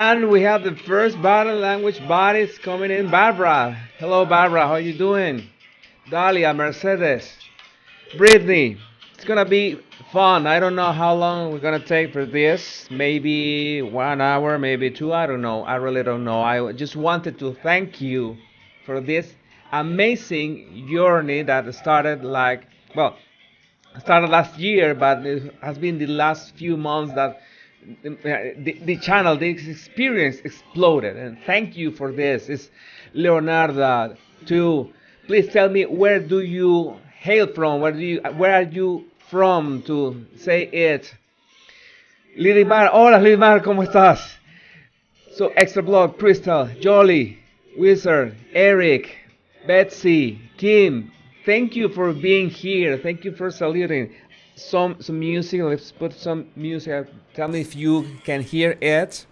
And we have the first Body Language Baddies coming in. Barbara. Hello, Barbara. How you doing? Dalia, Mercedes, Brittany. It's gonna be fun. I don't know how long we're gonna take for this. Maybe 1 hour, maybe two. I don't know. I really don't know. I just wanted to thank you for this amazing journey that started started last year, but it has been the last few months that the channel, this experience exploded. And thank you for this. It's Leonardo too. Please tell me, where do you hail from? Where are you from to say it? Lidimar, hola Lidimar, ¿cómo estás? So extra blog, Crystal, Jolly, Wizard, Eric, Betsy, Kim. Thank you for being here. Thank you for saluting. Some music. Let's put some music. Tell me if you can hear it.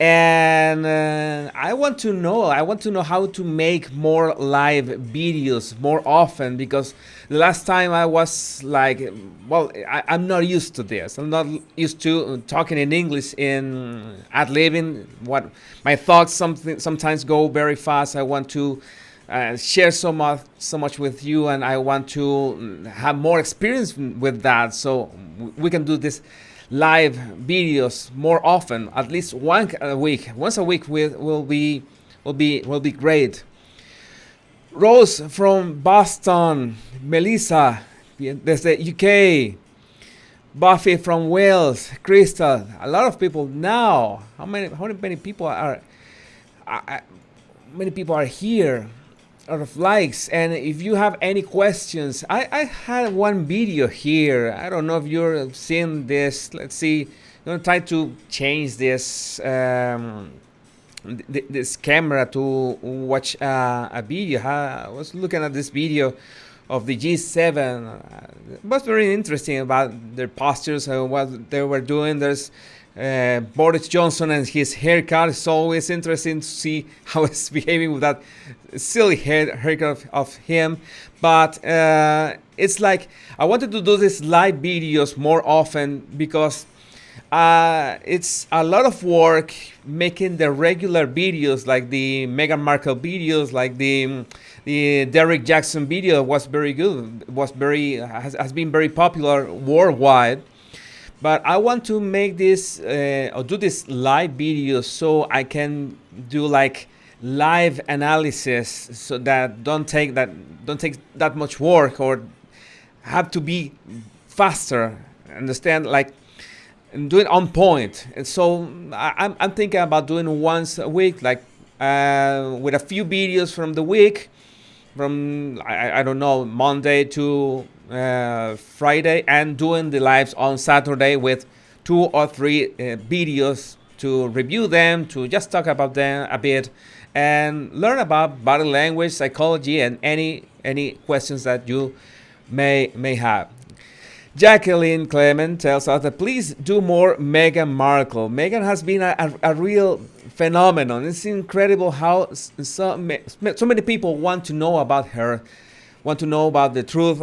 And I want to know. I want to know how to make more live videos more often, because the last time I was like, well, I'm not used to this. I'm not used to talking in English in ad living. What my thoughts sometimes go very fast. I want to share so much with you, and I want to have more experience with that, so we can do this live videos more often, at least once a week will be great. Rose from Boston, Melissa desde UK, Buffy from Wales, Crystal, a lot of people now. How many people are here, a lot of likes. And if you have any questions, I had one video here. I don't know if you're seeing this. Let's see. I'm gonna try to change this this camera to watch a video. I was looking at this video of the G7. It was very interesting about their postures and what they were doing. There's Boris Johnson and his haircut. It's always interesting to see how he's behaving with that silly haircut of him. But it's like I wanted to do these live videos more often, because it's a lot of work making the regular videos, like the Meghan Markle videos, like the Derek Jackson video was very good. Has been very popular worldwide. But I want to make this or do this live videos so I can do like live analysis, so that don't take that much work, or have to be faster. Understand? Like, and do it on point. And so I'm thinking about doing once a week, like with a few videos from the week, from I don't know, Monday to Friday, and doing the lives on Saturday with 2 or 3 videos to review them, to just talk about them a bit, and learn about body language, psychology, and any questions that you may have. Jacqueline Clement tells us that please do more Meghan Markle. Meghan has been a real phenomenon. It's incredible how so many people want to know about her, want to know about the truth.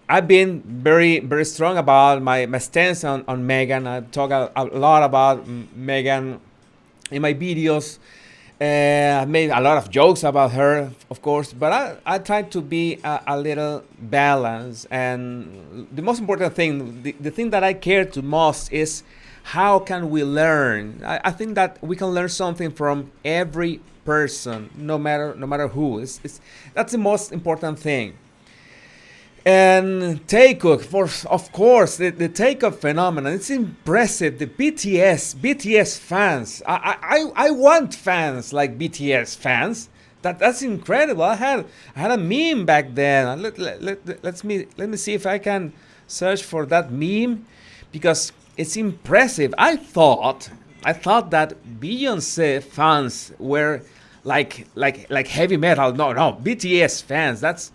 I've been very strong about my stance on Meghan. I talk a lot about Meghan in my videos. I made a lot of jokes about her, of course, but I try to be a little balanced. And the most important thing, the thing that I care to most, is how can we learn. I think that we can learn something from every person, no matter who. That's the most important thing. And Taekook, of course, the Taekook phenomenon. It's impressive. The BTS fans. I want fans like BTS fans. That's incredible. I had a meme back then. Let me see if I can search for that meme, because it's impressive. I thought that Beyonce fans were like heavy metal. No, BTS fans. That's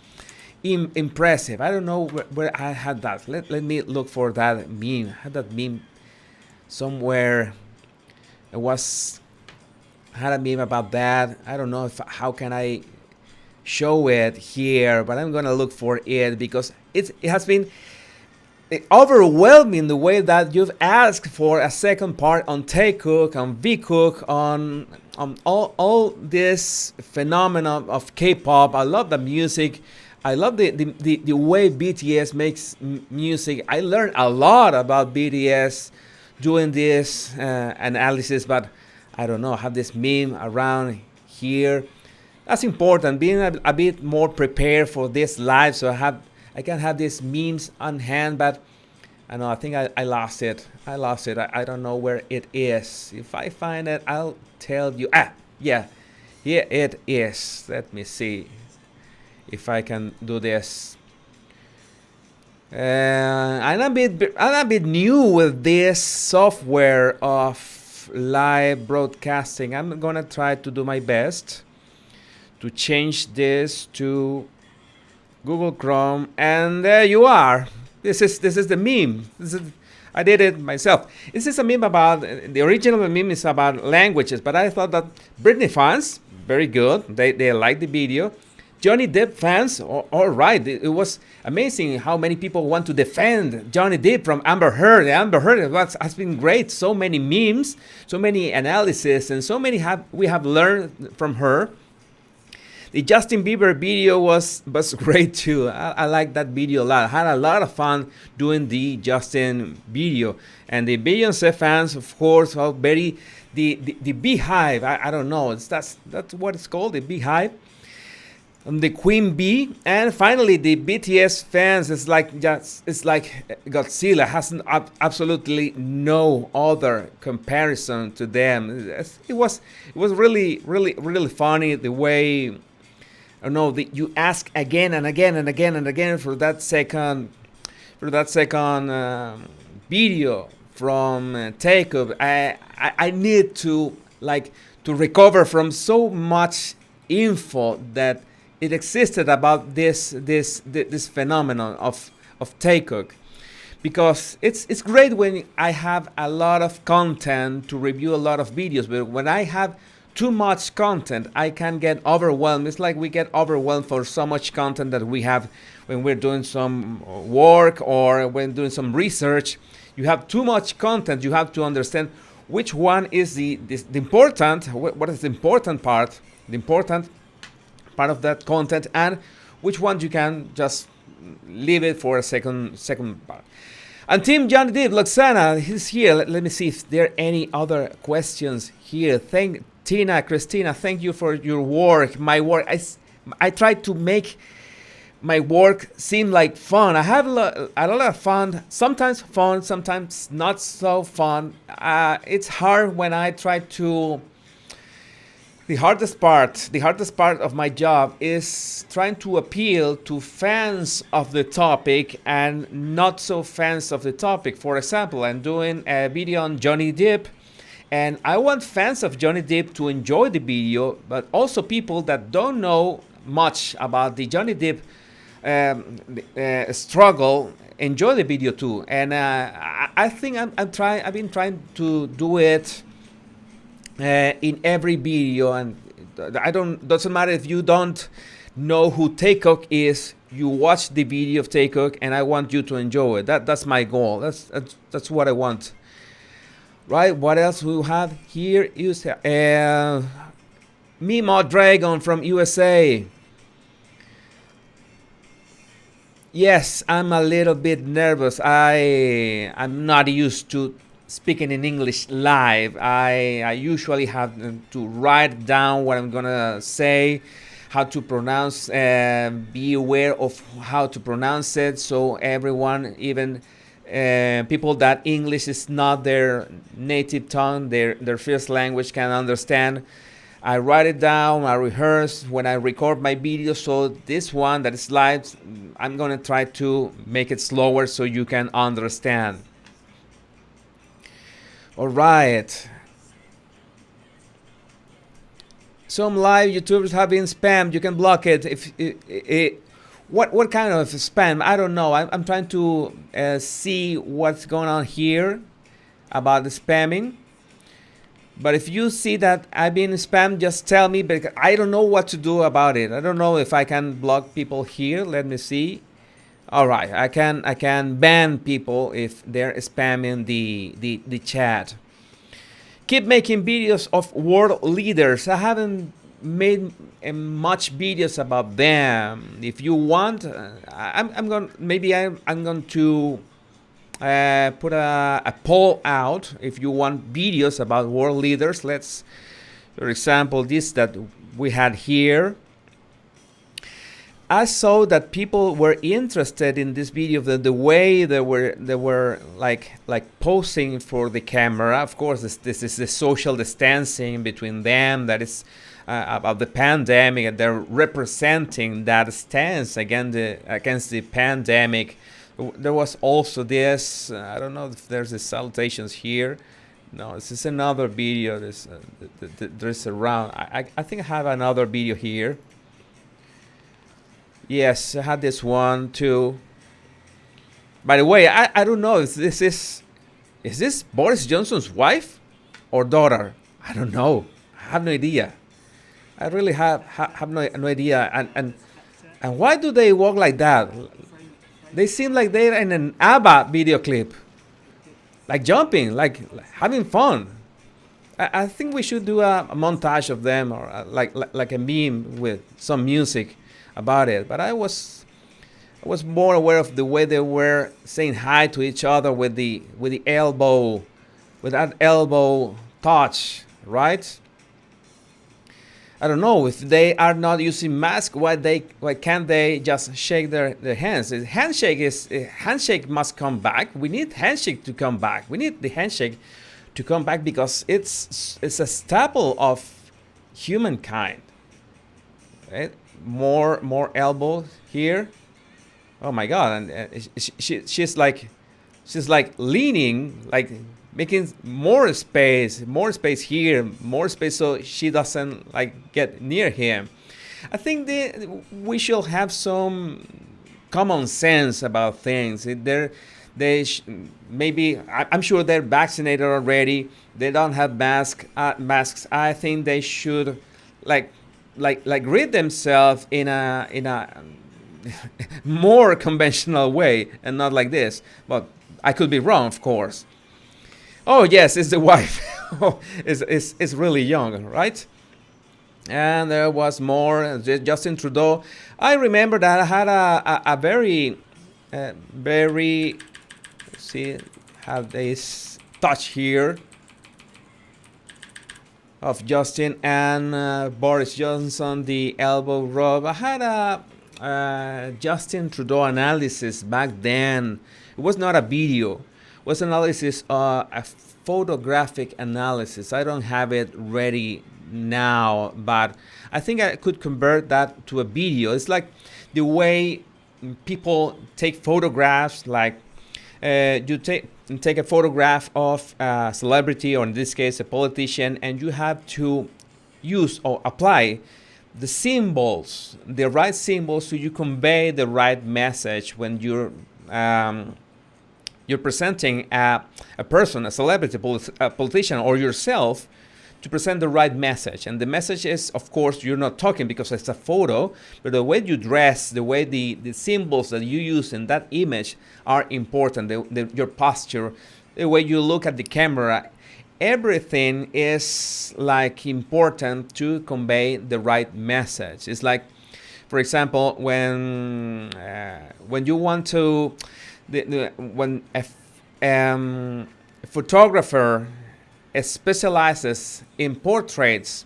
impressive. I don't know where I had that. Let me look for that meme. I had that meme somewhere. I had a meme about that. I don't know how can I show it here, but I'm gonna look for it, because it has been overwhelming the way that you've asked for a second part on Taekook, on Vkook, on all this phenomenon of K-pop. I love the music. I love the way BTS makes music. I learned a lot about BTS doing this analysis, but I don't know, I have this meme around here. That's important, being a bit more prepared for this live, so I can have these memes on hand, but I know, I think I lost it. I don't know where it is. If I find it, I'll tell you. Yeah, here it is. Let me see if I can do this. I'm a bit new with this software of live broadcasting. I'm gonna try to do my best to change this to Google Chrome, and there you are. This is the meme. I did it myself. This is a meme about, the original meme is about languages, but I thought that Britney fans, very good. They liked the video. Johnny Depp fans, all right. It was amazing how many people want to defend Johnny Depp from Amber Heard. Amber Heard has been great. So many memes, so many analysis, and so many we have learned from her. The Justin Bieber video was great too. I like that video a lot. I had a lot of fun doing the Justin video. And the Beyonce fans, of course, are very the beehive. I don't know. That's what it's called, the beehive. The Queen Bee, and finally the BTS fans. It's like Godzilla. Has absolutely no other comparison to them. It was really funny the way. I don't know, you ask again and again and again and again for that second video from Takeoff. I need to recover from so much info that it existed about this phenomenon of Takeoff, because it's great when I have a lot of content to review a lot of videos, but when I have too much content, I can get overwhelmed. It's like we get overwhelmed for so much content that we have when we're doing some work or when doing some research. You have too much content. You have to understand which one is the important, what is the important part of that content, and which one you can just leave it for a second part. And Team Johnny Depp, Loxana, he's here. Let me see if there are any other questions here. Christina, thank you for your work. My work, I try to make my work seem like fun. I have a lot of fun, sometimes not so fun. It's hard when I try to. The hardest part of my job is trying to appeal to fans of the topic and not so fans of the topic. For example, I'm doing a video on Johnny Depp, and I want fans of Johnny Depp to enjoy the video, but also people that don't know much about the Johnny Depp struggle enjoy the video too. And I think I've been trying to do it in every video, and doesn't matter if you don't know who Taekook is. You watch the video of Taekook, and I want you to enjoy it. That's my goal. That's what I want. Right, what else we have here is Mimo Dragon from USA. Yes, I'm a little bit nervous. I'm not used to speaking in English live. I usually have to write down what I'm gonna say, how to pronounce, be aware of how to pronounce it, so everyone, even people that English is not their native tongue, their first language, can understand. I write it down, I rehearse when I record my video. So this one that is live, I'm gonna try to make it slower so you can understand. All right. Some live YouTubers have been spammed. You can block it. What kind of spam? I don't know. I'm trying to see what's going on here about the spamming. But if you see that I've been spammed, just tell me, because I don't know what to do about it. I don't know if I can block people here. Let me see. All right, I can ban people if they're spamming the chat. Keep making videos of world leaders. I haven't made much videos about them. If you want, I'm going maybe I'm going to put a poll out. If you want videos about world leaders, let's, for example, this that we had here. I saw that people were interested in this video, the way they were like posing for the camera. Of course, this is the social distancing between them. That is about the pandemic, and they're representing that stance against the pandemic. There was also this. I don't know if there's the salutations here. No, this is another video. There's around. I think I have another video here. Yes, I had this one too. By the way, I don't know if this is this Boris Johnson's wife or daughter? I don't know. I have no idea. I really have no idea. And why do they walk like that? They seem like they're in an ABBA video clip, like jumping, like having fun. I think we should do a montage of them, or like a meme with some music about it. But I was more aware of the way they were saying hi to each other with the elbow, with that elbow touch, right? I don't know if they are not using mask. Why can't they just shake their hands? Handshake must come back. We need handshake to come back. We need the handshake to come back because it's a staple of humankind. Right? More elbow here. Oh my God! And she's like leaning, like making more space here, more space so she doesn't like get near him. I think we should have some common sense about things. Maybe I'm sure they're vaccinated already. They don't have masks. I think they should like rid themselves in a more conventional way and not like this. But I could be wrong, of course. Oh yes, it's the wife. It's really young, right? And there was more. Justin Trudeau. I remember that I had a very let's see, have this touch here of Justin and Boris Johnson, the elbow rub. I had a Justin Trudeau analysis back then. It was not a video. It was analysis, a photographic analysis. I don't have it ready now, but I think I could convert that to a video. It's like the way people take photographs, like you take a photograph of a celebrity, or in this case a politician, and you have to use or apply the symbols, the right symbols, so you convey the right message when you're presenting a person, a celebrity, a politician, or yourself, to present the right message. And the message is, of course, you're not talking because it's a photo, but the way you dress, the way the symbols that you use in that image are important. Your posture, the way you look at the camera, everything is like important to convey the right message. It's like, for example, when you want to, when a photographer specializes in portraits,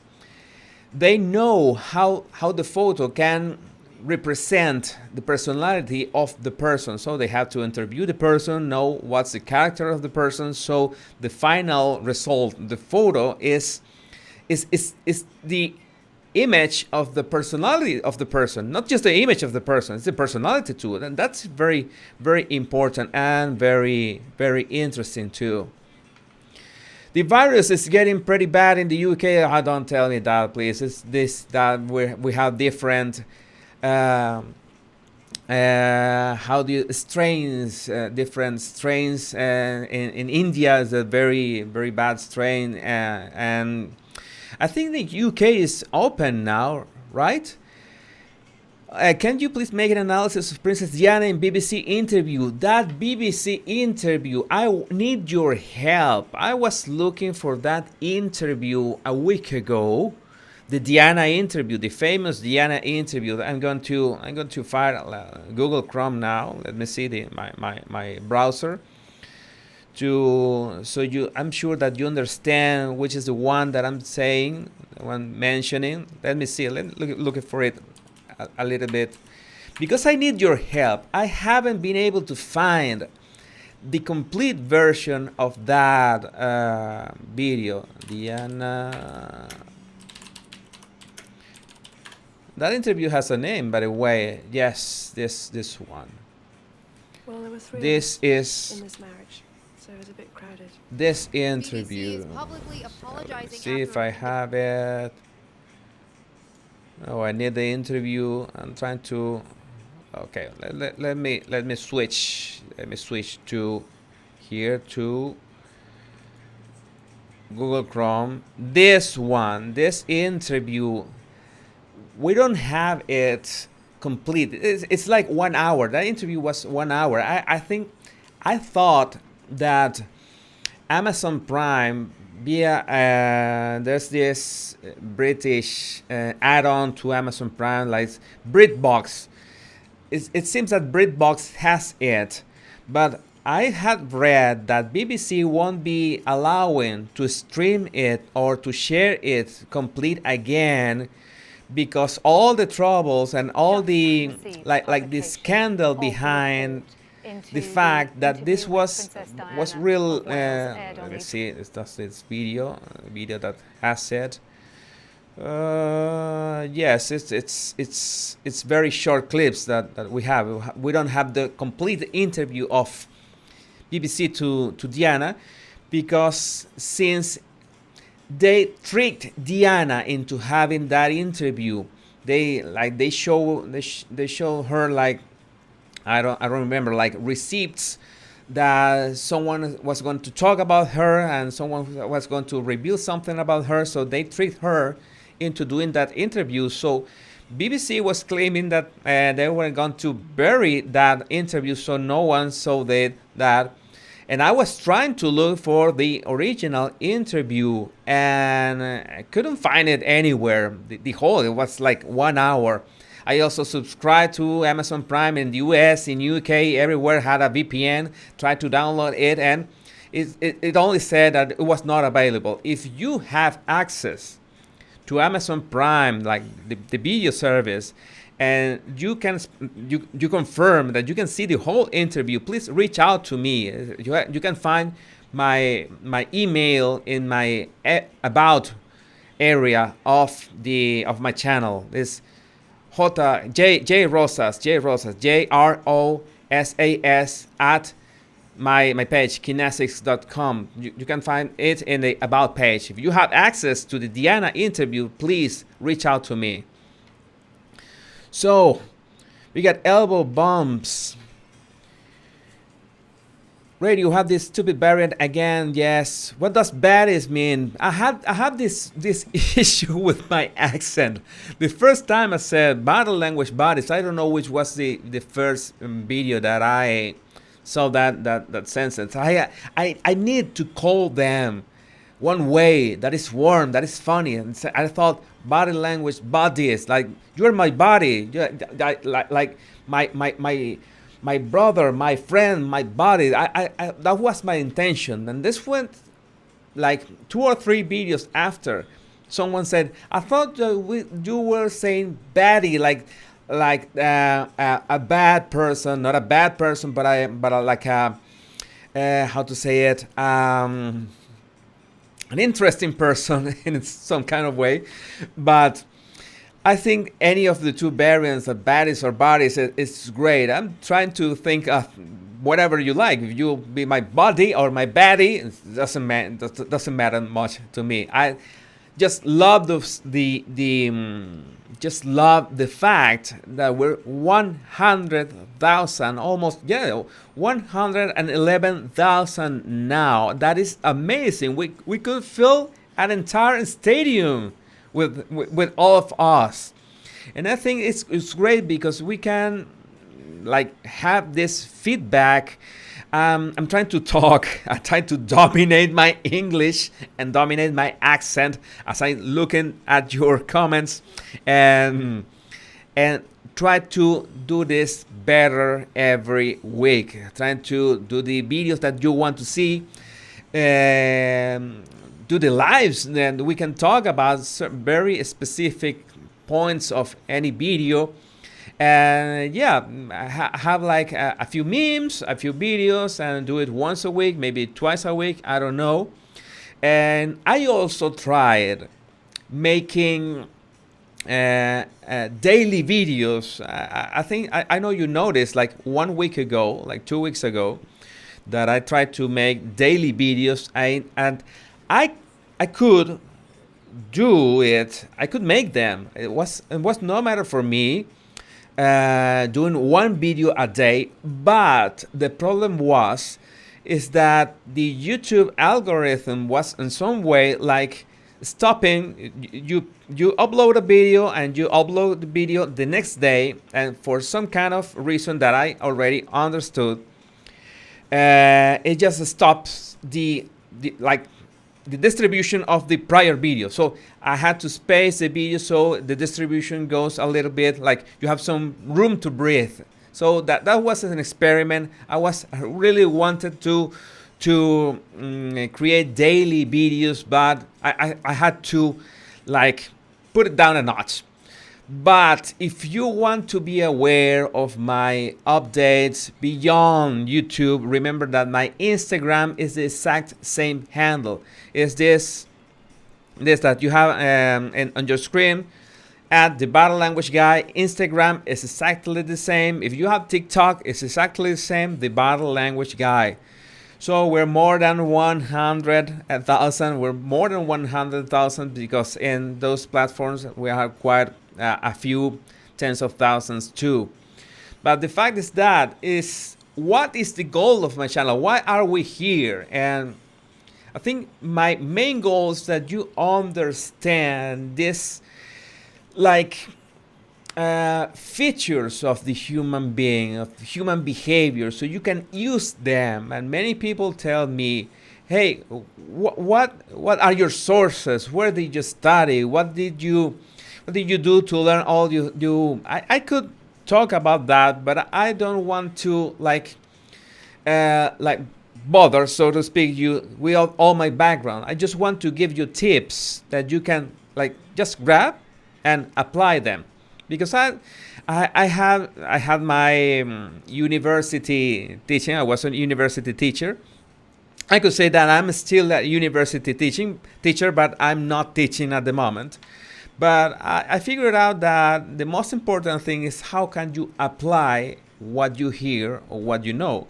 they know how the photo can represent the personality of the person. So they have to interview the person, know what's the character of the person. So the final result, the photo, is the image of the personality of the person, not just the image of the person. It's the personality to it, and that's very, very important and very, very interesting too. The virus is getting pretty bad in the UK. Don't tell me that, please. It's this that we have different strains, different strains. In India is a very, very bad strain, and I think the UK is open now, right? Can you please make an analysis of Princess Diana in BBC interview? That BBC interview, need your help. I was looking for that interview a week ago. The Diana interview, the famous Diana interview. I'm going to fire Google Chrome now. Let me see my browser. I'm sure that you understand which is the one that I'm saying, the one mentioning. Let me see. Let me look for it a little bit, because I need your help. I haven't been able to find the complete version of that video. Diana. That interview has a name, by the way. Yes, this one. Well, there were three this is in this marriage, so it was a bit crowded. This interview. Let's see if I have it. Oh, I need the interview. I'm trying to. Okay, let me switch. Let me switch to here to Google Chrome. This one, this interview. We don't have it complete. It's like 1 hour. That interview was 1 hour. I thought that Amazon Prime, via there's this British add-on to Amazon Prime, like BritBox. It seems that BritBox has it, but I had read that BBC won't be allowing to stream it or to share it complete again, because all the troubles and all the like the scandal behind the fact that this was real. Let me see. That's this video that has it. Yes, it's very short clips that we have. We don't have the complete interview of BBC to Diana, because since they tricked Diana into having that interview, they show her like I don't remember, like receipts that someone was going to talk about her and someone was going to reveal something about her, so they tricked her into doing that interview. So BBC was claiming that they were going to bury that interview so no one saw that. And I was trying to look for the original interview and I couldn't find it anywhere. The whole, it was like 1 hour. I also subscribed to Amazon Prime in the US, in UK, everywhere, had a VPN, tried to download it, and it only said that it was not available. If you have access to Amazon Prime, like the video service, and you confirm that you can see the whole interview, please reach out to me. You can find my email in my about area of my channel. It's J Rosas JROSAS at my page kinesics.com. You can find it in the about page. If you have access to the Diana interview, please reach out to me. So we got elbow bumps. Ray, you have this stupid variant again. Yes. What does baddies mean? I have this issue with my accent. The first time I said Body Language Baddies, I don't know which was the first video that I saw that sentence. I need to call them one way that is warm, that is funny. And I thought Body Language Baddies, like you're my body, like my brother, my friend, my body. I that was my intention. And this went like 2 or 3 videos after. Someone said, I thought you were saying baddie, like a bad person, not a bad person, but like a how to say it, an interesting person in some kind of way. But I think any of the two variants of baddies or bodies is great. I'm trying to think of whatever you like. If you be my body or my baddie, it doesn't matter much to me. I just love just love the fact that we're 100,000, almost 111,000 now. That is amazing. We could fill an entire stadium with all of us. And I think it's great because we can like have this feedback. I'm trying to talk. I try to dominate my English and dominate my accent as I looking at your comments, and try to do this better every week. Trying to do the videos that you want to see, do the lives, then we can talk about very specific points of any video. And yeah, have like a few memes, a few videos, and do it once a week, maybe twice a week, I don't know. And I also tried making daily videos. I think I know you noticed like 1 week ago, like 2 weeks ago, that I tried to make daily videos. I could do it. I could make them. It was no matter for me doing one video a day. But the problem is that the YouTube algorithm was in some way like stopping. You upload a video and you upload the video the next day, and for some kind of reason that I already understood, it just stops the distribution of the prior video. So I had to space the video so the distribution goes a little bit, like you have some room to breathe. So that was an experiment. I really wanted to create daily videos, but I had to like put it down a notch. But if you want to be aware of my updates beyond YouTube, remember that my Instagram is the exact same handle. Is this that you have on your screen at the Body Language Guy. Instagram is exactly the same. If you have TikTok, it's exactly the same, the Body Language Guy. So we're more than 100,000. We're more than 100,000 because in those platforms we have quite a few tens of thousands too. But the fact is what is the goal of my channel? Why are we here? And I think my main goal is that you understand this like features of the human being, of human behavior, so you can use them. And many people tell me, hey, what are your sources? Where did you study? What did you do to learn all you do? I could talk about that, but I don't want to like bother, so to speak, you with all my background. I just want to give you tips that you can like just grab and apply them. Because I had my university teaching. I was a university teacher. I could say that I'm still a university teacher, but I'm not teaching at the moment. But I figured out that the most important thing is how can you apply what you hear or what you know.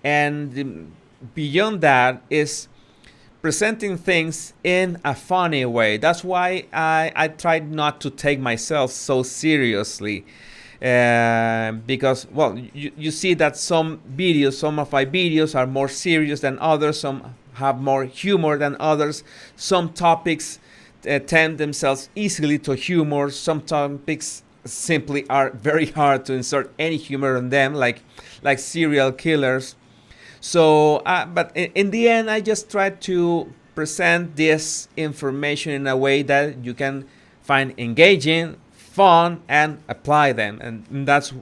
And beyond that is presenting things in a funny way. That's why I tried not to take myself so seriously. Because, well, you see that some of my videos are more serious than others. Some have more humor than others. Some topics tend themselves easily to humor. Some topics simply are very hard to insert any humor in them, like serial killers. So, but in the end, I just try to present this information in a way that you can find engaging, fun, and apply them. And that's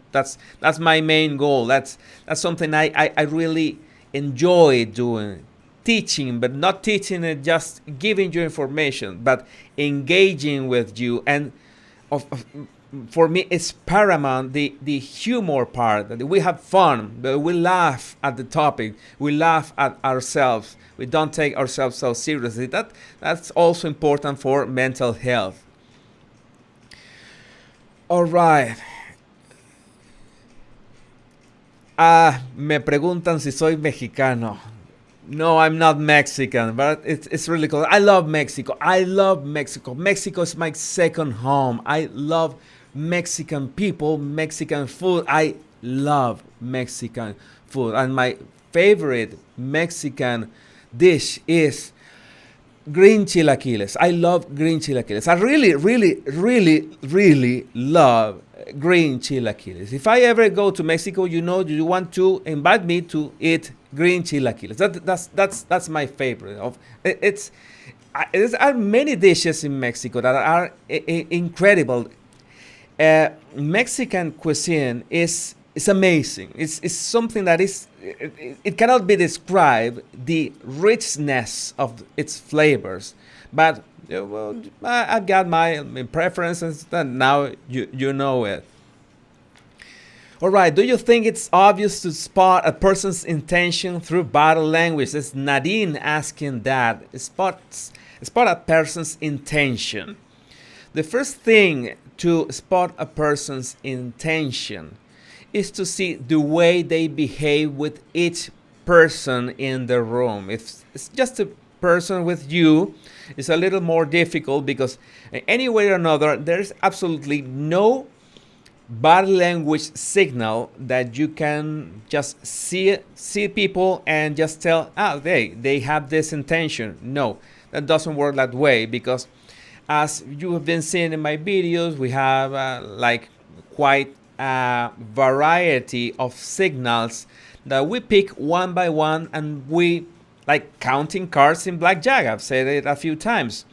my main goal. That's something I really enjoy doing. Teaching, but not teaching it, just giving you information, but engaging with you. And for me, it's paramount, the humor part. That we have fun, but we laugh at the topic. We laugh at ourselves. We don't take ourselves so seriously. That's also important for mental health. All right. Me preguntan si soy mexicano. No, I'm not Mexican, but it's really cool. I love Mexico. Mexico is my second home. I love Mexican people, Mexican food. I love Mexican food. And my favorite Mexican dish is green chilaquiles. I love green chilaquiles. I really, really, really, really love green chilaquiles. If I ever go to Mexico, you know, you want to invite me to eat green chilaquiles. That's my favorite. There are many dishes in Mexico that are incredible. Mexican cuisine is amazing. It's something that it cannot be described, the richness of its flavors. But well, I've got my preferences, and now you know it. All right. Do you think it's obvious to spot a person's intention through body language? It's Nadine asking that. Spot a person's intention. The first thing to spot a person's intention is to see the way they behave with each person in the room. If it's just a person with you, it's a little more difficult because any way or another, there's absolutely no body language signal that you can just see people and just tell, they have this intention. No, that doesn't work that way, because as you have been seeing in my videos, we have like quite a variety of signals that we pick one by one, and we like counting cards in blackjack. I've said it a few times.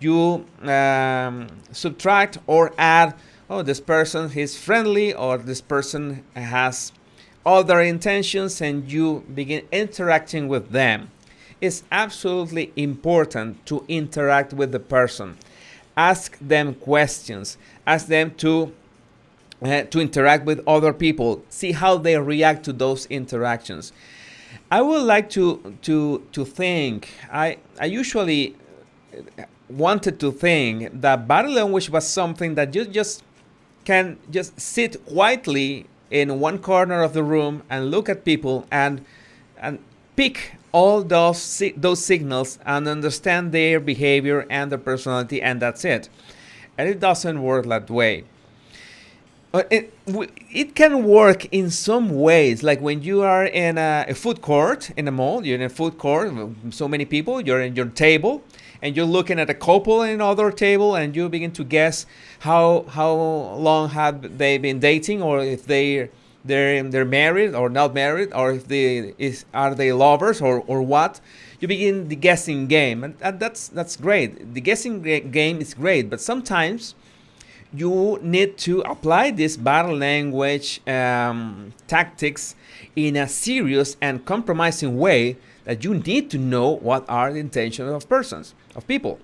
You subtract or add, this person is friendly, or this person has other intentions, and you begin interacting with them. It's absolutely important to interact with the person. Ask them questions. Ask them to interact with other people. See how they react to those interactions. I would like to think. I usually wanted to think that body language was something that you just can just sit quietly in one corner of the room and look at people and pick all those signals and understand their behavior and their personality, and that's it. And it doesn't work that way. It can work in some ways, like when you are in a food court in a mall. You're in a food court, so many people, you're in your table, and you're looking at a couple in another table, and you begin to guess how long have they been dating, or if they're married or not married, or if are they lovers or what. You begin the guessing game, and that's great. The guessing game is great, but sometimes you need to apply this body language tactics in a serious and compromising way, that you need to know what are the intentions of people.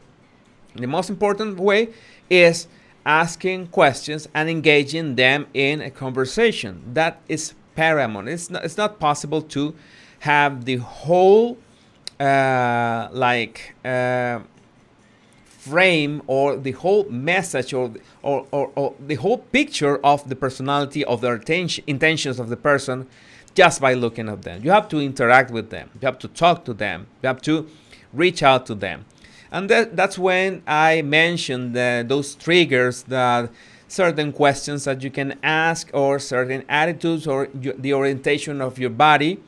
The most important way is asking questions and engaging them in a conversation. That is paramount. It's not possible to have the whole frame, or the whole message, or the whole picture of the personality, of the intentions of the person, just by looking at them. You have to interact with them. You have to talk to them. You have to reach out to them. And that's when I mentioned those triggers, that certain questions that you can ask, or certain attitudes, or the orientation of your body,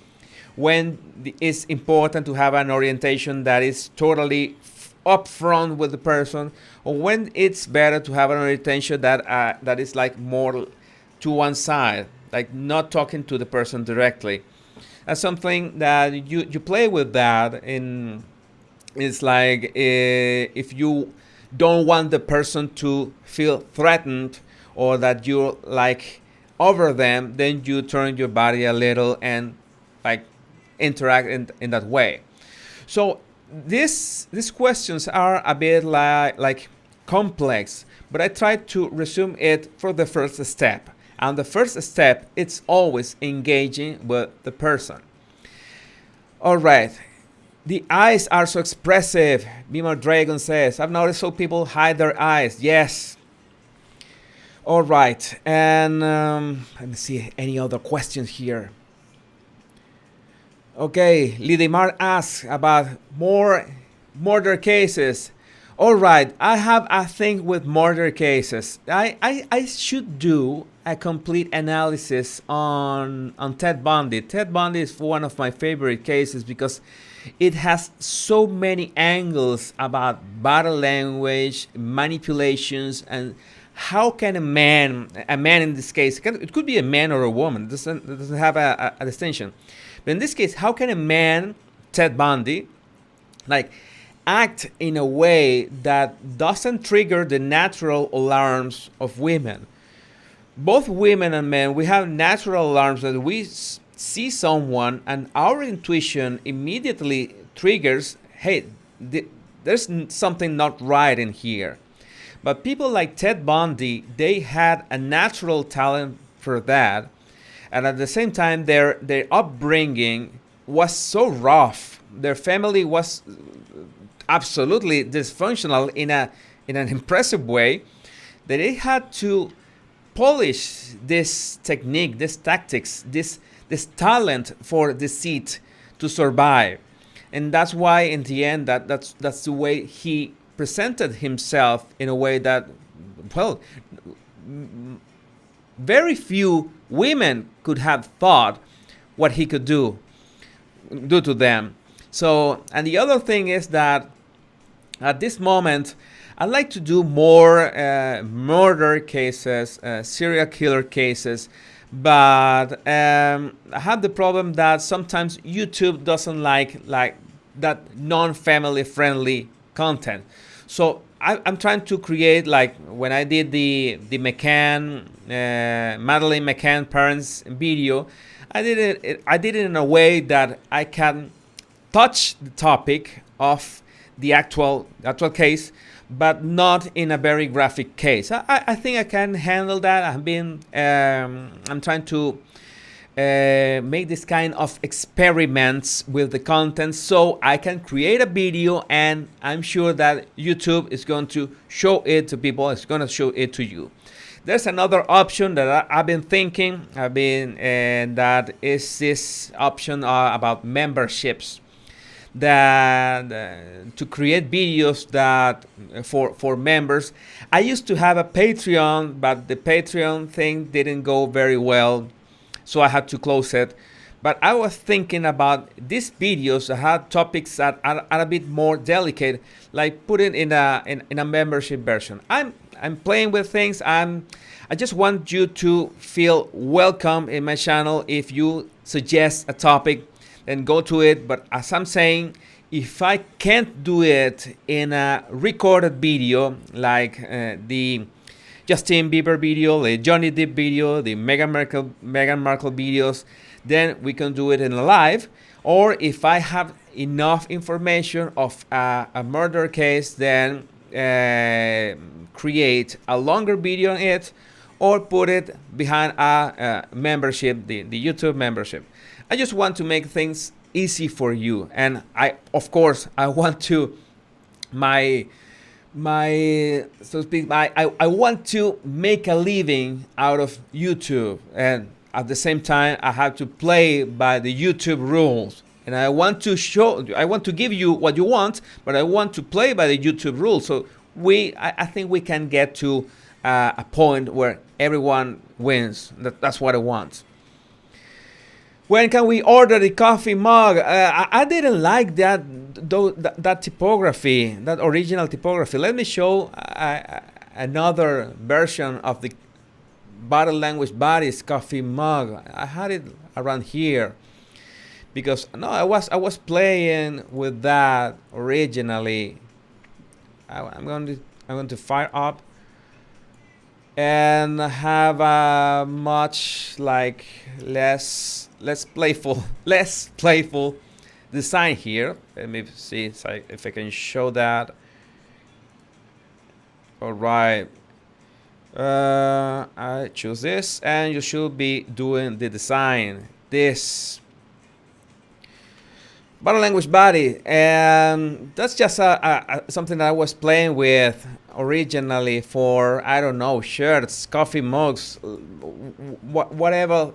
when it's important to have an orientation that is totally upfront with the person, or when it's better to have an orientation that is like more to one side, like not talking to the person directly. That's something that you play with that. It's like if you don't want the person to feel threatened, or that you're like over them, then you turn your body a little and like interact in that way. So these questions are a bit like complex, but I try to resume it for the first step. And the first step, it's always engaging with the person. All right. The eyes are so expressive, Beamer Dragon says. I've noticed so people hide their eyes. Yes. All right. And let me see any other questions here. Okay, Lidimar asks about more murder cases. All right, I have a thing with murder cases. I should do a complete analysis on Ted Bundy. Ted Bundy is one of my favorite cases, because It has so many angles about body language, manipulations, and how can a man in this case, it could be a man or a woman, it doesn't have a distinction. But in this case, how can a man, Ted Bundy, like act in a way that doesn't trigger the natural alarms of women? Both women and men, we have natural alarms that we see someone and our intuition immediately triggers, hey, there's something not right in here. But people like Ted Bundy, they had a natural talent for that. And at the same time, their upbringing was so rough. Their family was absolutely dysfunctional in an impressive way that they had to polish this technique, this tactics, this talent for deceit to survive. And that's why in the end that's the way he presented himself, in a way that, well, very few women could have thought what he could do to them. So, and the other thing is that at this moment, I'd like to do more murder cases, serial killer cases, but I have the problem that sometimes YouTube doesn't like that non-family friendly content. So I'm trying to create, like when I did the McCann, Madeleine McCann parents video, I did it in a way that I can touch the topic of the actual case, but not in a very graphic case. I think I can handle that. I'm trying to make this kind of experiments with the content, so I can create a video, and I'm sure that YouTube is going to show it to people. It's going to show it to you. There's another option that I've been thinking. And that is this option about memberships. That to create videos that for members. I used to have a Patreon, but the Patreon thing didn't go very well, so I had to close it. But I was thinking about these videos that had topics that are a bit more delicate, like put it in a membership version. I'm playing with things. I just want you to feel welcome in my channel. If you suggest a topic, then go to it. But as I'm saying, if I can't do it in a recorded video, like the Justin Bieber video, the Johnny Depp video, the Meghan Markle videos, then we can do it in a live. Or if I have enough information of a murder case, then create a longer video on it, or put it behind a membership, the YouTube membership. I just want to make things easy for you, and of course I want to my so to speak, I want to make a living out of YouTube, and at the same time I have to play by the YouTube rules. And I want to give you what you want, but I want to play by the YouTube rules. So I think we can get to a point where everyone wins. That's what I want. When can we order the coffee mug? I didn't like that typography, that original typography. Let me show another version of the Body Language Baddies coffee mug. I had it around here because I was playing with that originally. I'm going to fire up and have a much less playful design here. Let me see if I can show that. All right. I choose this, and you should be doing the design. This Body Language Baddie, and that's just something that I was playing with originally for, I don't know, shirts, coffee mugs, whatever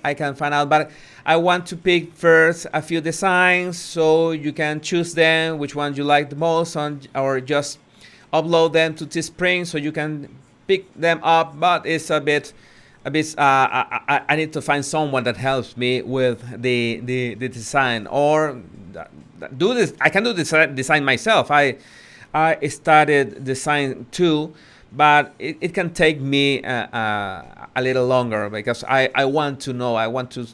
I can find out. But I want to pick first a few designs, so you can choose them, which one you like the most, or just upload them to Teespring so you can pick them up. But it's a bit a bit. I need to find someone that helps me with the design, or do this. I can do this design myself. I started design too, but it can take me a little longer because I want to know. I want to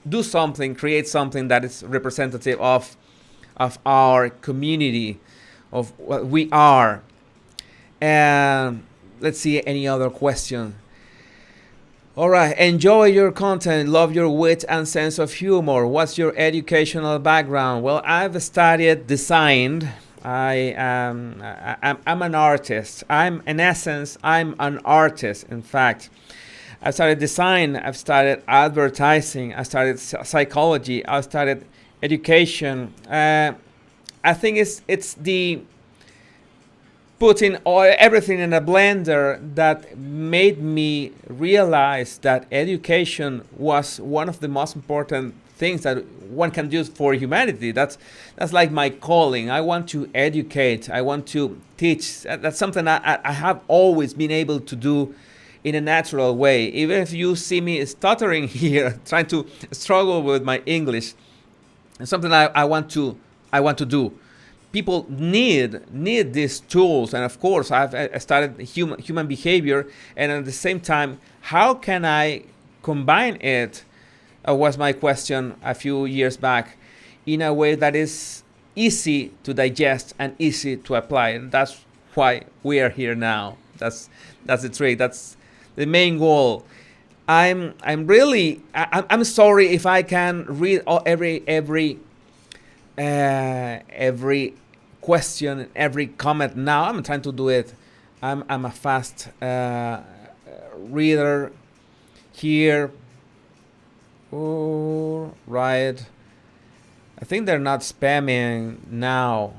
do something, create something that is representative of our community, of what we are. And let's see any other question. All right. Enjoy your content. Love your wit and sense of humor. What's your educational background? Well, I've studied design. I'm an artist. In essence, I'm an artist. In fact, I started design. I've started advertising. I started psychology. I started education. I think it's the putting everything in a blender that made me realize that education was one of the most important things that one can do for humanity. That's like my calling. I want to educate. I want to teach. That's something I have always been able to do in a natural way. Even if you see me stuttering here, trying to struggle with my English, it's something I want to do. People need these tools, and of course I started human behavior, and at the same time, how can I combine it, was my question a few years back, in a way that is easy to digest and easy to apply. And that's why we are here now. That's the trick. That's the main goal. I'm sorry if I can read every question, every comment now. I'm trying to do it. I'm a fast reader here. All right. I think they're not spamming now.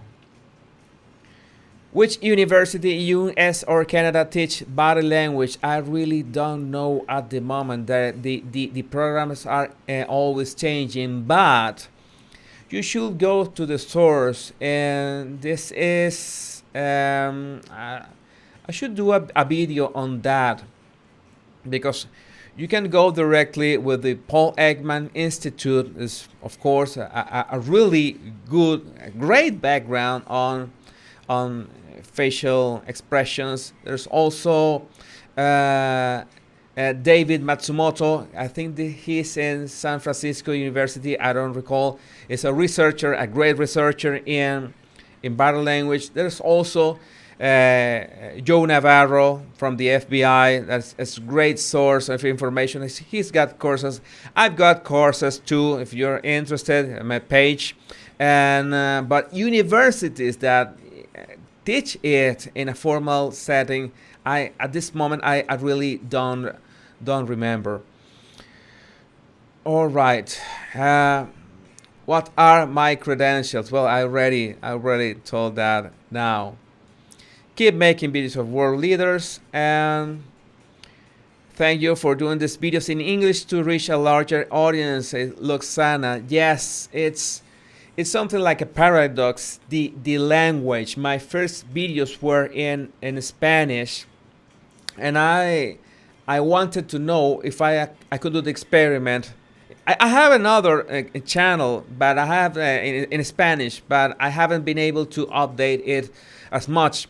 Which university, US or Canada, teach body language? I really don't know at the moment. The programs are always changing, but you should go to the source, and this is I should do a video on that, because you can go directly with the Paul Ekman Institute. Is of course a really great background on facial expressions. There's also David Matsumoto. I think he's in San Francisco University. I don't recall. He's a researcher, a great researcher in body language. There's also Joe Navarro from the FBI. That's a great source of information. He's got courses. I've got courses too, if you're interested, on my page. And but universities that teach it in a formal setting, at this moment I really don't remember. All right. What are my credentials? Well, I already told that now. Keep making videos of world leaders, and thank you for doing these videos in English to reach a larger audience. Luxana, yes, it's something like a paradox. The language. My first videos were in Spanish, and I wanted to know if I could do the experiment. I have another channel, but I have in Spanish, but I haven't been able to update it as much.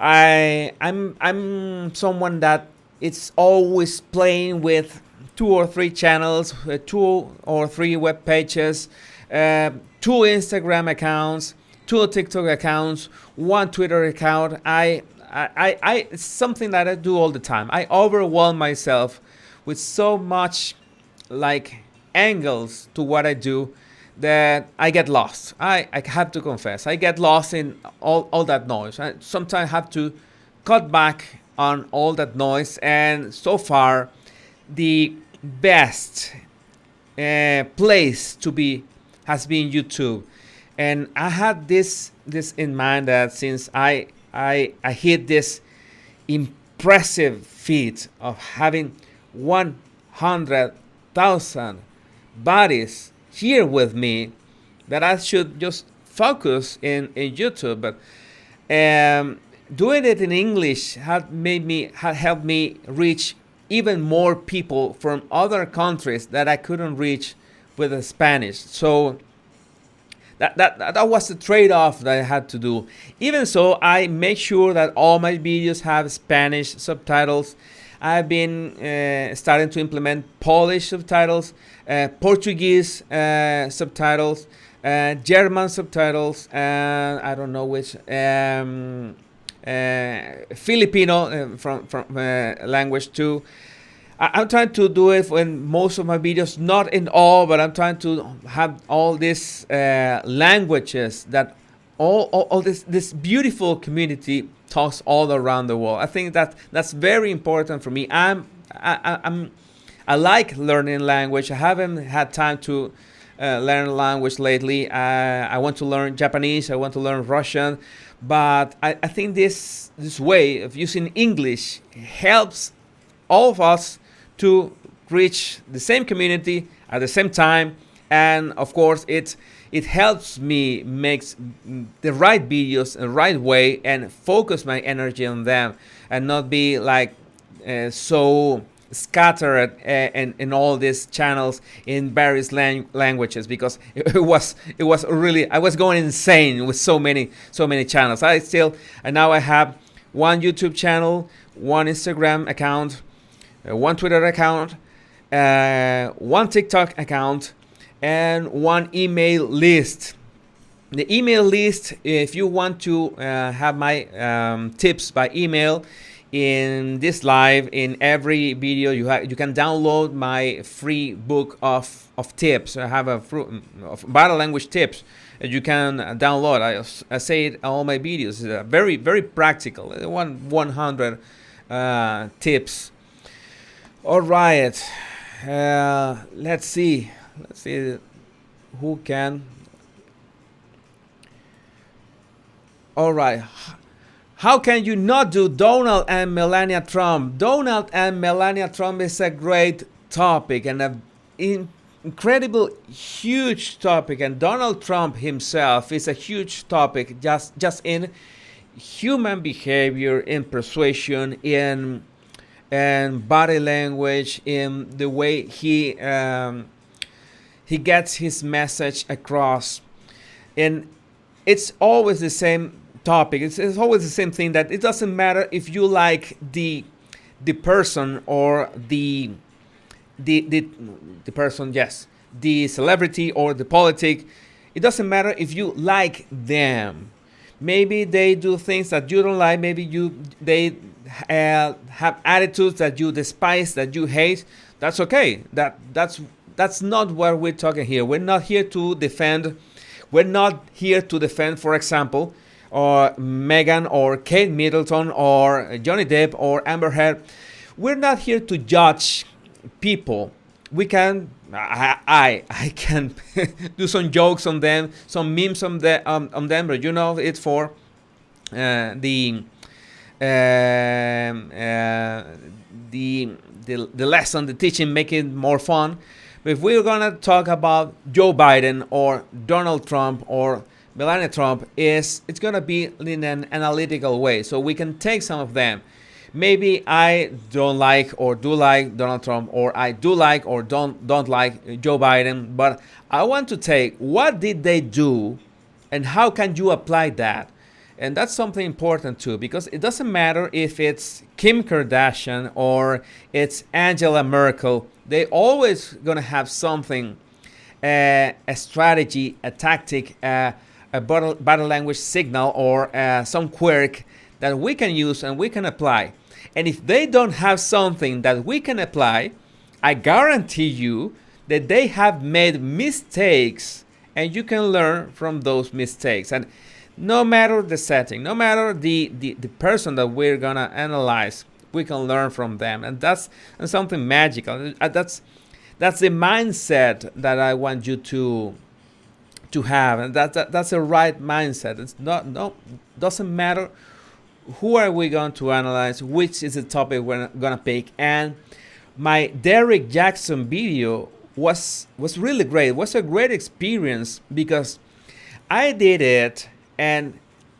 I'm someone that it's always playing with 2 or 3 channels, 2 or 3 web pages, 2 Instagram accounts, 2 TikTok accounts, 1 Twitter account. It's something that I do all the time. I overwhelm myself with so much like angles to what I do that I get lost. I have to confess, I get lost in all that noise. I sometimes have to cut back on all that noise, and so far the best place to be has been YouTube. And I had this in mind that since I hit this impressive feat of having 100,000 bodies here with me, that I should just focus in YouTube. But doing it in English had helped me reach even more people from other countries that I couldn't reach with the Spanish. So that was the trade-off that I had to do. Even so, I make sure that all my videos have Spanish subtitles. I've been starting to implement Polish subtitles, Portuguese subtitles, German subtitles, and I don't know which, Filipino from language too. I'm trying to do it in most of my videos, not in all, but I'm trying to have all these languages that all this beautiful community talks all around the world. I think that's very important for me. I like learning language. I haven't had time to learn language lately. I want to learn Japanese. I want to learn Russian, but I think this way of using English helps all of us to reach the same community at the same time, and of course it helps me make the right videos the right way and focus my energy on them and not be like so scattered in all these channels in various languages, because it was really, I was going insane with so many channels. And now I have one YouTube channel, one Instagram account, one Twitter account, one TikTok account, and one email list. The email list, if you want to have my tips by email in this live, in every video, you can download my free book of tips. I have of body language tips that you can download. I say it in all my videos. It's very, very practical. 100 tips. All right. Let's see who can. All right. How can you not do Donald and Melania Trump? Donald and Melania Trump is a great topic and an incredible huge topic, and Donald Trump himself is a huge topic just in human behavior, in persuasion, in body language, in the way he gets his message across. And it's always the same topic. It's always the same thing, that it doesn't matter if you like the person or the person, yes, the celebrity or the politic. It doesn't matter if you like them. Maybe they do things that you don't like. Maybe they have attitudes that you despise, that you hate. That's okay. That's not what we're talking here. We're not here to defend. We're not here to defend, for example, or Meghan or Kate Middleton or Johnny Depp or Amber Heard. We're not here to judge people. We can, I can do some jokes on them, some memes on them, but you know, it's for the lesson, the teaching, make it more fun. But if we're gonna talk about Joe Biden or Donald Trump or Melania Trump, it's gonna be in an analytical way, so we can take some of them. Maybe I don't like or do like Donald Trump, or I do like or don't like Joe Biden, but I want to take what did they do and how can you apply that. And that's something important too, because it doesn't matter if it's Kim Kardashian or it's Angela Merkel. They always gonna have something, a strategy, a tactic, a body language signal, or some quirk that we can use and we can apply. And if they don't have something that we can apply, I guarantee you that they have made mistakes, and you can learn from those mistakes. And no matter the setting, no matter the person that we're gonna analyze, we can learn from them. And that's something magical. That's the mindset that I want you to have, and that's the right mindset. It's doesn't matter who are we going to analyze, which is the topic we're gonna pick. And my Derek Jackson video was really great. It was a great experience because I did it, and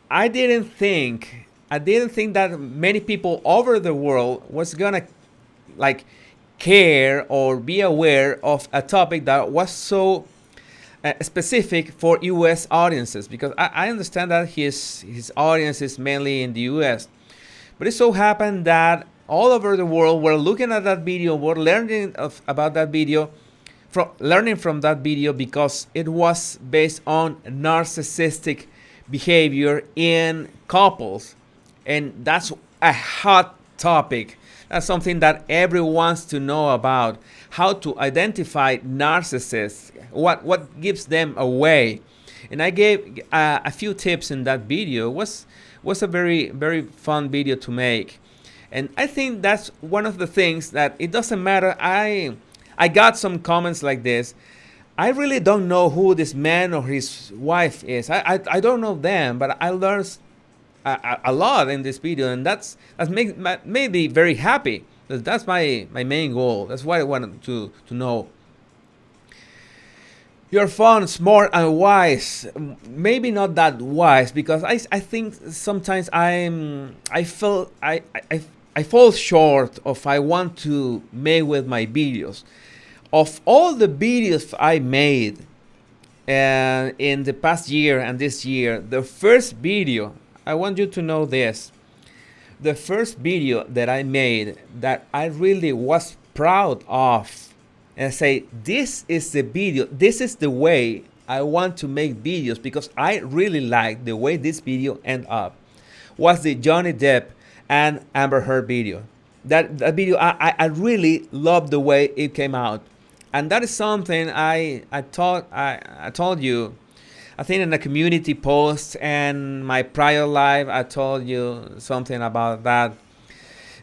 I didn't think that many people over the world was gonna like care or be aware of a topic that was so specific for U.S. audiences, because I understand that his audience is mainly in the U.S. But it so happened that all over the world were looking at that video, were learning about that video, learning from that video, because it was based on narcissistic behavior in couples, and that's a hot topic. That's something that everyone wants to know about: how to identify narcissists, what gives them away. And I gave a few tips in that video. It was a very, very fun video to make, and I think that's one of the things that it doesn't matter. I got some comments like this: I really don't know who this man or his wife is. I don't know them, but I learned a lot in this video, and that's made me very happy. That's my main goal. That's what I wanted to know. You're fun, smart, and wise. Maybe not that wise, because I think sometimes I fall short of I want to make with my videos. Of all the videos I made in the past year and this year, the first video, I want you to know this, the first video that I made that I really was proud of, and say, this is the video, this is the way I want to make videos, because I really like the way this video ended up, was the Johnny Depp and Amber Heard video. That video, I really loved the way it came out. And that is something I told you, I think in a community post and my prior live, I told you something about that.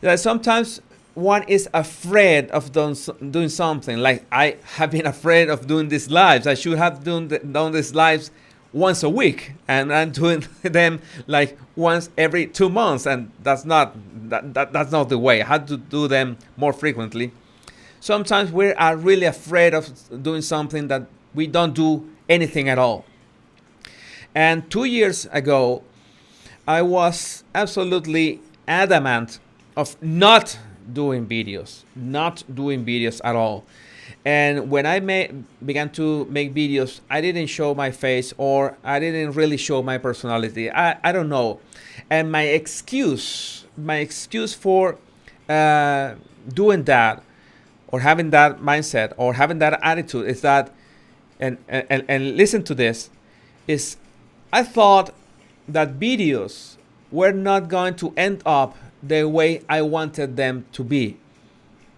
That sometimes one is afraid of doing something. Like, I have been afraid of doing these lives. I should have done these lives once a week, and I'm doing them like once every 2 months, and that's not the way. I had to do them more frequently. Sometimes we are really afraid of doing something that we don't do anything at all. And 2 years ago, I was absolutely adamant of not doing videos at all. And when I began to make videos, I didn't show my face, or I didn't really show my personality. I don't know. And my excuse for doing that, or having that mindset, or having that attitude, is that, and listen to this, is I thought that videos were not going to end up the way I wanted them to be.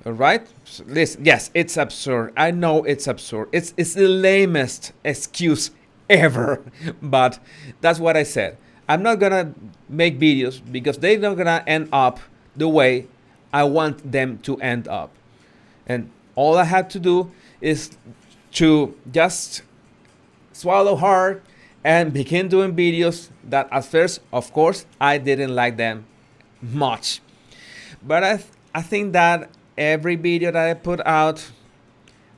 All right? So listen, yes, it's absurd. I know it's absurd. It's the lamest excuse ever. But that's what I said. I'm not going to make videos because they're not going to end up the way I want them to end up. And all I had to do is to just swallow hard and begin doing videos that at first, of course, I didn't like them much. But I think that every video that I put out,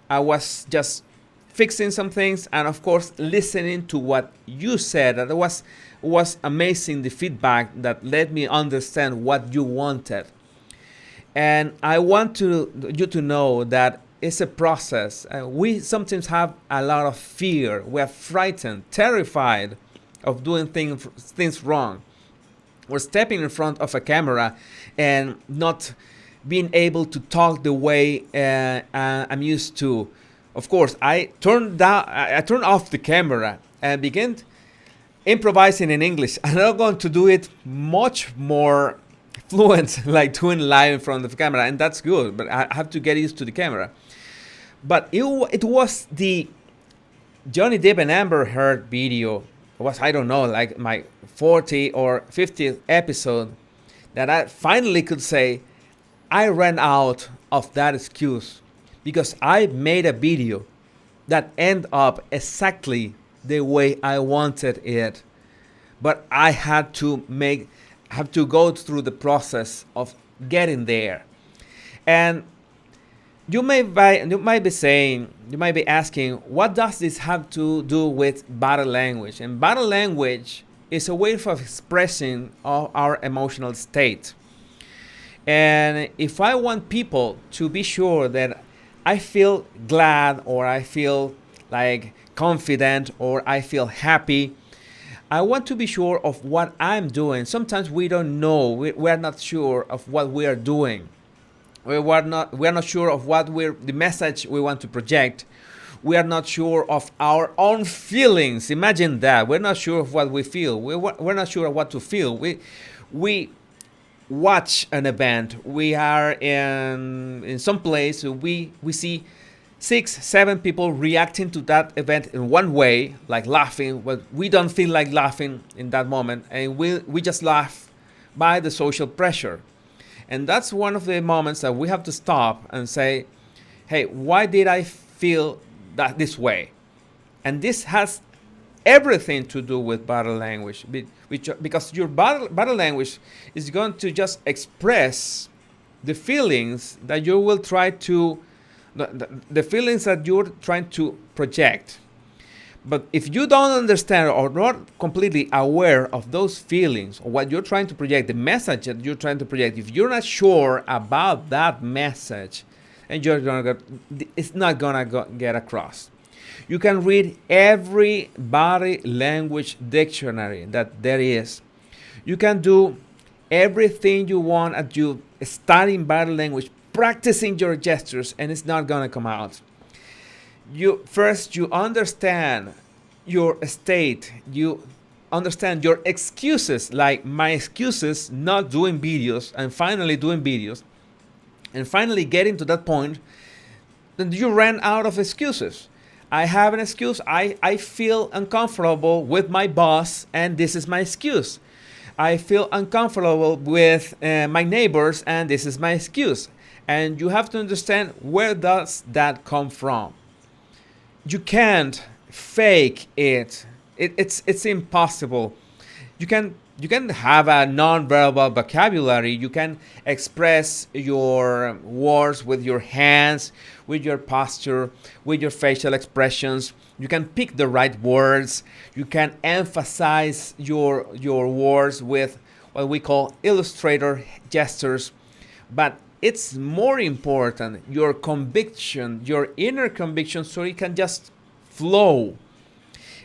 I was just fixing some things, and of course listening to what you said. That was amazing, the feedback that let me understand what you wanted. And I want you to know that it's a process. We sometimes have a lot of fear. We are frightened, terrified of doing things wrong. We're stepping in front of a camera and not being able to talk the way I'm used to. Of course, I turned off the camera and began improvising in English. I'm not going to do it much more fluent like doing live in front of the camera, and that's good, but I have to get used to the camera. But it was the Johnny Depp and Amber Heard video. It was, I don't know, like my 40th or 50th episode, that I finally could say I ran out of that excuse, because I made a video that ended up exactly the way I wanted it. But I had to go through the process of getting there. And you might be asking, what does this have to do with body language? And body language is a way of expressing our emotional state. And if I want people to be sure that I feel glad, or I feel like confident, or I feel happy, I want to be sure of what I'm doing. Sometimes we don't know. We are not sure of what we are doing. We are not sure of the message we want to project. We are not sure of our own feelings. Imagine that. We're not sure of what we feel. We're not sure of what to feel. We watch an event. We are in some place. We see 6, 7 people reacting to that event in one way, like laughing, but we don't feel like laughing in that moment, and we just laugh by the social pressure. And that's one of the moments that we have to stop and say, hey, why did I feel that this way? And this has everything to do with body language, because your body language is going to just express the feelings that you will try to, the feelings that you're trying to project. But if you don't understand or not completely aware of those feelings or what you're trying to project, the message that you're trying to project, if you're not sure about that message, and it's not gonna get across. You can read every body language dictionary that there is. You can do everything you want at you studying body language, practicing your gestures, and it's not gonna come out. You understand your state. You understand your excuses, like my excuses not doing videos and finally doing videos, and finally getting to that point. Then you ran out of excuses. I have an excuse. I feel uncomfortable with my boss, and this is my excuse. I feel uncomfortable with my neighbors, and this is my excuse. And you have to understand, where does that come from? You can't fake it. It's impossible. You can have a non-verbal vocabulary. You can express your words with your hands, with your posture, with your facial expressions. You can pick the right words. You can emphasize your words with what we call illustrator gestures. But it's more important, your conviction, your inner conviction, so it can just flow.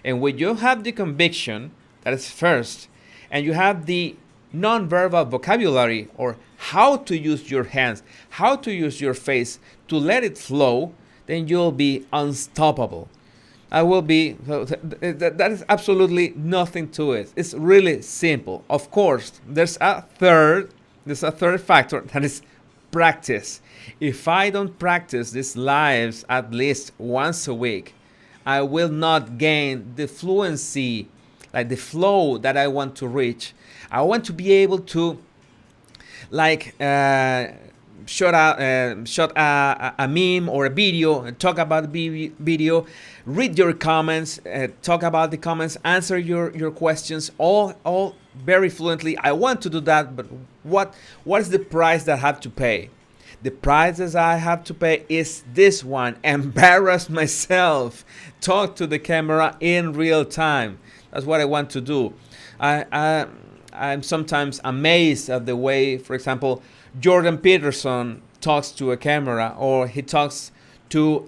And when you have the conviction, that is first, and you have the non-verbal vocabulary, or how to use your hands, how to use your face to let it flow, then you'll be unstoppable. That is absolutely nothing to it. It's really simple. Of course, there's a third factor, that is practice. If I don't practice these lives at least once a week, I will not gain the fluency, like the flow that I want to reach. I want to be able to, like, shot a meme or a video, and talk about the video, read your comments, talk about the comments, answer your questions, all very fluently. I want to do that, but what is the price that I have to pay? The prices I have to pay is this one: embarrass myself, talk to the camera in real time. That's what I want to do. I'm sometimes amazed at the way, for example, Jordan Peterson talks to a camera, or he talks to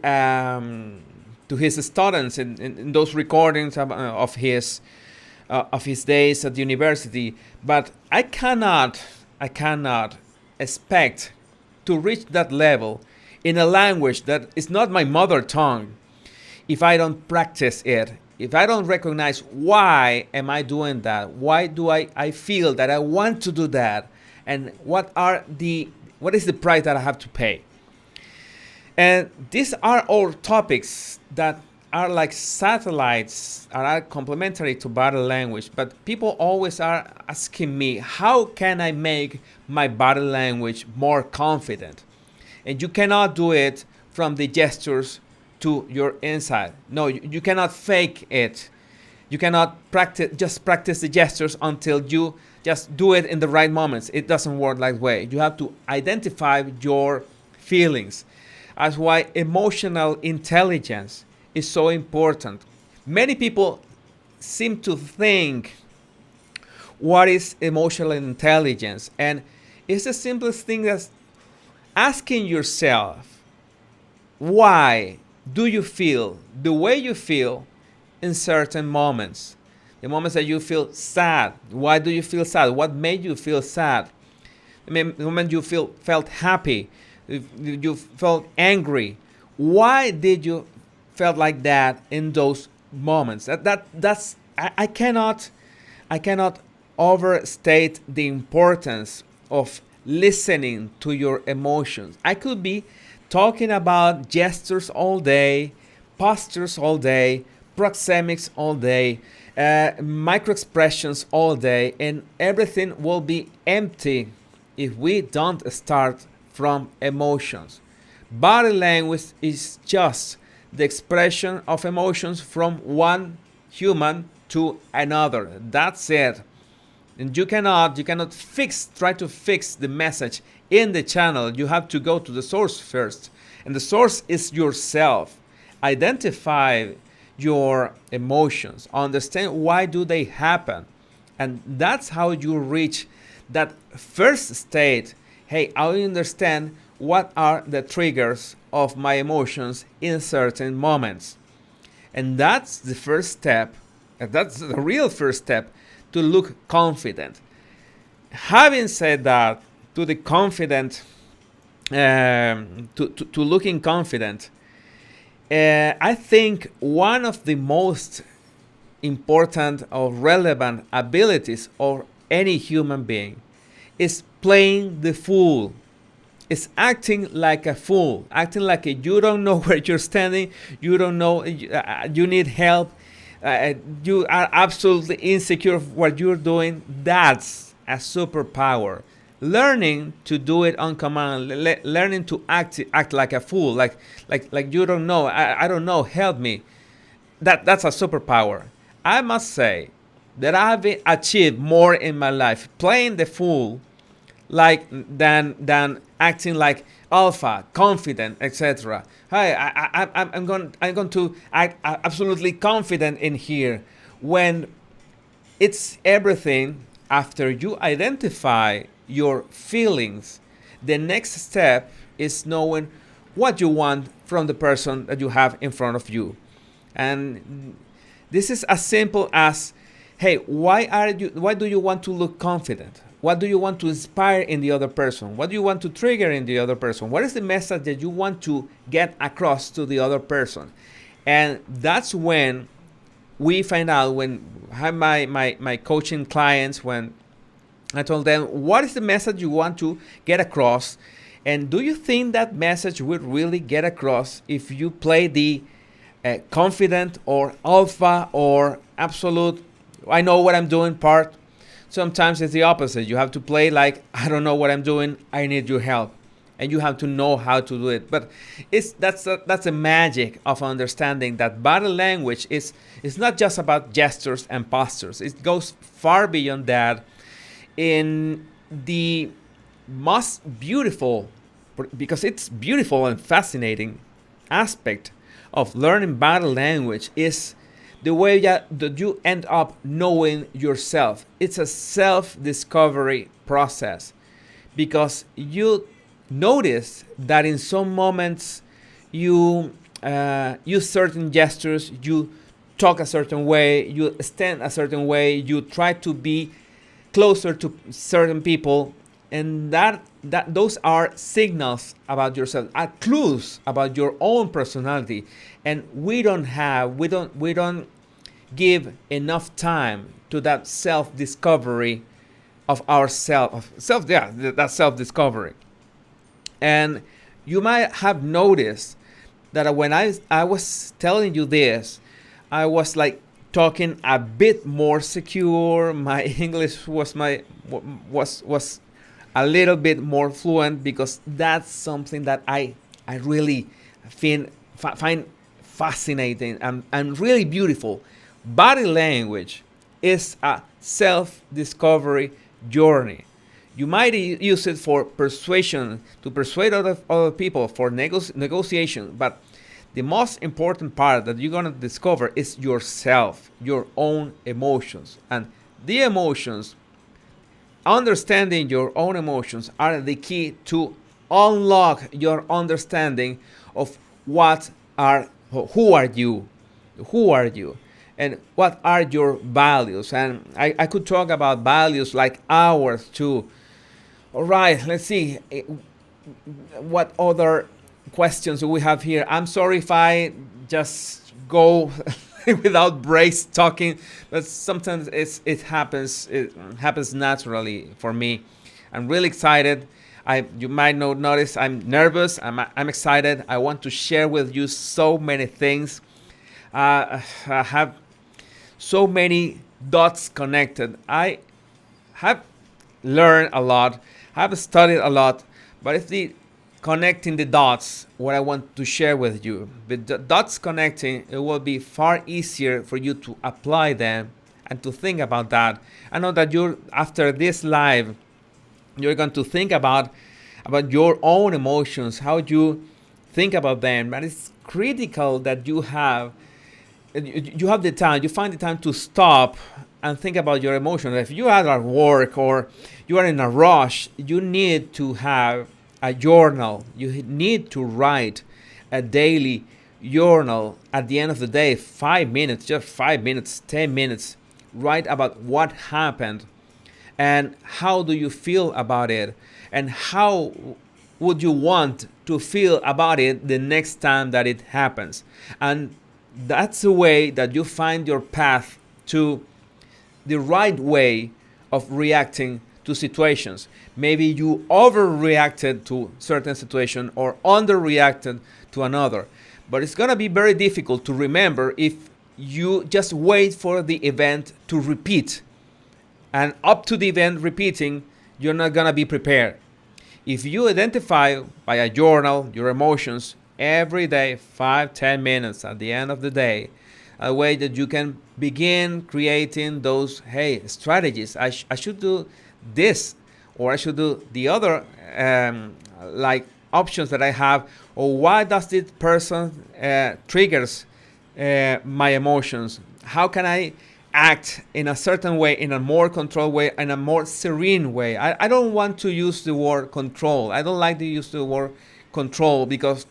his students in those recordings of his days at the university. But I cannot expect to reach that level in a language that is not my mother tongue if I don't practice it. If I don't recognize, why am I doing that? Why do I feel that I want to do that? And what is the price that I have to pay? And these are all topics that are like satellites, are complementary to body language. But people always are asking me, how can I make my body language more confident? And you cannot do it from the gestures to your inside. No, you cannot fake it. You cannot practice the gestures until you just do it in the right moments. It doesn't work that way. You have to identify your feelings. That's why emotional intelligence is so important. Many people seem to think, what is emotional intelligence? And It's the simplest thing as asking yourself, why do you feel the way you feel in certain moments? The moments that you feel sad. Why do you feel sad? What made you feel sad? The moment you felt happy, you felt angry. Why did you felt like that in those moments? I cannot overstate the importance of listening to your emotions. I could be talking about gestures all day, postures all day, proxemics all day, micro expressions all day, and everything will be empty if we don't start from emotions. Body language is just the expression of emotions from one human to another. That's it. And you cannot try to fix the message in the channel. You have to go to the source first. And the source is yourself. Identify your emotions. Understand why do they happen. And that's how you reach that first state. Hey, I understand what are the triggers of my emotions in certain moments. And that's the first step. And that's the real first step to look confident. Having said that, to the confident, to looking confident, I think one of the most important or relevant abilities of any human being is playing the fool. It's acting like a fool, acting like you don't know where you're standing, you don't know, you need help, you are absolutely insecure of what you're doing. That's a superpower. Learning to do it on command, learning to act like a fool, like you don't know, I don't know, help me. That's a superpower. I must say that I've achieved more in my life playing the fool than acting like alpha, confident, etc. Hey, I'm going to act absolutely confident in here when it's everything. After you identify your feelings, the next step is knowing what you want from the person that you have in front of you. And this is as simple as, hey, why do you want to look confident? What do you want to inspire in the other person? What do you want to trigger in the other person? What is the message that you want to get across to the other person? And that's when we find out, when I have my coaching clients, when I told them, what is the message you want to get across? And do you think that message will really get across if you play the confident or alpha or absolute, I know what I'm doing part? Sometimes it's the opposite. You have to play like, I don't know what I'm doing, I need your help. And you have to know how to do it. But that's the magic of understanding that body language is not just about gestures and postures. It goes far beyond that. In the most beautiful, because it's beautiful and fascinating aspect of learning body language is the way that you end up knowing yourself. It's a self-discovery process, because you notice that in some moments you use certain gestures, you talk a certain way, you stand a certain way, you try to be closer to certain people, and that those are signals about yourself, are clues about your own personality. And we don't give enough time to that self-discovery of ourself, that self-discovery. And you might have noticed that when I was telling you this, I was like talking a bit more secure. My English was a little bit more fluent, because that's something that I really find fascinating and really beautiful. Body language is a self-discovery journey. You might use it for persuasion, to persuade other people, for negotiation, but the most important part that you're going to discover is yourself, your own emotions. And the emotions understanding your own emotions are the key to unlock your understanding of who are you, who are you, and what are your values. And I could talk about values like ours too. All right, let's see what other questions do we have here. I'm sorry if I just go without breaks talking, but sometimes it happens. It happens naturally for me. I'm really excited. You might not notice I'm nervous. I'm excited. I want to share with you so many things. I have so many dots connected. I have learned a lot, have studied a lot, but it's the connecting the dots what I want to share with you. With the dots connecting, it will be far easier for you to apply them and to think about that. I know that after this live, you're going to think about your own emotions, how you think about them, and it's critical that you have the time, you find the time to stop and think about your emotions. If you are at work or you are in a rush, you need to have a journal. You need to write a daily journal at the end of the day, 5 minutes, just 5 minutes, 10 minutes. Write about what happened and how do you feel about it, and how would you want to feel about it the next time that it happens. And that's the way that you find your path to the right way of reacting to situations. Maybe you overreacted to certain situation or underreacted to another. But it's going to be very difficult to remember if you just wait for the event to repeat. And up to the event repeating, you're not going to be prepared. If you identify by a journal your emotions every day, 5-10 minutes at the end of the day, a way that you can begin creating those strategies. I should do this, or I should do the other, like options that I have, or why does this person triggers my emotions? How can I act in a certain way, in a more controlled way, in a more serene way? I don't want to use the word control. I don't like to use the word control, because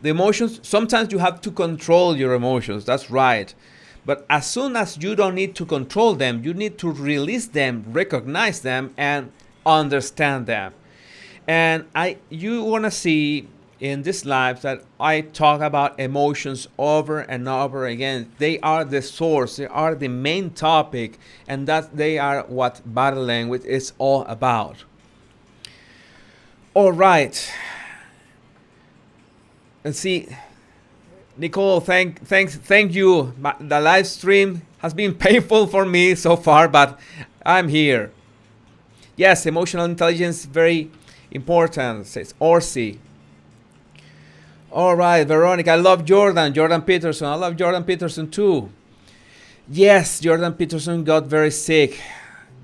the emotions, sometimes you have to control your emotions, that's right. But as soon as you don't need to control them, you need to release them, recognize them, and understand them. And you want to see in this live that I talk about emotions over and over again. They are the source, they are the main topic, and that they are what body language is all about. All right. Let's see. Nicole, thank you. The live stream has been painful for me so far, but I'm here. Yes, emotional intelligence is very important, says Orsi. All right, Veronica, I love Jordan Peterson. I love Jordan Peterson too. Yes, Jordan Peterson got very sick.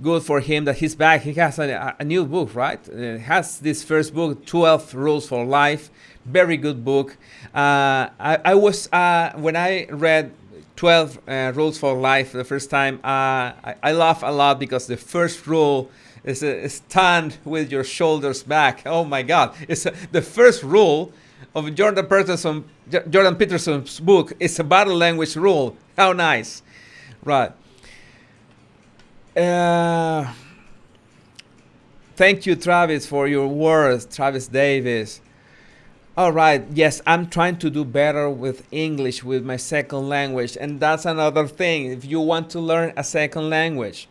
Good for him that he's back. He has a new book, right? Has this first book, 12 Rules for Life. Very good book. I was when I read 12 Rules for Life the first time, I laugh a lot, because the first rule is stand with your shoulders back. Oh my God! It's the first rule of Jordan Peterson's book. It's a body language rule. How nice, right? Thank you, Travis, for your words, Travis Davis. All right, yes, I'm trying to do better with English, with my second language, and that's another thing. If you want to learn a second language,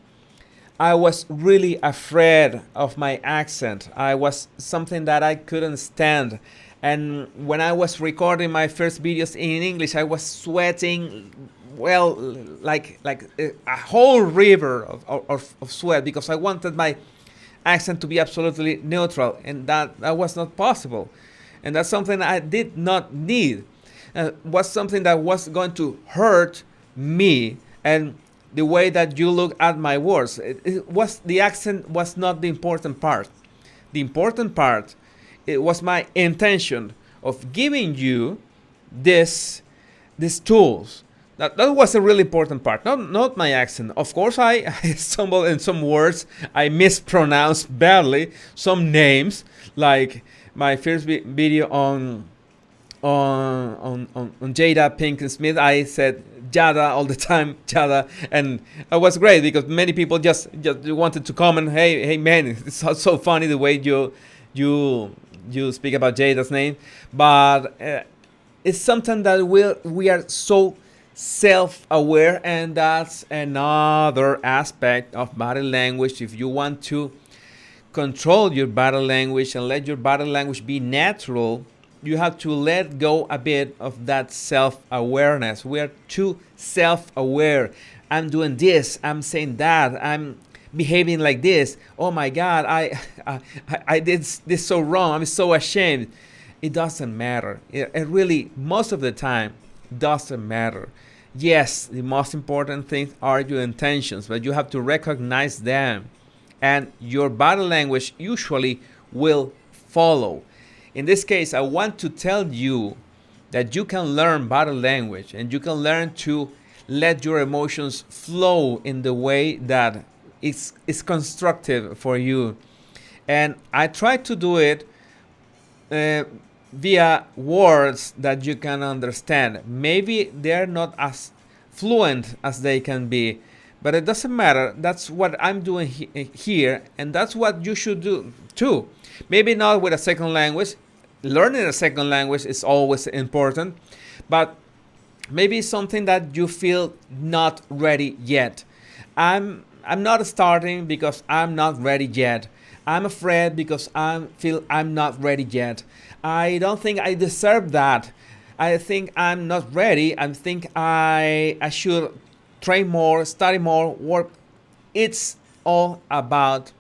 I was really afraid of my accent. I was something that I couldn't stand. And when I was recording my first videos in English, I was sweating, well, like a whole river of sweat, because I wanted my accent to be absolutely neutral, and that was not possible. And that's something I did not need. Was something that was going to hurt me, and the way that you look at my words. It was, the accent was not the important part. The important part, it was my intention of giving you these tools That was a really important part. Not my accent. Of course, I stumbled in some words. I mispronounced badly some names, like my first video on Jada Pinkett Smith. I said Jada all the time, Jada, and it was great because many people just wanted to comment. Hey man, it's so funny the way you speak about Jada's name, but it's something that we are so self-aware, and that's another aspect of body language. If you want to control your body language and let your body language be natural, you have to let go a bit of that self-awareness. We are too self-aware. I'm doing this, I'm saying that, I'm behaving like this. Oh my God, I did this so wrong, I'm so ashamed. It doesn't matter. It really, most of the time, doesn't matter. Yes, the most important things are your intentions, but you have to recognize them, and your body language usually will follow. In this case, I want to tell you that you can learn body language, and you can learn to let your emotions flow in the way that is constructive for you. And I try to do it via words that you can understand. Maybe they're not as fluent as they can be, but it doesn't matter. That's what I'm doing here, and that's what you should do too. Maybe not with a second language. Learning a second language is always important, but maybe something that you feel not ready yet. I'm not starting because I'm not ready yet. I'm afraid because I feel I'm not ready yet. I don't think I deserve that. I think I'm not ready. I think I should train more, study more, work. It's all about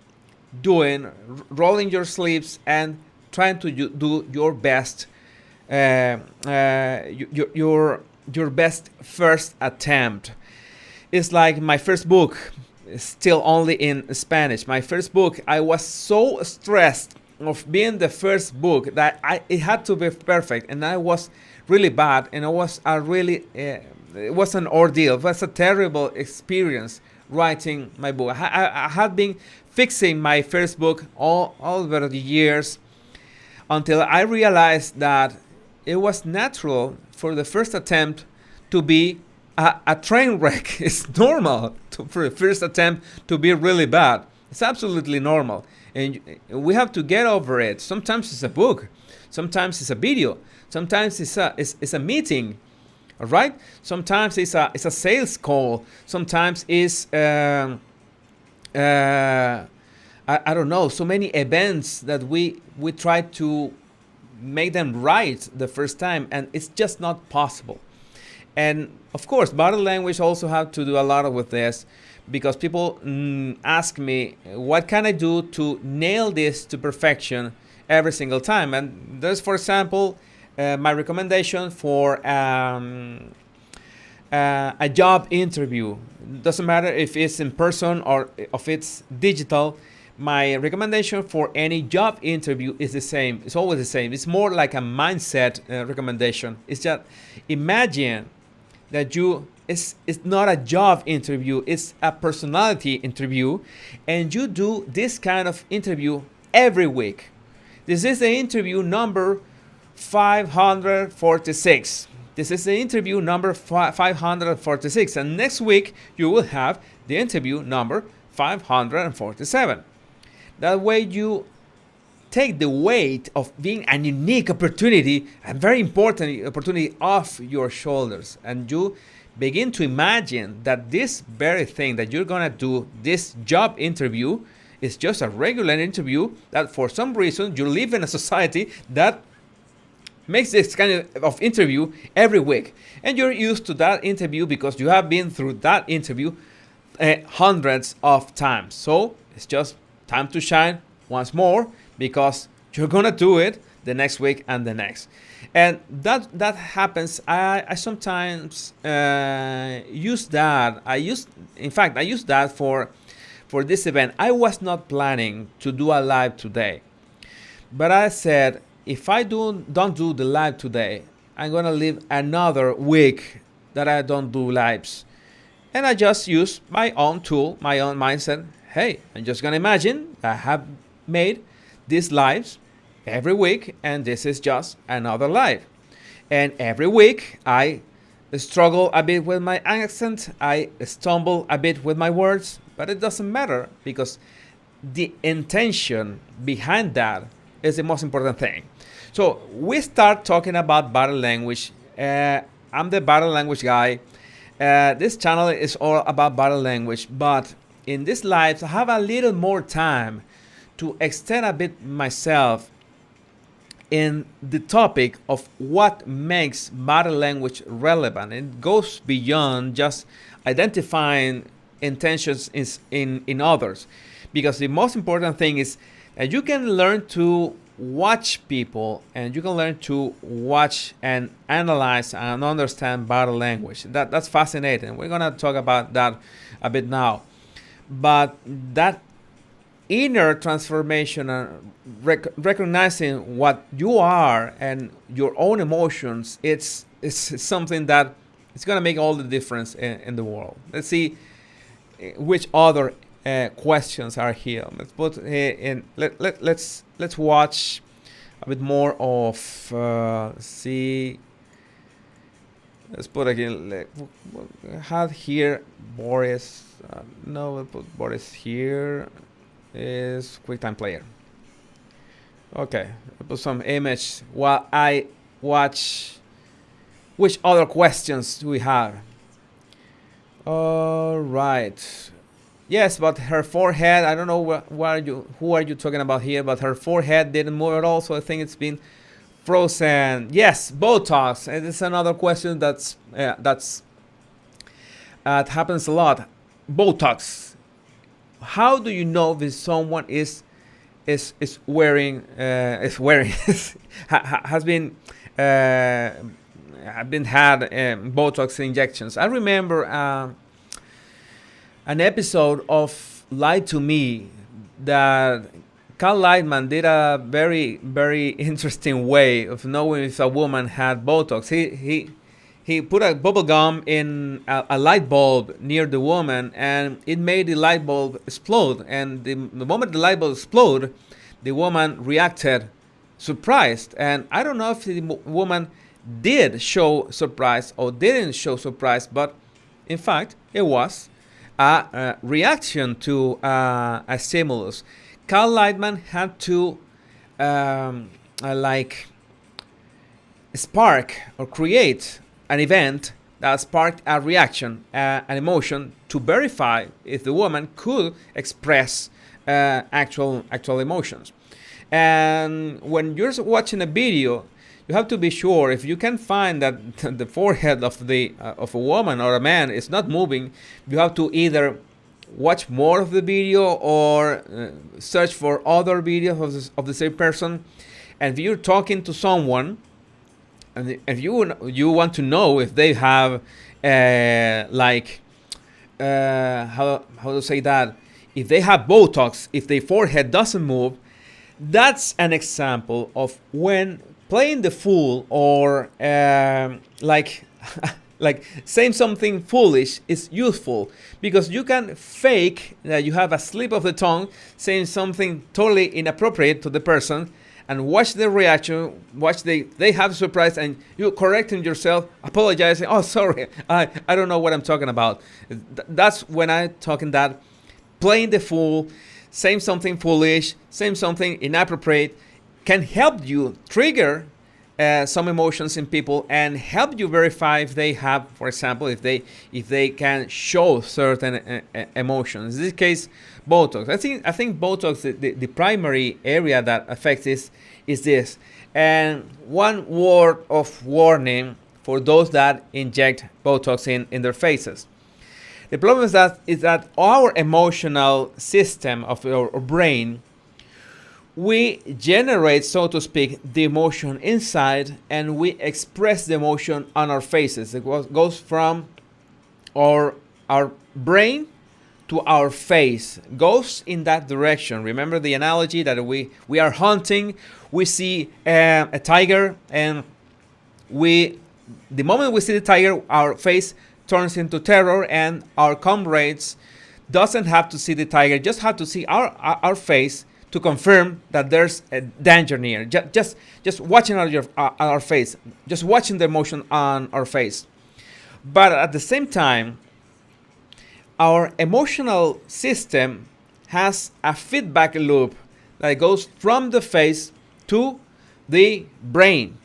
doing, rolling your sleeves and trying to do your best, your best first attempt. It's like my first book, still only in Spanish. My first book, I was so stressed of being the first book that it had to be perfect, and I was really bad, and it was it was an ordeal. It was a terrible experience writing my book. I had been fixing my first book all over the years, until I realized that it was natural for the first attempt to be a train wreck. It's normal for the first attempt to be really bad. It's absolutely normal. And we have to get over it. Sometimes it's a book. Sometimes it's a video. Sometimes it's a meeting. All right? Sometimes it's a sales call. Sometimes it's I don't know, so many events that we try to make them right the first time, and it's just not possible. And of course, body language also have to do a lot with this, because people ask me, what can I do to nail this to perfection every single time? And there's, for example, my recommendation for a job interview. Doesn't matter if it's in person or if it's digital. My recommendation for any job interview is the same. It's always the same. It's more like a mindset recommendation. It's just imagine that it's not a job interview, it's a personality interview, and you do this kind of interview every week. This is the interview number 546. This is the interview number 546, and next week you will have the interview number 547. That way you take the weight of being a unique opportunity, a very important opportunity, off your shoulders, and you begin to imagine that this very thing that you're gonna do, this job interview, is just a regular interview, that for some reason you live in a society that makes this kind of interview every week, and you're used to that interview because you have been through that interview hundreds of times. So it's just time to shine once more, because you're gonna do it the next week and the next. And that happens. I sometimes use that. I used that for this event. I was not planning to do a live today, but I said, if I don't do the live today, I'm gonna live another week that I don't do lives. And I just use my own tool, my own mindset. Hey, I'm just gonna imagine I have made these lives every week, and this is just another live. And every week I struggle a bit with my accent, I stumble a bit with my words, but it doesn't matter because the intention behind that is the most important thing. So we start talking about body language. I'm the body language guy. This channel is all about body language, but in these lives I have a little more time to extend a bit myself in the topic of what makes body language relevant. It goes beyond just identifying intentions in others, because the most important thing is that you can learn to watch people, and you can learn to watch and analyze and understand body language. That's fascinating. We're gonna talk about that a bit now, but that inner transformation and recognizing what you are and your own emotions, it's something that it's going to make all the difference in the world. Let's see which other questions are here. Let's put in let's watch a bit more of see. Let's put again. Have here Boris. No, we'll put Boris here. Is QuickTime Player. Okay, I'll put some image while I watch. Which other questions do we have? All right. Yes, but her forehead. I don't know who are you talking about here? But her forehead didn't move at all, so I think it's been frozen. Yes, Botox. And it's another question that happens a lot. Botox. How do you know if someone is wearing has been had Botox injections? I remember an episode of Lie to Me that Cal Lightman did a very interesting way of knowing if a woman had Botox. He put a bubble gum in a light bulb near the woman, and it made the light bulb explode. And the moment the light bulb exploded, the woman reacted surprised. And I don't know if the woman did show surprise or didn't show surprise, but in fact, it was a reaction to a stimulus. Cal Lightman had to spark or create an event that sparked a reaction, an emotion, to verify if the woman could express actual emotions. And when you're watching a video, you have to be sure, if you can find that the forehead of a woman or a man is not moving, you have to either watch more of the video or search for other videos of the same person. And if you're talking to someone, and if you want to know if they have how to say that, if they have Botox, if their forehead doesn't move, that's an example of when playing the fool or like saying something foolish is useful, because you can fake that you have a slip of the tongue saying something totally inappropriate to the person, and watch the reaction, watch they have surprise, and you correcting yourself, apologizing, oh sorry, I don't know what I'm talking about. That's when I'm talking that playing the fool, saying something foolish, saying something inappropriate can help you trigger some emotions in people and help you verify if they have, for example, if they can show certain emotions. In this case, Botox. I think Botox, the primary area that affects is this. And one word of warning for those that inject Botox in their faces. The problem is that our emotional system of our brain, we generate, so to speak, the emotion inside, and we express the emotion on our faces. It goes from our brain to our face, goes in that direction. Remember the analogy that we are hunting, we see a tiger, and we the moment we see the tiger, our face turns into terror, and our comrades doesn't have to see the tiger, just have to see our face to confirm that there's a danger near. Just watching our face, just watching the emotion on our face. But at the same time, our emotional system has a feedback loop that goes from the face to the brain.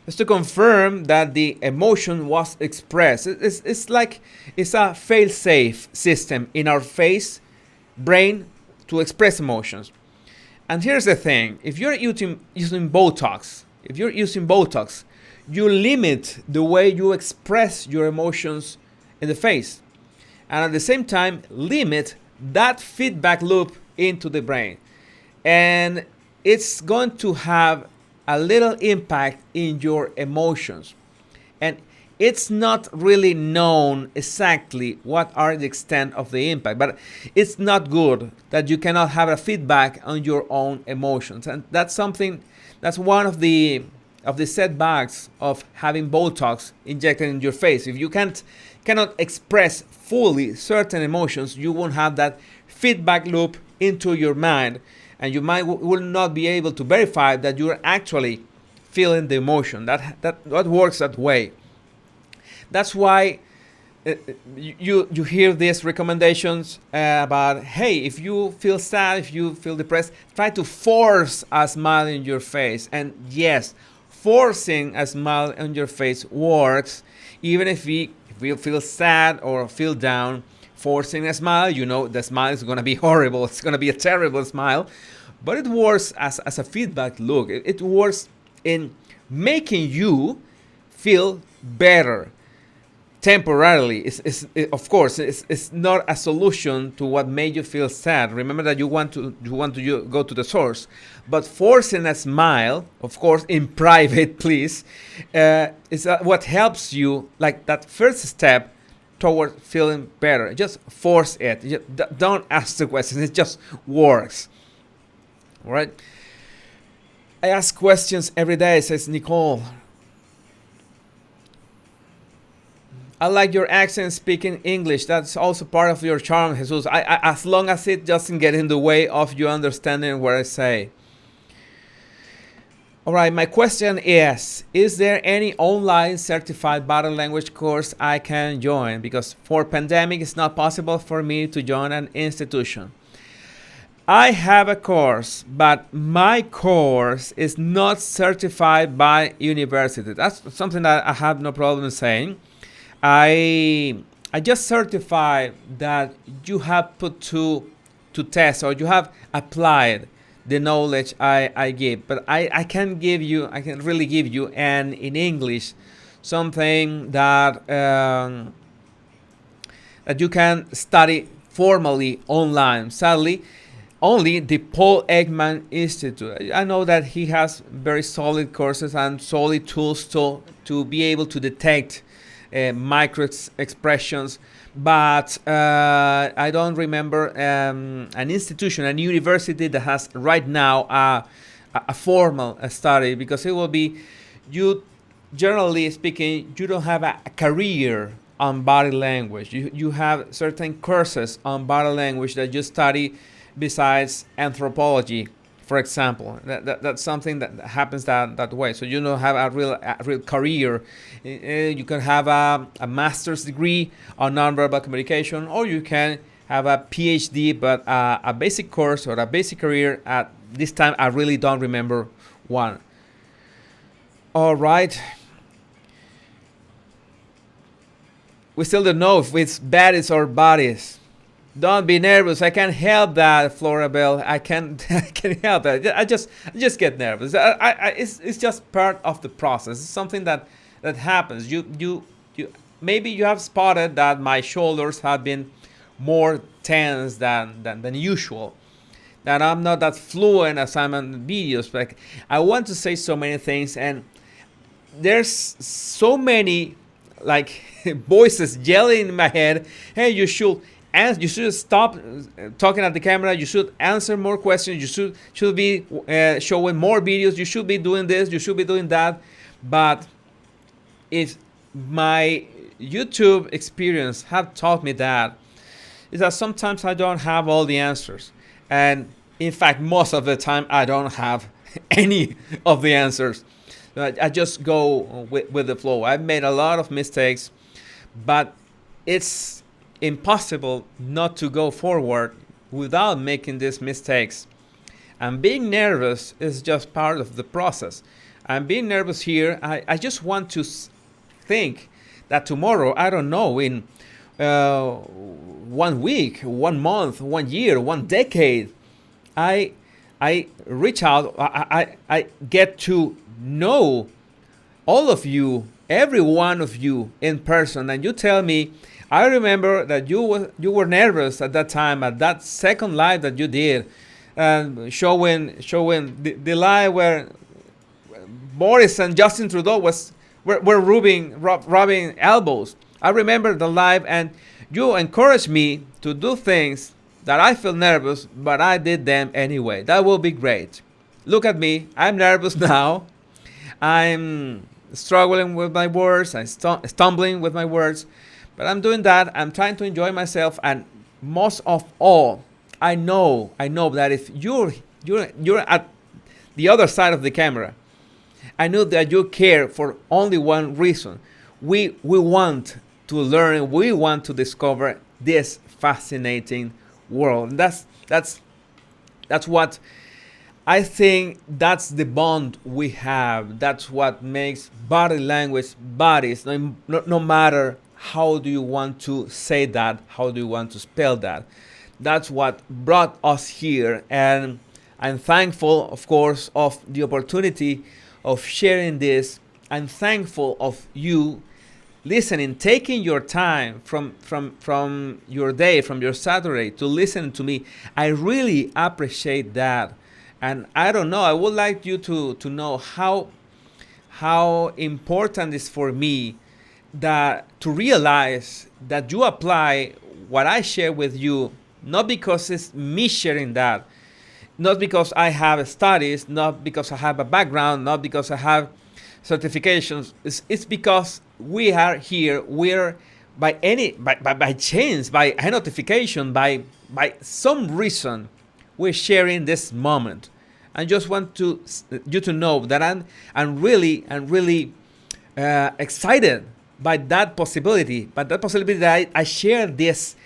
It's to confirm that the emotion was expressed. It's like it's a fail-safe system in our face, brain, to express emotions. And here's the thing: if you're using Botox, you limit the way you express your emotions in the face, and at the same time limit that feedback loop into the brain, and it's going to have a little impact in your emotions. And it's not really known exactly what are the extent of the impact, but it's not good that you cannot have a feedback on your own emotions. And that's one of the setbacks of having Botox injected in your face. If you cannot express fully certain emotions, you won't have that feedback loop into your mind, and you will not be able to verify that you're actually feeling the emotion. That works that way. That's why you hear these recommendations about, hey, if you feel sad, if you feel depressed, try to force a smile in your face. And yes, forcing a smile on your face works, even if we feel sad or feel down. Forcing a smile, the smile is going to be horrible. It's going to be a terrible smile. But it works as a feedback loop. It works in making you feel better temporarily. Of course, it's not a solution to what made you feel sad. Remember that you want to go to the source. But forcing a smile, of course, in private, please, is what helps you, like that first step toward feeling better. Just force it. Don't ask the questions. It just works. All right. I ask questions every day, says Nicole. I like your accent speaking English. That's also part of your charm, Jesus. As long as it doesn't get in the way of you understanding what I say. All right, my question is there any online certified body language course I can join? Because for pandemic, it's not possible for me to join an institution. I have a course, but my course is not certified by university. That's something that I have no problem saying. I just certify that you have put to test, or you have applied the knowledge I give. But I can really give you, and in English, something that that you can study formally online. Sadly, only the Paul Ekman Institute. I know that he has very solid courses and solid tools to be able to detect micro expressions, but I don't remember an institution, a university that has right now a formal study, because it will be, you generally speaking, you don't have a career on body language. You have certain courses on body language that you study besides anthropology, for example. That's something that happens that way. So you don't have a real career. You can have a master's degree on nonverbal communication, or you can have a PhD, but a basic course or a basic career. At this time, I really don't remember one. All right. We still don't know if it's baddies or bodies. Don't be nervous. I can't help that, Florabelle. I can't help that. I just get nervous. It's just part of the process. It's something that happens. You maybe you have spotted that my shoulders have been more tense than usual. That I'm not that fluent as I'm on videos. But I want to say so many things, and there's so many like voices yelling in my head. Hey, you should stop talking at the camera. You should answer more questions. You should be showing more videos. You should be doing this. You should be doing that. But if my YouTube experience have taught me that is that sometimes I don't have all the answers. And in fact, most of the time, I don't have any of the answers. I just go with the flow. I've made a lot of mistakes, but it's impossible not to go forward without making these mistakes. And being nervous is just part of the process. And being nervous here, I just want to think that tomorrow, I don't know, in 1 week, 1 month, 1 year, 1 decade, I reach out, I get to know all of you, every one of you in person, and you tell me, I remember that you were nervous at that time, at that second live that you did, showing the live where Boris and Justin Trudeau were rubbing elbows. I remember the live, and you encouraged me to do things that I feel nervous, but I did them anyway. That will be great. Look at me. I'm nervous now. I'm struggling with my words. I'm stumbling with my words. But I'm doing that. I'm trying to enjoy myself. And most of all, I know that if you're at the other side of the camera, I know that you care for only one reason. We want to learn. We want to discover this fascinating world. And that's what I think. That's the bond we have. That's what makes Body Language Baddies. No matter how do you want to say that, how do you want to spell that, that's what brought us here. And I'm thankful, of course, of the opportunity of sharing this. I'm thankful of you listening, taking your time from your day, from your Saturday to listen to me. I really appreciate that. And I don't know, I would like you to know how important it is for me that to realize that you apply what I share with you, not because it's me sharing that, not because I have studies, not because I have a background, not because I have certifications. It's because we are here. We're by chance, by a notification, by some reason, we're sharing this moment. I just want you to know that I'm really excited by that possibility. But that possibility that I share these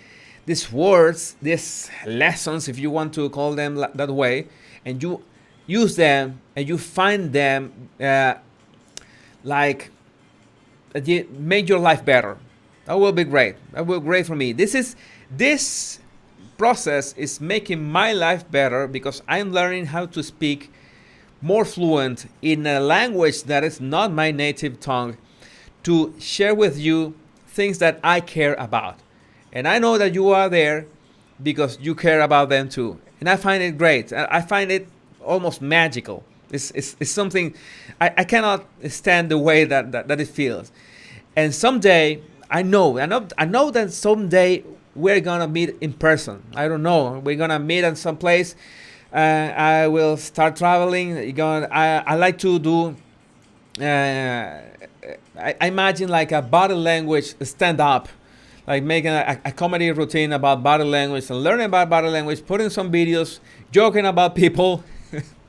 words, these lessons, if you want to call them that way, and you use them and you find them like make your life better. That will be great. That will be great for me. This process is making my life better because I'm learning how to speak more fluent in a language that is not my native tongue, to share with you things that I care about. And I know that you are there because you care about them too. And I find it great. I find it almost magical. It's something I cannot stand the way that it feels. And someday, I know that someday we're gonna meet in person. I don't know. We're gonna meet at some place. I will start traveling. I like to do. I imagine like a body language stand up, like making a comedy routine about body language and learning about body language, putting some videos, joking about people,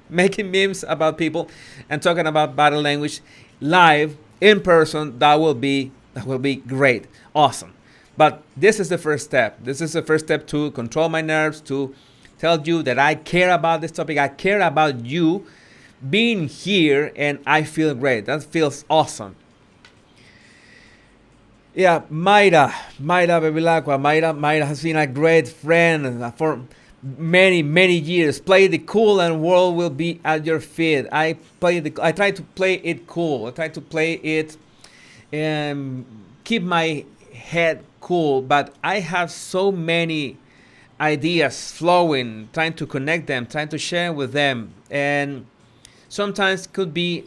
making memes about people, and talking about body language live in person. That will be great, awesome. But this is the first step. This is the first step to control my nerves, to tell you that I care about this topic. I care about you being here, and I feel great. That feels awesome. Yeah, Mayra Bevilacqua. Mayra has been a great friend for many years. Play the cool and world will be at your feet. I try to play it cool. I try to play it and keep my head cool, but I have so many ideas flowing, trying to connect them, trying to share with them, and sometimes could be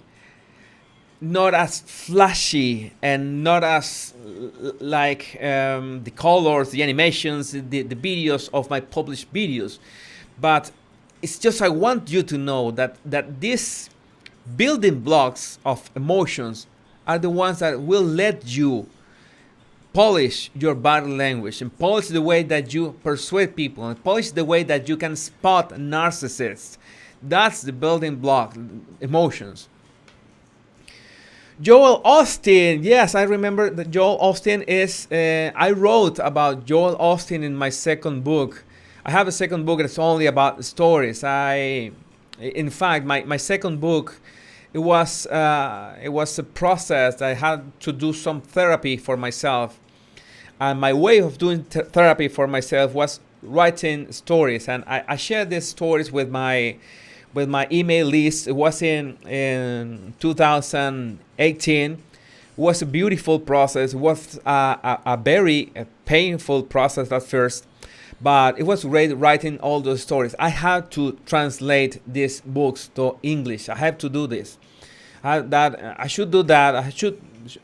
not as flashy and not as like the colors, the animations, the videos of my published videos. But it's just I want you to know that these building blocks of emotions are the ones that will let you polish your body language and polish the way that you persuade people and polish the way that you can spot narcissists. That's the building block, emotions. Joel Austin, yes, I remember that Joel Austin is, I wrote about Joel Austin in my second book. I have a second book that's only about stories. In fact, my second book, it was a process. I had to do some therapy for myself. And my way of doing therapy for myself was writing stories. And I shared these stories with my email list. It was in 2018. It was a beautiful process. It was a very painful process at first, but it was great writing all those stories. I had to translate these books to English. I have to do this. I should do that.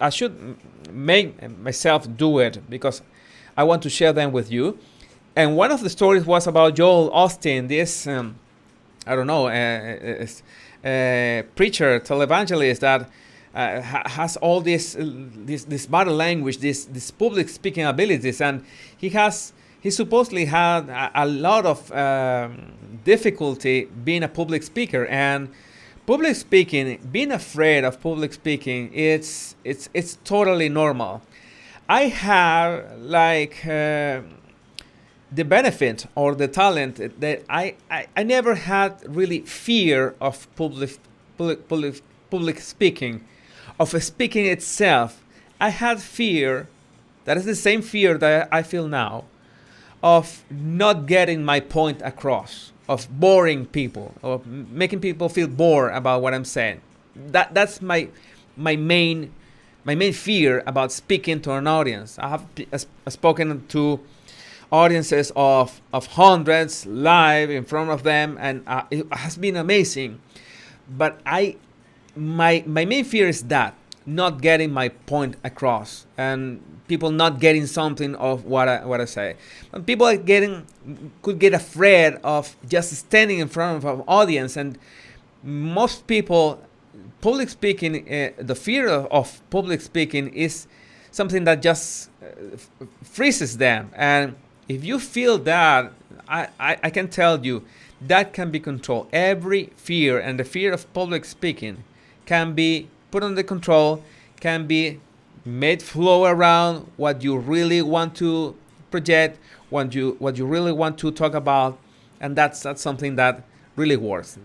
I should make myself do it because I want to share them with you. And one of the stories was about Joel Austin, this I don't know, preacher, televangelist that has all this body language, this public speaking abilities, and he supposedly had a lot of difficulty being a public speaker. And public speaking, being afraid of public speaking, it's totally normal. I have the benefit or the talent that I never had really fear of public speaking, of speaking itself. I had fear, that is the same fear that I feel now, of not getting my point across, of boring people, of making people feel bored about what I'm saying. That's my main fear about speaking to an audience. I have spoken to audiences of hundreds live in front of them, and it has been amazing. But my main fear is that not getting my point across and people not getting something of what I say. And people could get afraid of just standing in front of an audience, and most people, public speaking, the fear of public speaking is something that just freezes them. And if you feel that, I can tell you that can be controlled. Every fear and the fear of public speaking can be put under control, can be made flow around what you really want to project, what you really want to talk about, and that's something that really works.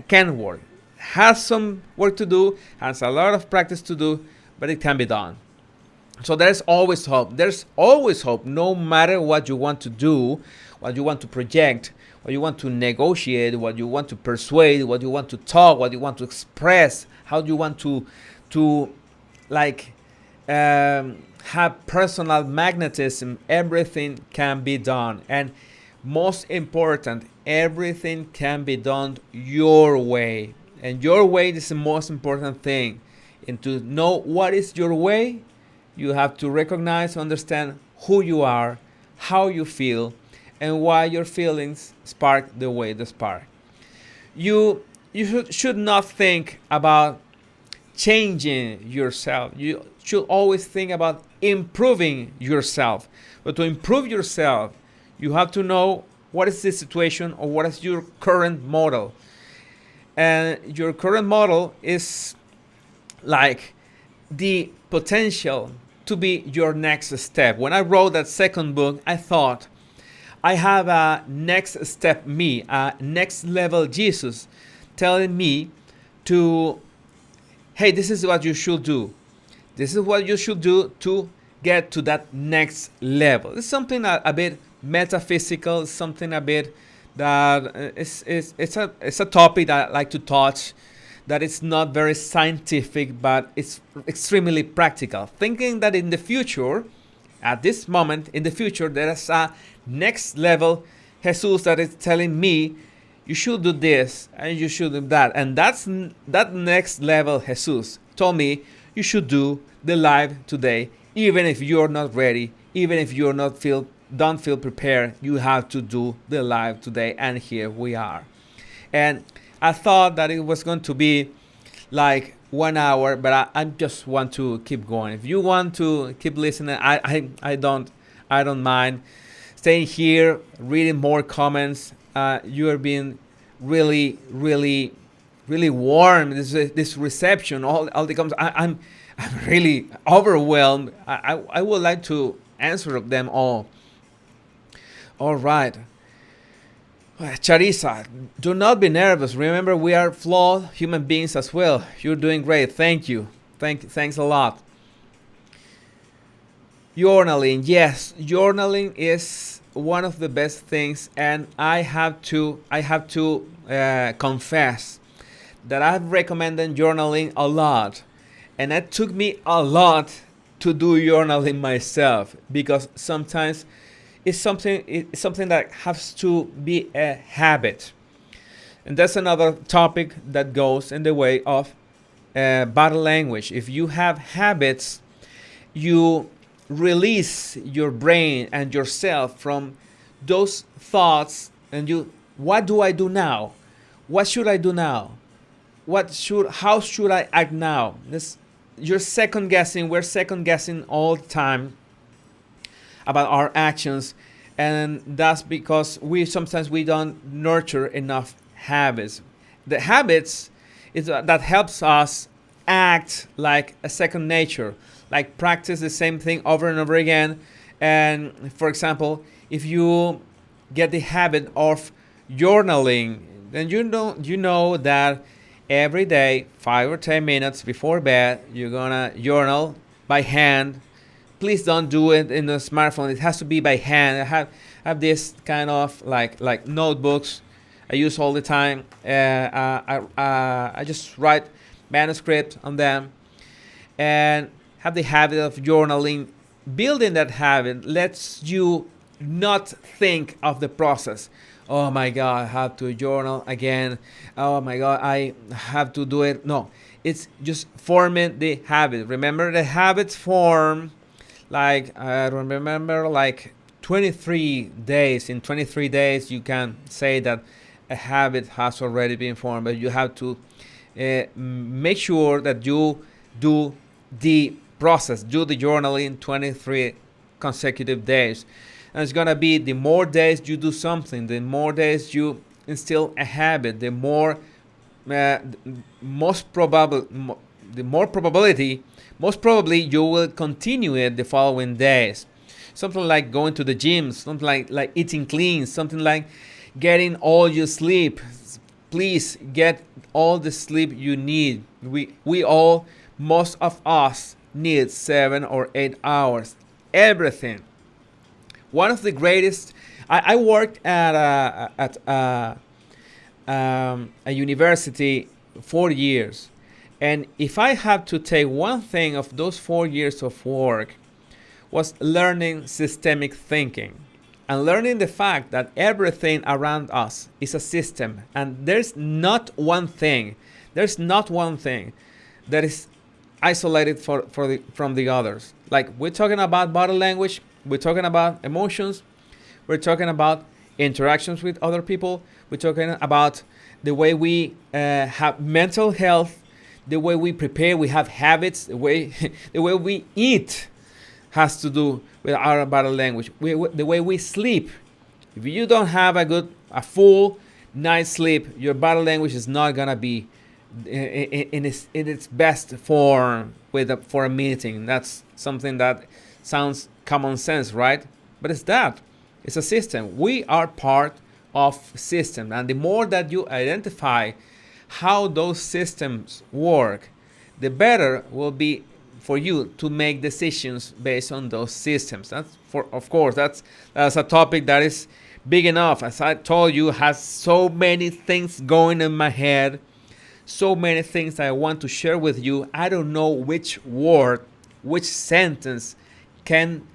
Can work. Has some work to do, has a lot of practice to do, but it can be done. So there's always hope. There's always hope, no matter what you want to do, what you want to project, what you want to negotiate, what you want to persuade, what you want to talk, what you want to express, how you want to have personal magnetism. Everything can be done. And most important, everything can be done your way. And your way is the most important thing. And to know what is your way, you have to recognize, understand who you are, how you feel, and why your feelings spark the way they spark. You should not think about changing yourself. You should always think about improving yourself. But to improve yourself, you have to know what is the situation or what is your current model. And your current model is like the potential to be your next step. When I wrote that second book, I thought I have a next step me, a next level Jesus telling me to, hey, this is what you should do. This is what you should do to get to that next level. It's something a bit metaphysical, something a bit that it's a topic that I like to touch, that it's not very scientific, but it's extremely practical. Thinking that in the future, at this moment, in the future, there is a next level Jesus that is telling me, you should do this and you should do that. And that next level Jesus told me, you should do the live today, even if you're not ready, even if you're not don't feel prepared, you have to do the live today. And here we are. And I thought that it was going to be like 1 hour, but I just want to keep going. If you want to keep listening, I don't mind staying here, reading more comments. You are being really, really, really warm. This reception, all the comments. I'm really overwhelmed. I would like to answer them all. All right. Charissa, do not be nervous. Remember, we are flawed human beings as well. You're doing great. Thank you. Thanks a lot. Journaling. Yes, journaling is one of the best things, and I have to confess that I've recommended journaling a lot, and it took me a lot to do journaling myself, because sometimes it's something that has to be a habit, and that's another topic that goes in the way of body language. If you have habits, you release your brain and yourself from those thoughts, and what do I do now? What should I do now? How should I act now? You're second guessing. We're second guessing all the time about our actions, and that's because sometimes we don't nurture enough habits. The habits is that helps us act like a second nature, like practice the same thing over and over again. And for example, if you get the habit of journaling, then you know that every day, 5 or 10 minutes before bed, you're gonna journal by hand. Please don't do it in a smartphone. It has to be by hand. I have this kind of like notebooks I use all the time. I just write manuscript on them and have the habit of journaling. Building that habit lets you not think of the process. Oh my God, I have to journal again. Oh my God, I have to do it. No, it's just forming the habit. Remember, the habits form like, I remember, like 23 days. In 23 days, you can say that a habit has already been formed, but you have to make sure that you do the process, do the journaling 23 consecutive days. And it's gonna be, the more days you do something, the more days you instill a habit, the more most probably you will continue it the following days. Something like going to the gym, something like eating clean, something like getting all your sleep. Please get all the sleep you need. We all, most of us, need 7 or 8 hours. Everything. One of the greatest. I worked at a university 4 years, and if I had to take one thing of those 4 years of work, was learning systemic thinking and learning the fact that everything around us is a system, and there's not one thing that is isolated from the others. Like, we're talking about body language, we're talking about emotions, we're talking about interactions with other people, we're talking about the way we have mental health, the way we prepare, we have habits, the way we eat has to do with our body language. The way we sleep. If you don't have a full night's sleep, your body language is not gonna be in its best form for a meeting. That's something that sounds common sense, right? But it's a system. We are part of system, and the more that you identify how those systems work, the better will be for you to make decisions based on those systems. Of course, that's a topic that is big enough. As I told you, has so many things going in my head, so many things I want to share with you. I don't know which word, which sentence can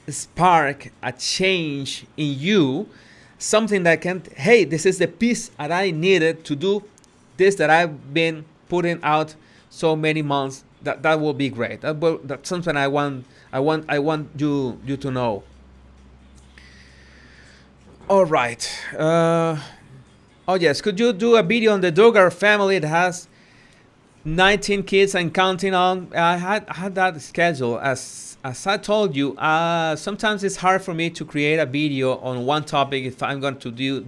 spark a change in you, something that can, hey, this is the piece that I needed to do this, that I've been putting out so many months. That will be great. That's something I want you to know. All right. Oh yes, could you do a video on the Duggar family? It has 19 kids and counting on. I had that schedule. As I told you, sometimes it's hard for me to create a video on one topic if I'm going to do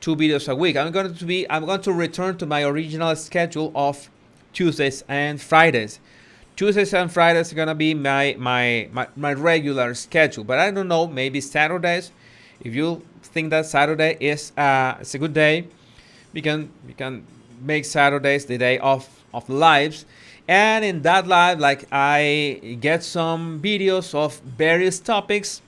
2 videos a week. I'm going to return to my original schedule of Tuesdays and Fridays. Tuesdays and Fridays are gonna be my regular schedule. But I don't know, maybe Saturdays. If you think that Saturday is it's a good day, we can make Saturdays the day of lives. And in that live, like, I get some videos of various topics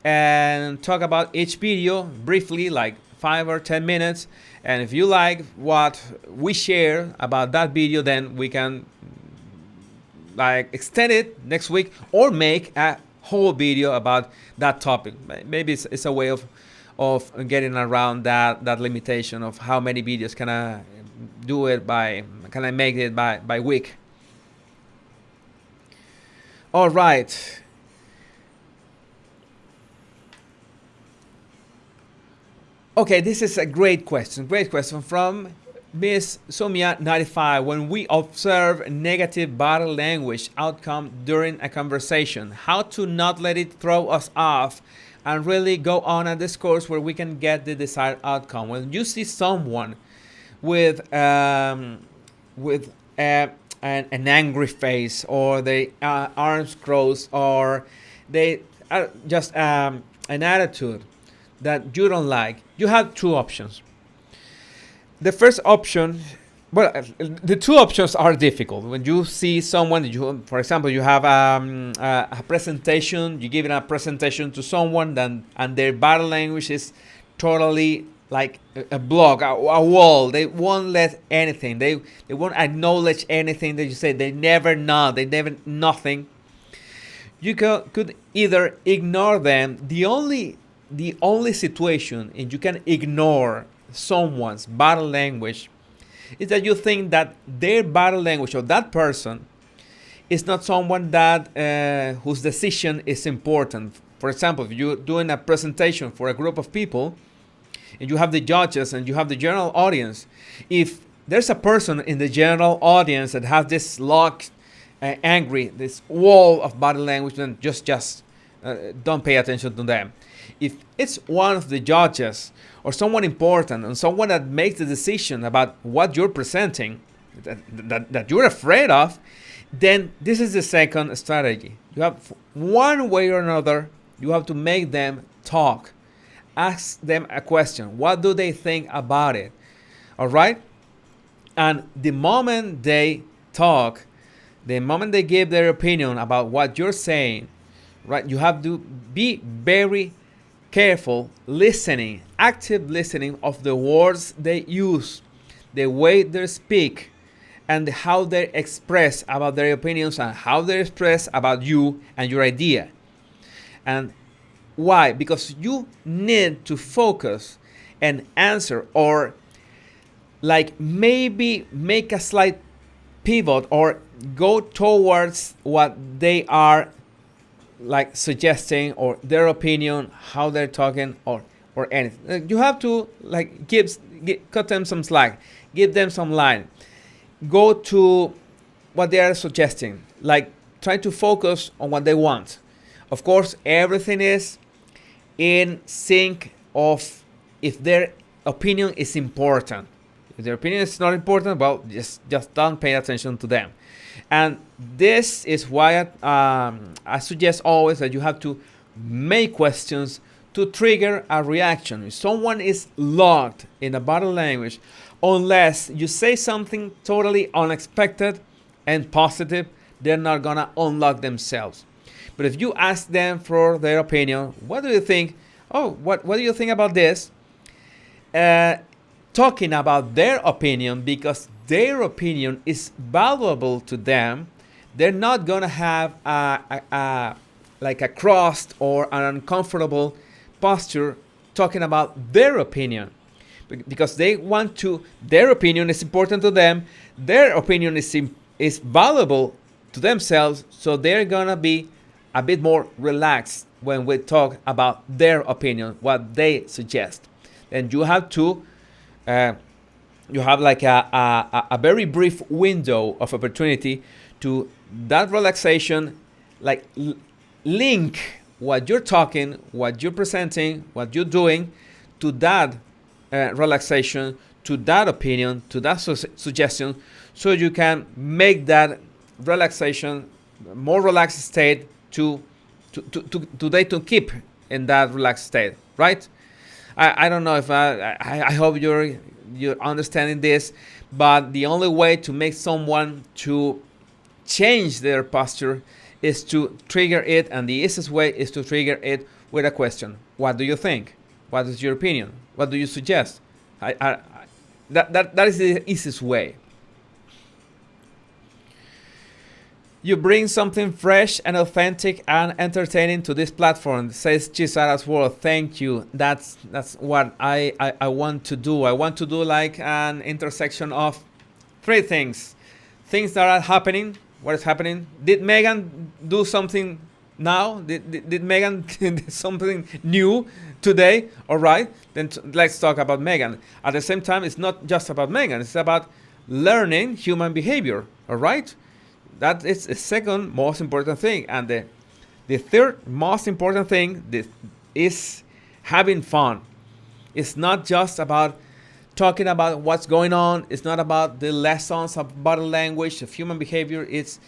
and talk about each video briefly, like 5 or 10 minutes. And if you like what we share about that video, then we can like extend it next week or make a whole video about that topic. Maybe it's a way of getting around that limitation of how many videos can I make it by week. All right. Okay, this is a great question from Miss Somia95. When we observe negative body language outcome during a conversation, how to not let it throw us off and really go on a discourse where we can get the desired outcome. When you see someone with an angry face, or their arms crossed, or they are just an attitude that you don't like, you have 2 options. The first option, the 2 options are difficult. When you see someone, for example, you have a presentation, you give a presentation to someone, and their body language is totally like a block, a wall. They won't let anything. They won't acknowledge anything that you say. They never nod. They never nothing. You could either ignore them. The only situation and you can ignore someone's body language is that you think that their body language or that person is not someone that whose decision is important. For example, if you're doing a presentation for a group of people and you have the judges and you have the general audience, if there's a person in the general audience that has this locked, angry, this wall of body language, then just don't pay attention to them. If it's one of the judges or someone important and someone that makes the decision about what you're presenting that you're afraid of, then this is the second strategy. You have, one way or another, you have to make them talk. Ask them a question. What do they think about it? All right? And the moment they talk, the moment they give their opinion about what you're saying, right, you have to be very careful listening, active listening of the words they use, the way they speak, and how they express about their opinions and how they express about you and your idea. And why? Because you need to focus and answer, or like maybe make a slight pivot or go towards what they are like suggesting, or their opinion, how they're talking, or anything. You have to like cut them some slack, give them some line, go to what they are suggesting, like try to focus on what they want. Of course, everything is in sync of if their opinion is important. If their opinion is not important, well, just don't pay attention to them. And this is why I suggest always that you have to make questions to trigger a reaction. If someone is locked in a body language, unless you say something totally unexpected and positive, they're not gonna unlock themselves. But if you ask them for their opinion, what do you think? Oh, what do you think about this? Talking about their opinion, because their opinion is valuable to them, they're not gonna have like a crossed or an uncomfortable posture talking about their opinion, because they want to. Their opinion is important to them. Their opinion is valuable to themselves, so they're gonna be a bit more relaxed when we talk about their opinion, what they suggest. Then you have to you have like a very brief window of opportunity to that relaxation, like link what you're talking, what you're presenting, what you're doing to that relaxation, to that opinion, to that suggestion, so you can make that relaxation more relaxed state to keep in that relaxed state, right? I don't know if I hope you're understanding this, but the only way to make someone to change their posture is to trigger it, and the easiest way is to trigger it with a question. What do you think? What is your opinion? What do you suggest? That is the easiest way. You bring something fresh and authentic and entertaining to this platform, says Chisara's World. Thank you. That's what I want to do. I want to do like an intersection of three things. Things that are happening. What is happening? Did Megan do something now? Did Megan do something new today? All right. Then let's talk about Megan. At the same time, it's not just about Megan. It's about learning human behavior. All right. That is the second most important thing. And the third most important thing is having fun. It's not just about talking about what's going on. It's not about the lessons of body language, of human behavior. It's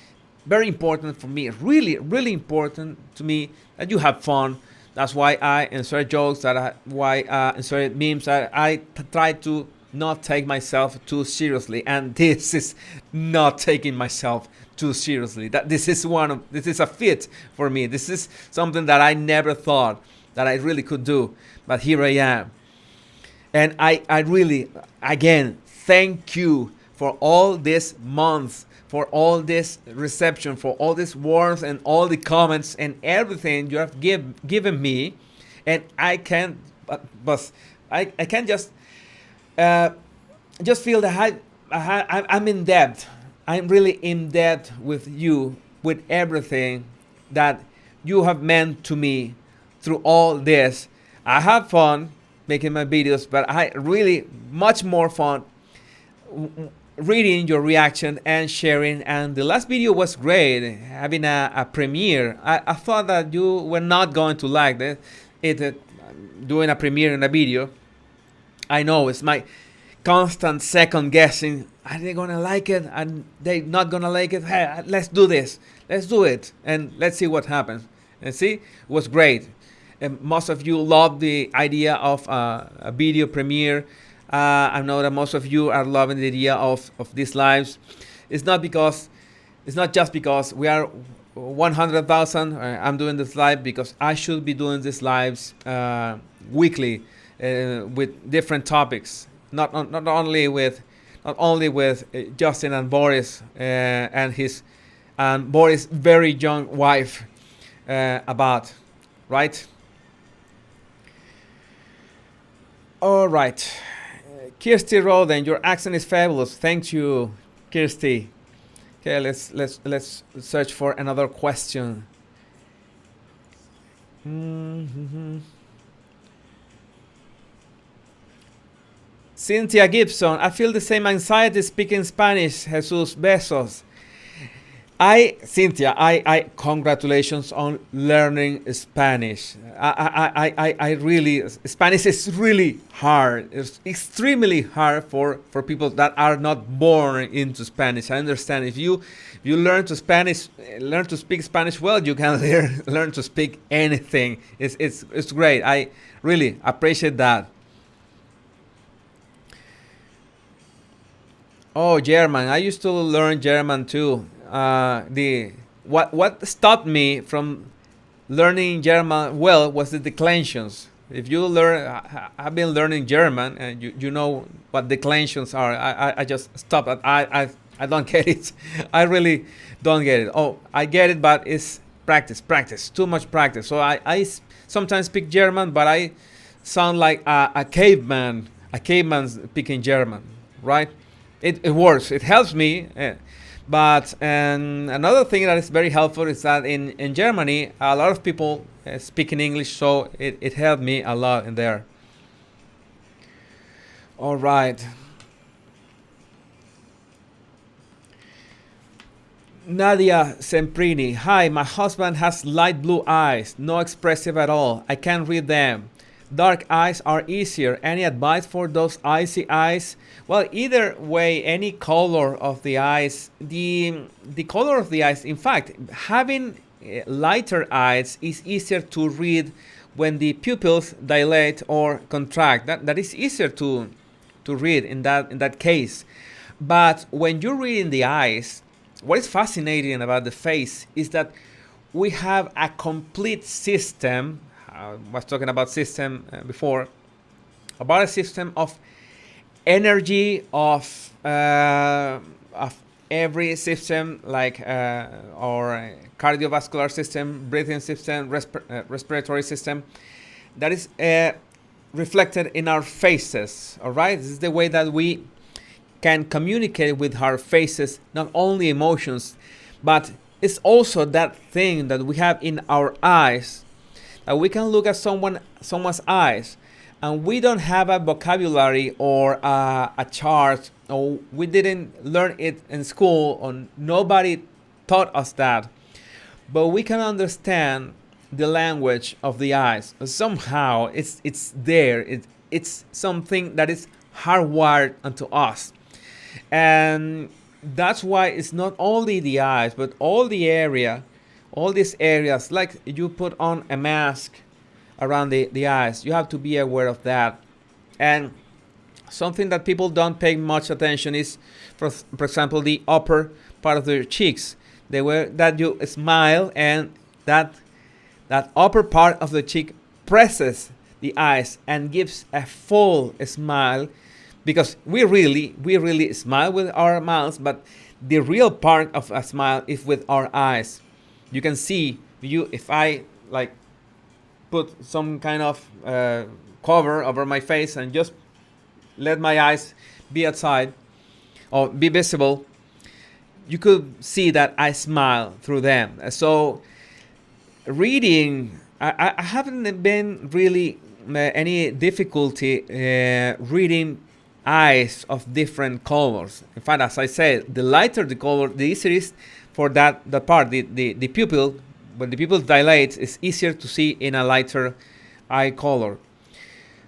very important for me, really, really important to me that you have fun. That's why I insert jokes, why I insert memes. I try to not take myself too seriously. And this is not taking myself too seriously. This is a fit for me. This is something that I never thought that I really could do, but here I am. And I really, again, thank you for all this month, for all this reception, for all this warmth and all the comments and everything you have given me. And I can just feel that I'm in debt. I'm really in debt with you, with everything that you have meant to me through all this. I have fun making my videos, but I really much more fun reading your reaction and sharing. And the last video was great, having a premiere. I thought that you were not going to like it, doing a premiere in a video. I know it's my constant second guessing. Are they gonna like it? Are they not gonna like it? Hey, let's do this. Let's do it, and let's see what happens. And see, it was great. And most of you love the idea of a video premiere. I know that most of you are loving the idea of these lives. It's not just because we are 100,000. I'm doing this live because I should be doing these lives weekly with different topics. Not only with Justin and Boris and his Boris' very young wife about, right? All right, Kirsty Roden, your accent is fabulous. Thank you, Kirsty. Okay, let's search for another question. Cynthia Gibson, I feel the same anxiety speaking Spanish. Jesus, besos. Cynthia, I congratulations on learning Spanish. I really, Spanish is really hard. It's extremely hard for people that are not born into Spanish. I understand if you learn to speak Spanish well, you can learn to speak anything. It's great. I really appreciate that. Oh, German. I used to learn German too. What stopped me from learning German well was the declensions. If you learn, I've been learning German, and you know what declensions are. I just stopped. I don't get it. I really don't get it. Oh, I get it, but it's practice, too much practice. So I sometimes speak German, but I sound like a caveman speaking German, right? It works. It helps me. But another thing that is very helpful is that in Germany, a lot of people speak in English, so it helped me a lot in there. All right. Nadia Semprini. Hi, my husband has light blue eyes, no expressive at all. I can't read them. Dark eyes are easier. Any advice for those icy eyes? Well, either way, any color of the eyes, the color of the eyes, in fact, having lighter eyes is easier to read when the pupils dilate or contract. That is easier to read in that case. But when you read in the eyes, what is fascinating about the face is that we have a complete system. I was talking about system before, about a system of energy of every system, like our cardiovascular system, breathing system, respiratory system, that is reflected in our faces. All right, this is the way that we can communicate with our faces, not only emotions, but it's also that thing that we have in our eyes, that we can look at someone's eyes, and we don't have a vocabulary or a chart, or we didn't learn it in school, or nobody taught us that, but we can understand the language of the eyes. Somehow it's there. It's something that is hardwired onto us. And that's why it's not only the eyes, but all these areas, like you put on a mask around the eyes, you have to be aware of that. And something that people don't pay much attention is, for example, the upper part of their cheeks. That you smile, and that upper part of the cheek presses the eyes and gives a full smile, because we really smile with our mouths, but the real part of a smile is with our eyes. You can see if I like put some kind of cover over my face and just let my eyes be outside or be visible, you could see that I smile through them. So reading, I haven't been really any difficulty reading eyes of different colors. In fact, as I said, the lighter the color, the easier it is for that part, the pupil. When the pupil dilates, it's easier to see in a lighter eye color.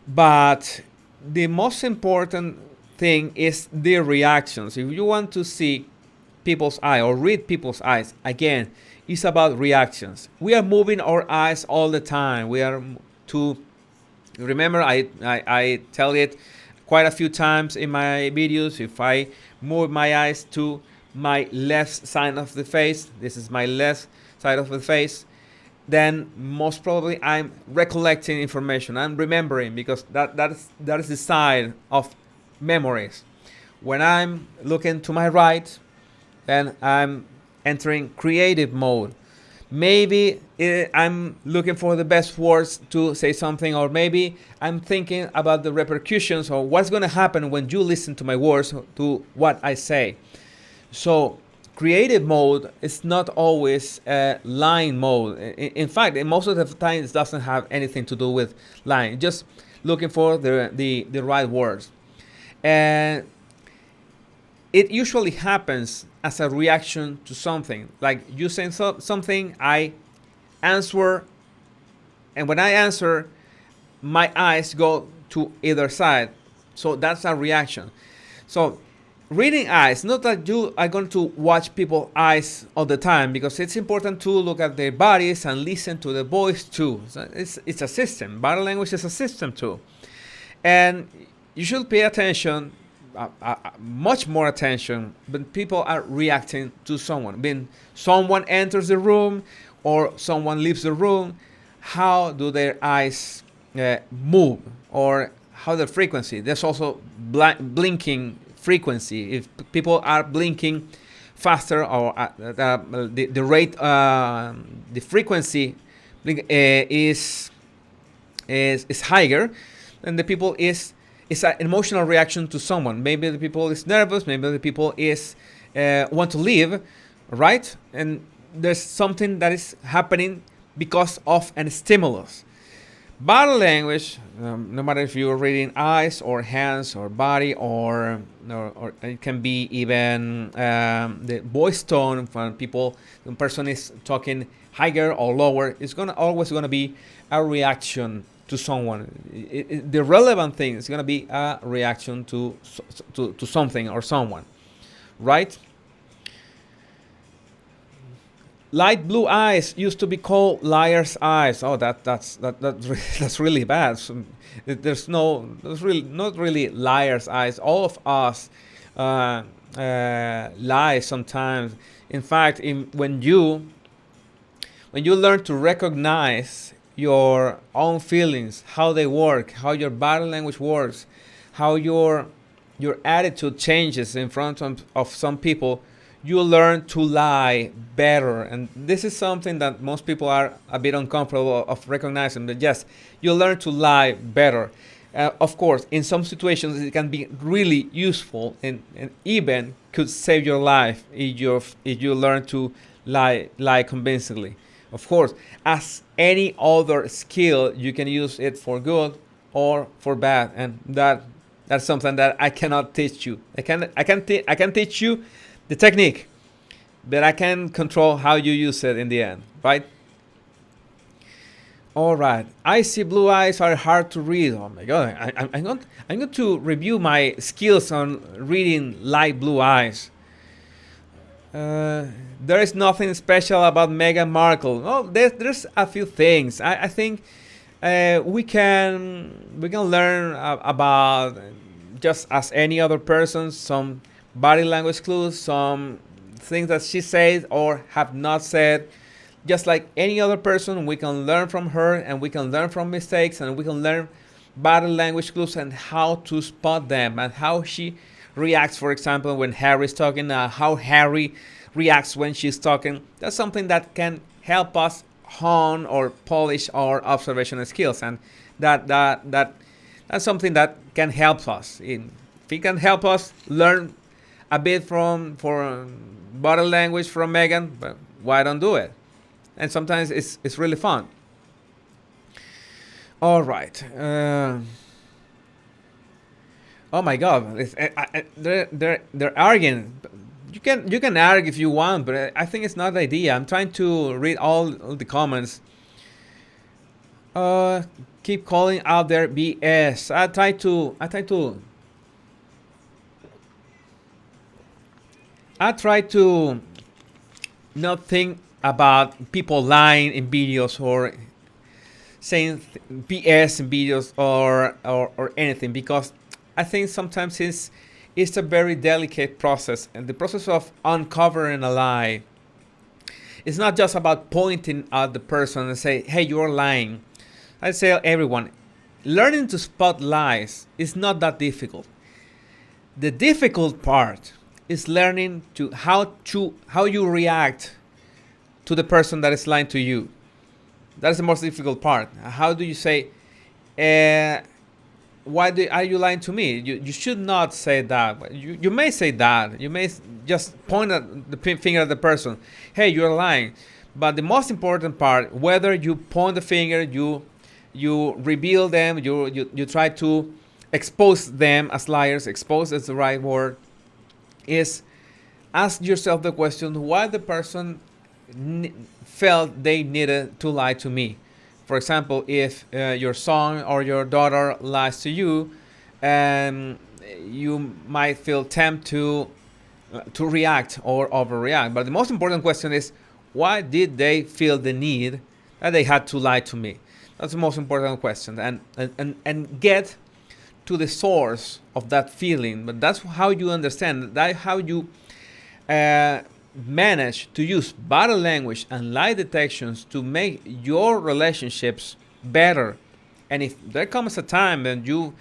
But the most important thing is the reactions. If you want to see people's eye or read people's eyes, again, it's about reactions. We are moving our eyes all the time. We are to remember, I tell it quite a few times in my videos. If I move my eyes to my left side of the face, this is my left side of the face, then most probably I'm recollecting information. I'm remembering, because that is the side of memories. When I'm looking to my right, then I'm entering creative mode. Maybe I'm looking for the best words to say something, or maybe I'm thinking about the repercussions or what's going to happen when you listen to my words, to what I say. So creative mode is not always line mode. In fact, most of the time it doesn't have anything to do with line. Just looking for the right words. And it usually happens as a reaction to something. Like you say something, I answer, and when I answer, my eyes go to either side. So that's a reaction. So reading eyes, not that you are going to watch people's eyes all the time, because it's important to look at their bodies and listen to the voice too. So it's a system. Body language is a system too. And you should pay attention, much more attention, when people are reacting to someone. When someone enters the room or someone leaves the room, how do their eyes move, or how the frequency? There's also blinking frequency. If people are blinking faster, or the rate, the frequency is higher, then the people is an emotional reaction to someone. Maybe the people is nervous, maybe the people is want to leave, right? And there's something that is happening because of a stimulus. Body language, no matter if you're reading eyes or hands or body or it can be even the voice tone when the person is talking higher or lower, it's always gonna be a reaction to someone. The relevant thing is gonna be a reaction to something or someone, right? Light blue eyes used to be called liar's eyes. Oh, that's really bad. There's really not really liar's eyes. All of us lie sometimes. In fact, when you learn to recognize your own feelings, how they work, how your body language works, how your attitude changes in front of some people, you learn to lie better. And this is something that most people are a bit uncomfortable of recognizing. But yes, you learn to lie better. Of course, in some situations, it can be really useful and even could save your life if you learn to lie convincingly. Of course, as any other skill, you can use it for good or for bad, and that's something that I cannot teach you. I can teach you the technique, but I can control how you use it in the end, right? All right. Icy blue eyes are hard to read. Oh my god! I'm going to review my skills on reading light blue eyes. There is nothing special about Meghan Markle. Oh, there's a few things. I think we can learn about, just as any other person, some body language clues, some things that she says or have not said. Just like any other person, we can learn from her, and we can learn from mistakes, and we can learn body language clues and how to spot them, and how she reacts, for example, when Harry's talking, how Harry reacts when she's talking. That's something that can help us hone or polish our observational skills, and that's something that can help us. If it can help us learn a bit for body language from Megan, but why don't do it? And sometimes it's really fun. All right. Oh my God, they're arguing. You can argue if you want, but I think it's not the idea. I'm trying to read all the comments. Keep calling out their BS. I try to not think about people lying in videos or saying BS in videos or anything, because I think sometimes it's a very delicate process, and the process of uncovering a lie is not just about pointing at the person and say, hey, you're lying. I say everyone, learning to spot lies is not that difficult. The difficult part is learning to how you react to the person that is lying to you. That's the most difficult part. How do you say, are you lying to me? You should not say that. You may say that. You may just point at the finger at the person. Hey, you're lying. But the most important part, whether you point the finger, you reveal them, you try to expose them as liars, expose is the right word, is ask yourself the question, why the person felt they needed to lie to me. For example, if your son or your daughter lies to you, and you might feel tempted to react or overreact. But the most important question is, why did they feel the need that they had to lie to me? That's the most important question, and get to the source of that feeling. But that's how you understand. That's how you manage to use body language and lie detections to make your relationships better. And if there comes a time when you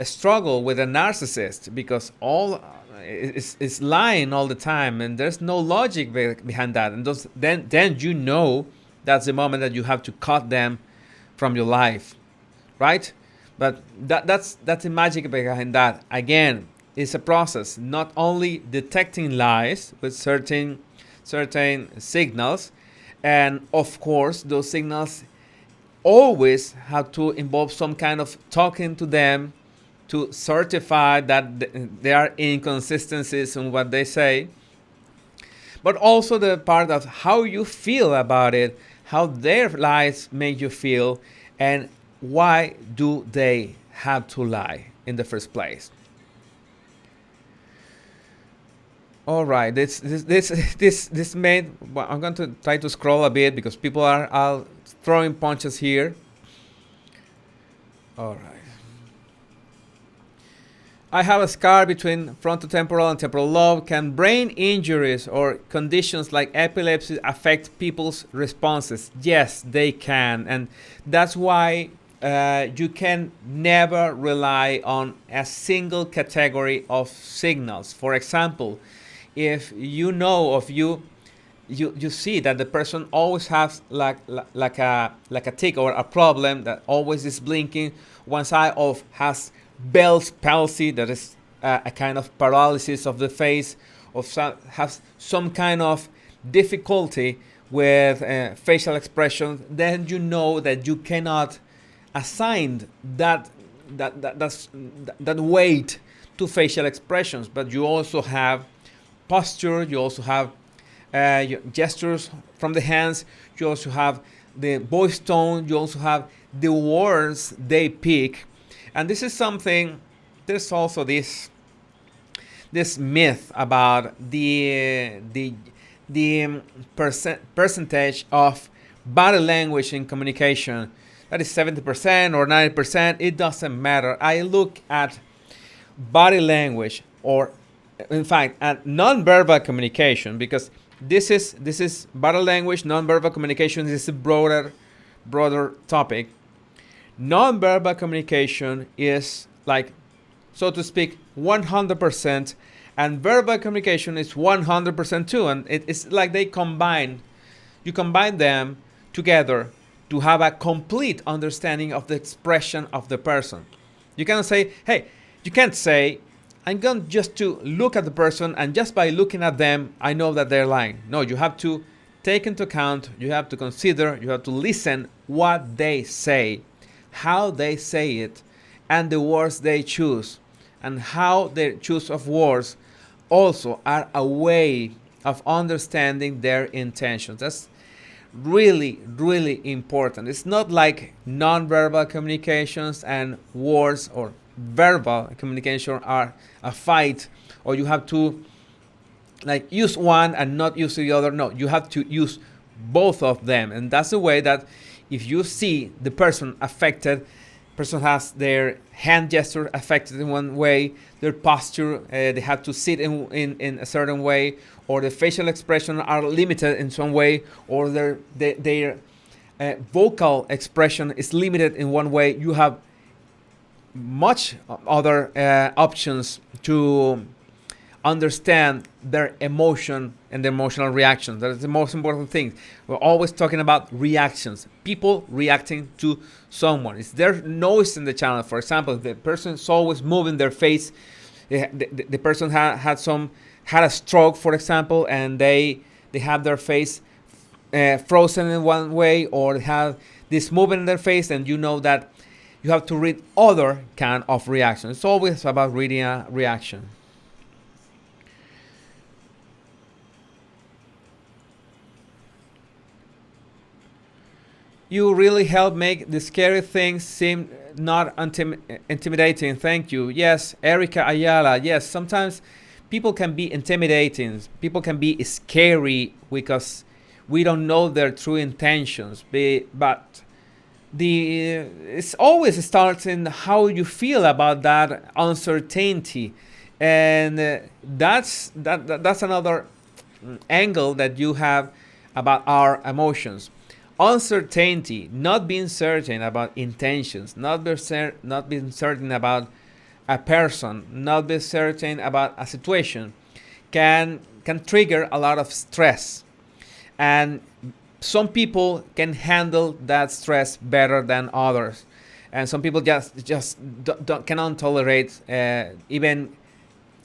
struggle with a narcissist because all is lying all the time and there's no logic behind that, and then you know that's the moment that you have to cut them from your life, right? But that's the magic behind that. Again, it's a process, not only detecting lies with certain signals, and of course those signals always have to involve some kind of talking to them to certify that there are inconsistencies in what they say, but also the part of how you feel about it, how their lies make you feel, and why do they have to lie in the first place. All right, this made. Well, I'm going to try to scroll a bit because people are throwing punches here. All right. I have a scar between frontotemporal and temporal lobe. Can brain injuries or conditions like epilepsy affect people's responses? Yes, they can. And that's why you can never rely on a single category of signals. For example, if you know of you see that the person always has like a tick or a problem that always is blinking. One side of has Bell's palsy, that is a kind of paralysis of the face, or has some kind of difficulty with facial expression, then you know that you cannot assign that weight to facial expressions. But you also have posture, you also have gestures from the hands, you also have the voice tone, you also have the words they pick. And this is something, there's also this myth about the percentage of body language in communication. That is 70% or 90%, it doesn't matter. I look at body language, or in fact at non-verbal communication, because this is body language, non-verbal communication. This is a broader topic. Non-verbal communication is, like, so to speak, 100%, and verbal communication is 100% too. And it's like you combine them together to have a complete understanding of the expression of the person. You can't say, I'm going just to look at the person, and just by looking at them, I know that they're lying. No, you have to take into account, you have to consider, you have to listen what they say, how they say it, and the words they choose, and how their choice of words also are a way of understanding their intentions. That's really, really important. It's not like non-verbal communications and words or verbal communication are a fight, or you have to like use one and not use the other. No, you have to use both of them. And that's the way that if you see the person affected, person has their hand gesture affected in one way, their posture, they have to sit in a certain way, or the facial expression are limited in some way, or their vocal expression is limited in one way. You have much other options to understand their emotion and the emotional reaction. That is the most important thing. We're always talking about reactions. People reacting to someone. Is there noise in the channel? For example, if the person is always moving their face, the person had a stroke, for example, and they have their face frozen in one way, or they have this movement in their face, and you know that you have to read other kind of reaction. It's always about reading a reaction. You really help make the scary things seem not intimidating. Thank you. Yes, Erica Ayala. Yes, sometimes people can be intimidating. People can be scary because we don't know their true intentions. But it always starts in how you feel about that uncertainty, and that's another angle that you have about our emotions. Uncertainty, not being certain about intentions, not being certain about a person, not being certain about a situation, can trigger a lot of stress, and some people can handle that stress better than others, and some people just cannot tolerate even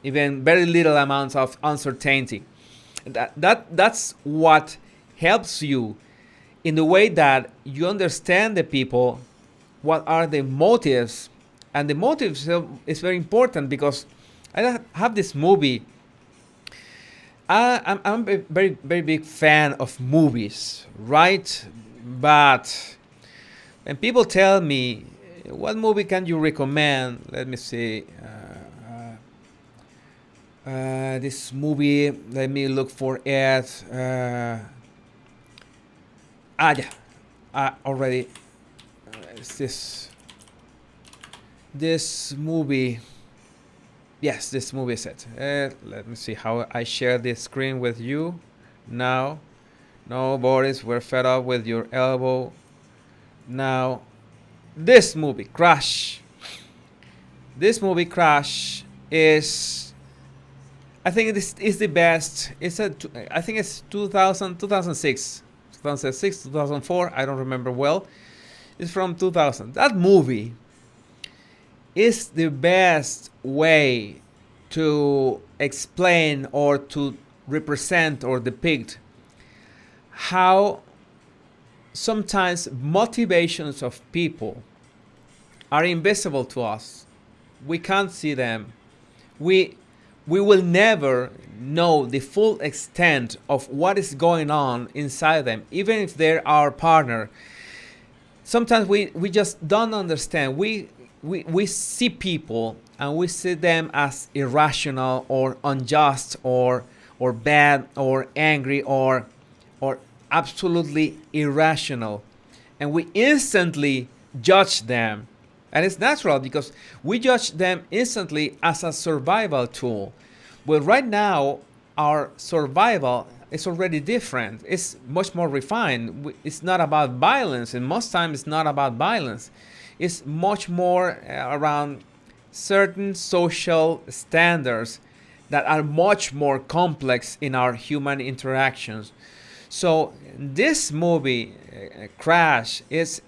very little amounts of uncertainty. That's what helps you in the way that you understand the people, what are the motives, and the motives is very important because I have this movie. I'm a very big fan of movies, right? But when people tell me, what movie can you recommend? Let me see. This movie, let me look for it. Yeah, already. It's this movie. Yes, this movie is it. Let me see how I share this screen with you now. No, Boris, we're fed up with your elbow. Now, this movie, Crash. This movie, Crash, is, I think this is the best. I think it's 2006, 2004. I don't remember well. It's from 2000. That movie is the best way to explain or to represent or depict how sometimes motivations of people are invisible to us. We can't see them. We will never know the full extent of what is going on inside them, even if they're our partner. Sometimes we just don't understand. We see people and we see them as irrational or unjust or bad or angry or absolutely irrational, and we instantly judge them. And it's natural because we judge them instantly as a survival tool. But right now, our survival is already different. It's much more refined. It's not about violence, and most times it's not about violence. It's much more around certain social standards that are much more complex in our human interactions. So this movie, Crash, it's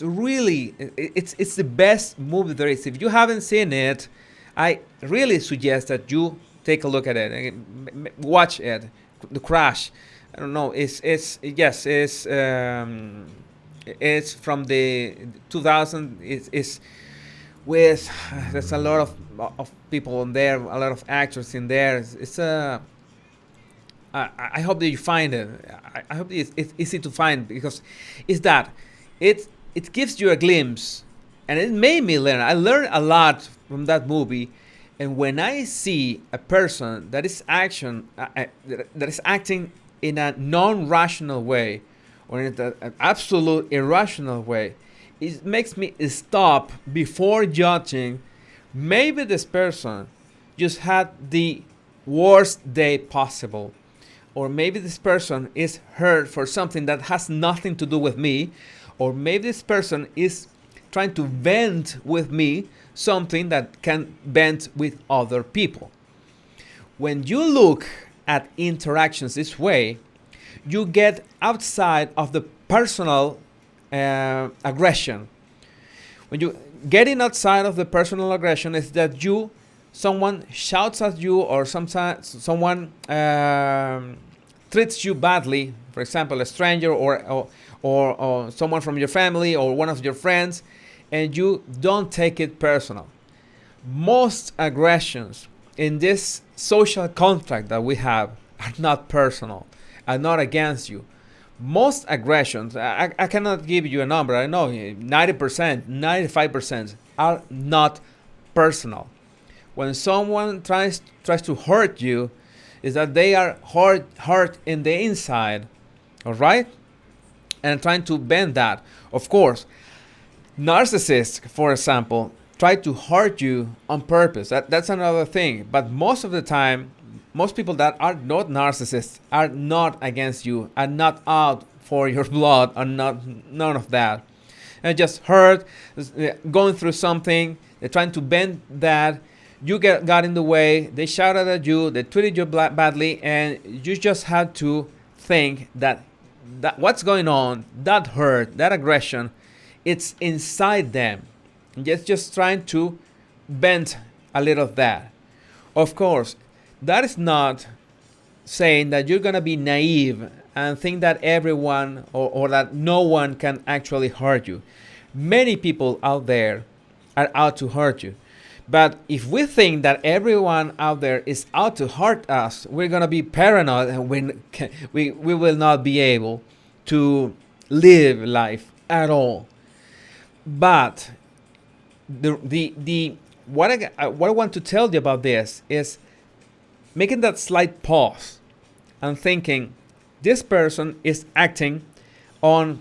really it's the best movie there is. If you haven't seen it, I really suggest that you take a look at it, watch it. The Crash. I don't know. It's from the 2000. It's with there's a lot of people in there, a lot of actors in there. It's a I hope that you find it. I hope it's easy to find because it's that it gives you a glimpse, and it made me learn. I learned a lot from that movie, and when I see a person that is acting in a non-rational way or in an absolute irrational way, it makes me stop before judging. Maybe this person just had the worst day possible. Or maybe this person is hurt for something that has nothing to do with me. Or maybe this person is trying to vent with me something that can vent with other people. When you look at interactions this way, you get outside of the personal aggression. When you getting outside of the personal aggression is that someone shouts at you, or sometimes someone treats you badly, for example, a stranger or someone from your family or one of your friends, and you don't take it personal. Most aggressions in this social contract that we have are not personal, are not against you. Most aggressions, I cannot give you a number, I know 90%, 95% are not personal. When someone tries to hurt you, is that they are hurt in the inside, all right? And trying to bend that. Of course, narcissists, for example, try to hurt you on purpose. That's another thing. But most of the time, most people that are not narcissists are not against you, are not out for your blood, are none of that. And just hurt, going through something, they're trying to bend that. You got in the way, they shouted at you, they treated you badly, and you just had to think that what's going on, that hurt, that aggression, it's inside them. Just trying to bend a little of that. Of course, that is not saying that you're going to be naive and think that everyone or that no one can actually hurt you. Many people out there are out to hurt you. But if we think that everyone out there is out to hurt us, we're going to be paranoid, and we will not be able to live life at all. But what I want to tell you about this is making that slight pause and thinking, this person is acting on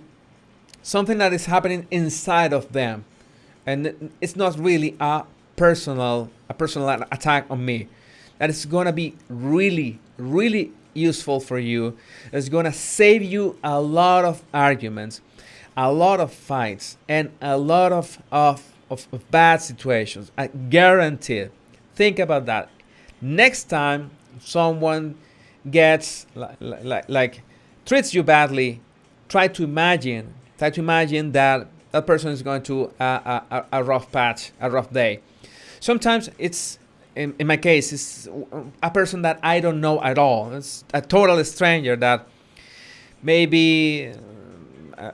something that is happening inside of them, and it's not really a personal attack on me. That is going to be really, really useful for you. It's going to save you a lot of arguments, a lot of fights, and a lot of bad situations. I guarantee it. Think about that. Next time someone gets like treats you badly, try to imagine that that person is going to a rough patch, a rough day. Sometimes it's, in my case, it's a person that I don't know at all. It's a total stranger that maybe,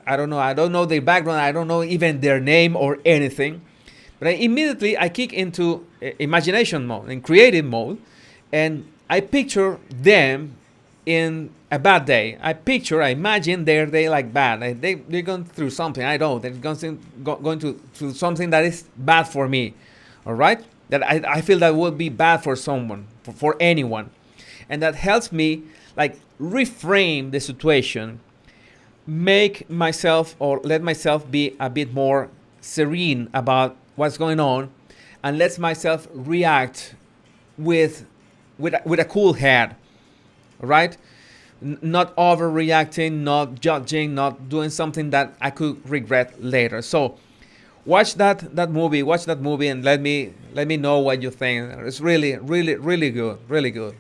I don't know their background, I don't know even their name or anything. But immediately I kick into imagination mode, in creative mode, and I picture them in a bad day. I imagine their day like bad. They're going through something. I know they're going through something that is bad for me. All right? That I feel that would be bad for someone, for anyone. And that helps me like reframe the situation, make myself or let myself be a bit more serene about what's going on, and let myself react with a cool head. Right? Not overreacting, not judging, not doing something that I could regret later. So watch that movie, and let me know what you think. It's really, really, really good, really good.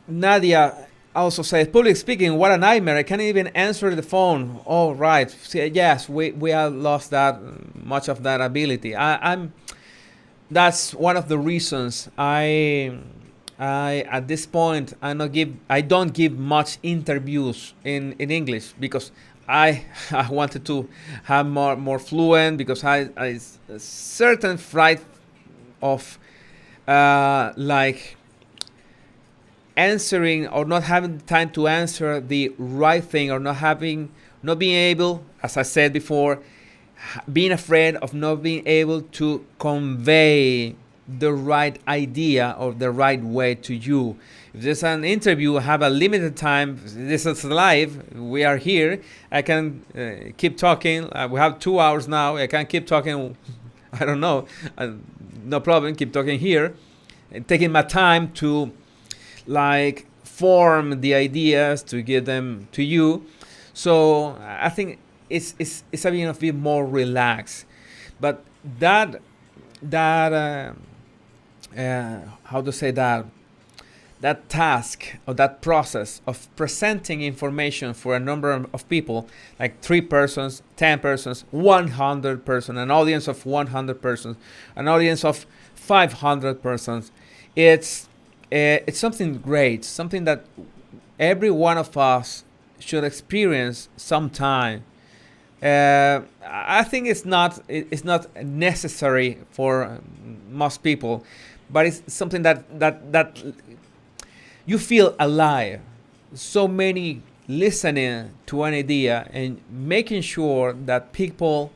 Nadia also says, public speaking, what a nightmare. I can't even answer the phone. Oh, right. Yes, we have lost that much of that ability. That's one of the reasons I at this point I don't give much interviews in English, because I wanted to have more fluent, because I a certain fright of like answering or not having time to answer the right thing, or not being able, as I said before, being afraid of not being able to convey the right idea or the right way to you. If there's an interview, have a limited time. This is live. We are here. I can keep talking. We have 2 hours now. I can keep talking. I don't know. No problem. Keep talking here. Taking my time to like form the ideas, to give them to you. So I think it's a bit more relaxed. But that how to say that task or that process of presenting information for a number of people, like 3 persons, 10 persons, 100 persons, an audience of 100 persons, an audience of 500 persons, it's something great, something that every one of us should experience sometime. I think it's not necessary for most people, but it's something that you feel alive. So many listening to an idea and making sure that people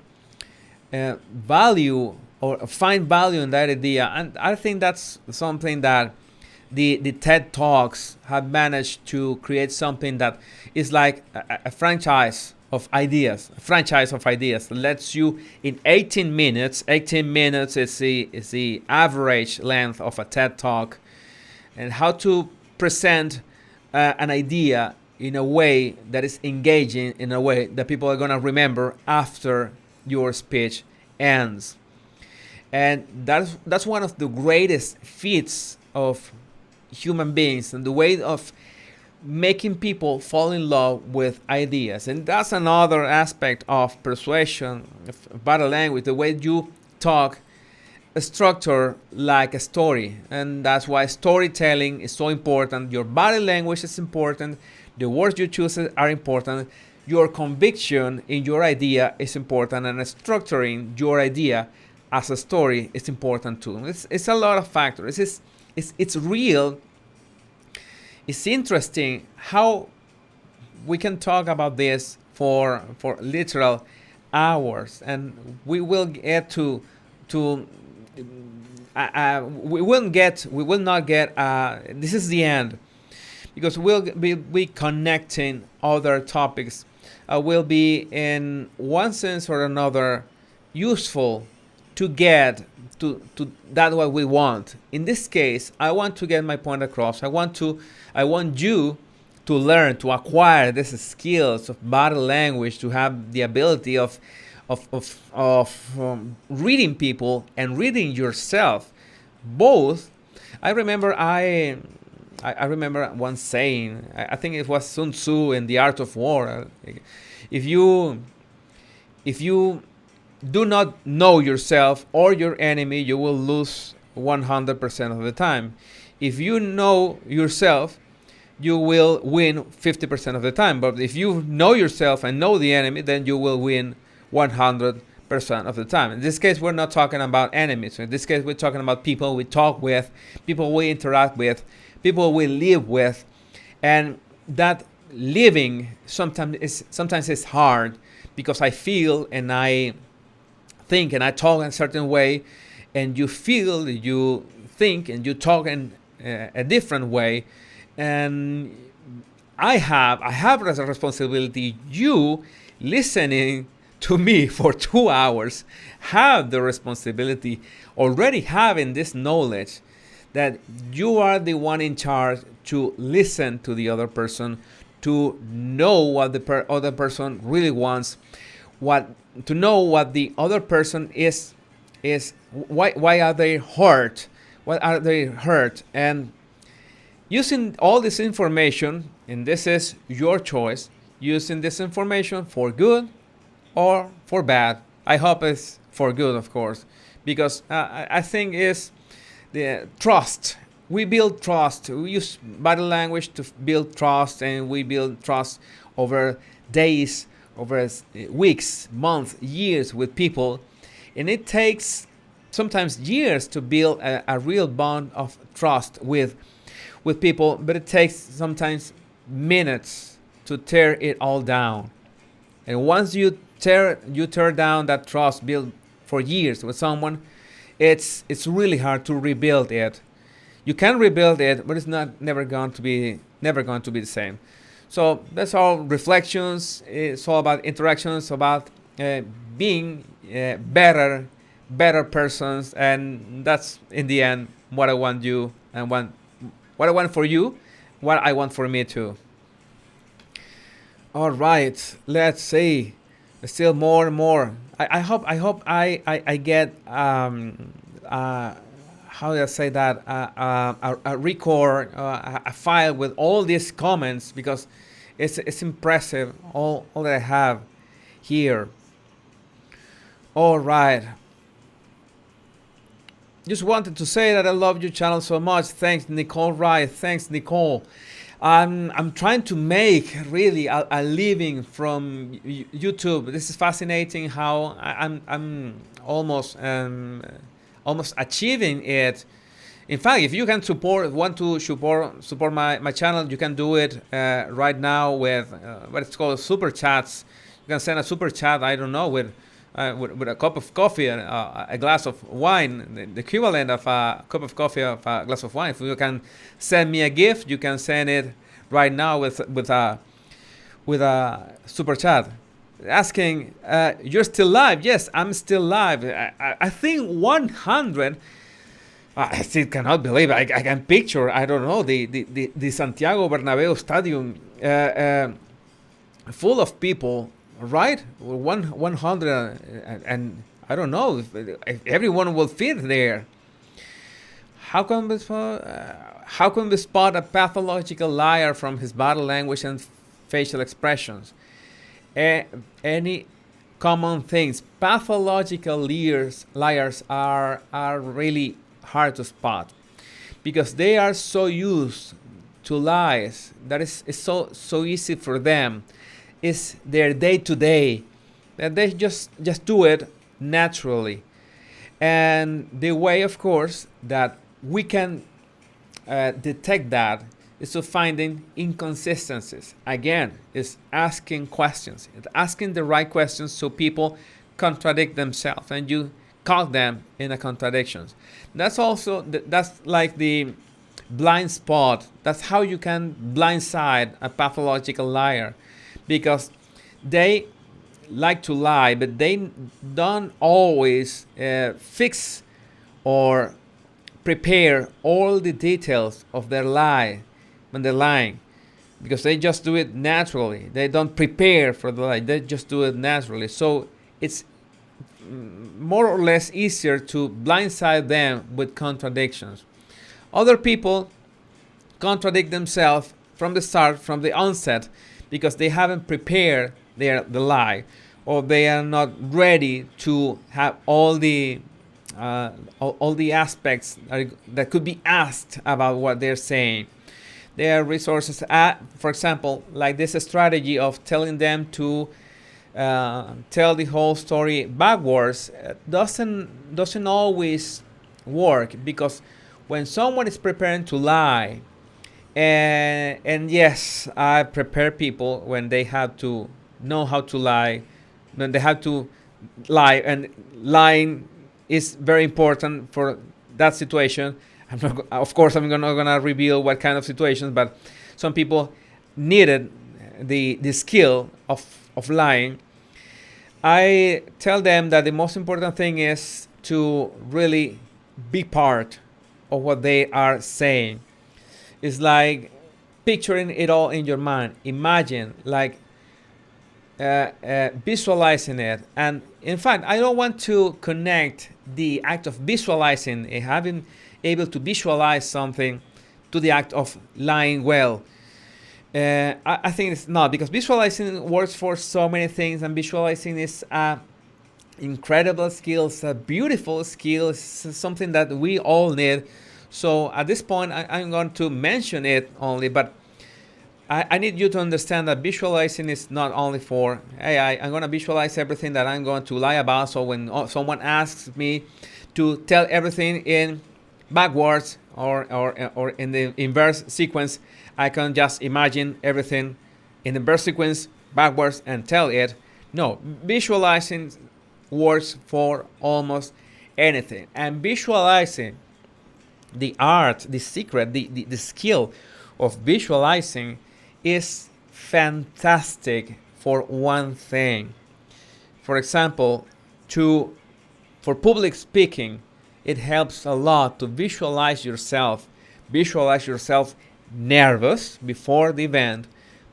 value or find value in that idea. And I think that's something that the TED Talks have managed to create, something that is like a franchise of ideas. Lets you in 18 minutes. 18 minutes is the average length of a TED Talk, and how to present an idea in a way that is engaging, in a way that people are going to remember after your speech ends. And that's one of the greatest feats of human beings, and the way of making people fall in love with ideas. And that's another aspect of persuasion, of body language, the way you talk structure like a story, and that's why storytelling is so important. Your body language is important, the words you choose are important, your conviction in your idea is important, and structuring your idea as a story is important too. It's a lot of factors. It's real. It's interesting how we can talk about this for literal hours, and we will get to we will not get this is the end, because we'll be connecting other topics, will be in one sense or another useful to get to that what we want. In this case, I want to get my point across. I want you to learn, to acquire these skills of body language, to have the ability of reading people and reading yourself. Both. I remember I remember one saying. I think it was Sun Tzu in The Art of War. If you do not know yourself or your enemy, you will lose 100% of the time. If you know yourself, you will win 50% of the time. But if you know yourself and know the enemy, then you will win 100% of the time. In this case, we're not talking about enemies. In this case, we're talking about people we talk with, people we interact with, people we live with. And that living sometimes is hard, because I feel and I think and I talk in a certain way, and you feel, you think, and you talk in a different way. And I have as a responsibility, you listening to me for 2 hours have the responsibility, already having this knowledge, that you are the one in charge to listen to the other person, to know what the other person really wants, to know what the other person is why are they hurt, and using all this information, and this is your choice, using this information for good or for bad. I hope it's for good, of course, because I think it's the trust. We build trust. We use body language to build trust, and we build trust over days, over weeks, months, years with people. And it takes sometimes years to build a real bond of trust with people, but it takes sometimes minutes to tear it all down. And once you tear down that trust built for years with someone, it's really hard to rebuild it. You can rebuild it, but it's never going to be the same. So that's all reflections. It's all about interactions, about being better persons, and that's in the end what I want you and what I want for you, what I want for me too. All right, let's see. Still more and more. I hope I get how do I say that, a record, a file with all these comments, because it's impressive all that I have here. All right. Just wanted to say that I love your channel so much. Thanks, Nicole Wright. Thanks, Nicole. I'm trying to make really a living from YouTube. This is fascinating how I'm almost achieving it. In fact, if you can want to support my channel, you can do it right now with what it's called super chats. You can send a super chat, I don't know, with a cup of coffee and a glass of wine, the equivalent of a cup of coffee, of a glass of wine. If you can send me a gift, you can send it right now with a super chat. Asking, you're still live? Yes, I'm still live. I think 100. I still cannot believe it. I can picture, I don't know, the Santiago Bernabeu Stadium full of people, right? 100, and I don't know if everyone will fit there. How can we spot a pathological liar from his body language and facial expressions? Any common things. Pathological liars are really hard to spot because they are so used to lies that it's so easy for them. It's their day to day that they just do it naturally. And the way, of course, that we can detect that is to finding inconsistencies. Again, is asking questions. It's asking the right questions so people contradict themselves and you caught them in a contradictions. That's also that's like the blind spot. That's how you can blindside a pathological liar, because they like to lie, but they don't always fix or prepare all the details of their lie when they're lying, because they just do it naturally. They don't prepare for the lie, they just do it naturally. So it's more or less easier to blindside them with contradictions. Other people contradict themselves from the start, from the onset, because they haven't prepared the lie, or they are not ready to have all the aspects that could be asked about what they're saying. There are resources, for example, like this strategy of telling them to tell the whole story backwards doesn't always work, because when someone is preparing to lie, and yes, I prepare people when they have to know how to lie, when they have to lie, and lying is very important for that situation. Of course, I'm not gonna reveal what kind of situations, but some people needed the skill of lying. I tell them that the most important thing is to really be part of what they are saying. It's like picturing it all in your mind. Imagine, like visualizing it. And in fact, I don't want to connect the act of visualizing and having able to visualize something to the act of lying well. I think it's not, because visualizing works for so many things, and visualizing is incredible skills, a beautiful skill, is something that we all need. So at this point, I'm going to mention it only, but I need you to understand that visualizing is not only for, hey, I'm going to visualize everything that I'm going to lie about, so when someone asks me to tell everything in backwards or in the inverse sequence, I can just imagine everything in the inverse sequence backwards and tell it. No, visualizing works for almost anything. And visualizing, the art, the secret, the skill of visualizing is fantastic for one thing. For example, for public speaking, it helps a lot to visualize yourself. Visualize yourself nervous before the event.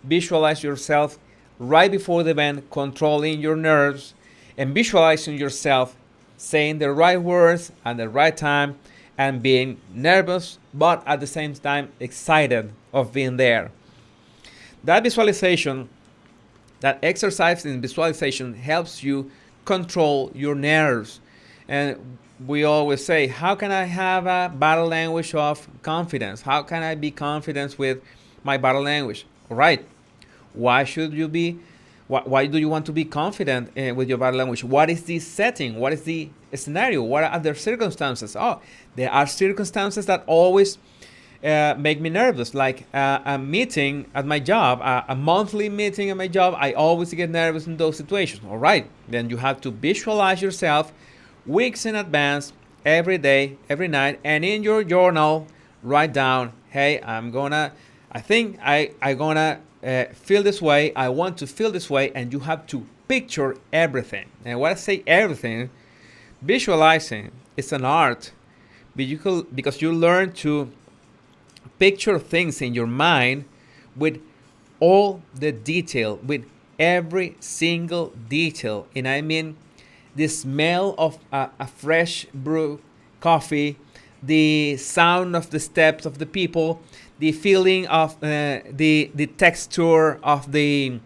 Visualize yourself right before the event, controlling your nerves, and visualizing yourself saying the right words at the right time, and being nervous, but at the same time excited of being there. That visualization, that exercise in visualization, helps you control your nerves. And we always say, how can I have a body language of confidence? How can I be confident with my body language? All right. Why should you be? Why do you want to be confident with your body language? What is the setting? What is the scenario? What are the circumstances? Oh, there are circumstances that always make me nervous, like a meeting at my job, a monthly meeting at my job. I always get nervous in those situations. All right, then you have to visualize yourself weeks in advance, every day, every night, and in your journal, write down, hey, I think I'm gonna feel this way. I want to feel this way, and you have to picture everything. And when I say everything, visualizing is an art, because you learn to picture things in your mind with all the detail, with every single detail. And I mean the smell of a fresh brew coffee, the sound of the steps of the people, the feeling of the texture of the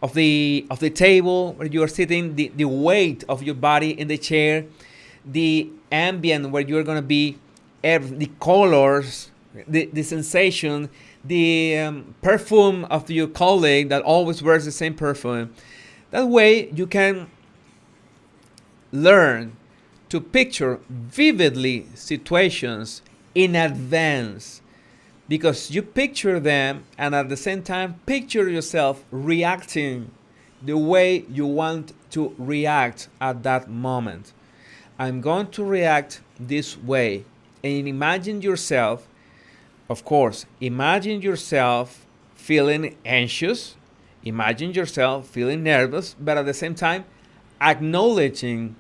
of the table where you are sitting, the weight of your body in the chair, the ambient where you're gonna be, the colors, the sensation, the perfume of your colleague that always wears the same perfume. That way you can learn to picture vividly situations in advance, because you picture them and at the same time picture yourself reacting the way you want to react at that moment. I'm going to react this way. And imagine yourself, of course, imagine yourself feeling anxious, imagine yourself feeling nervous, but at the same time acknowledging,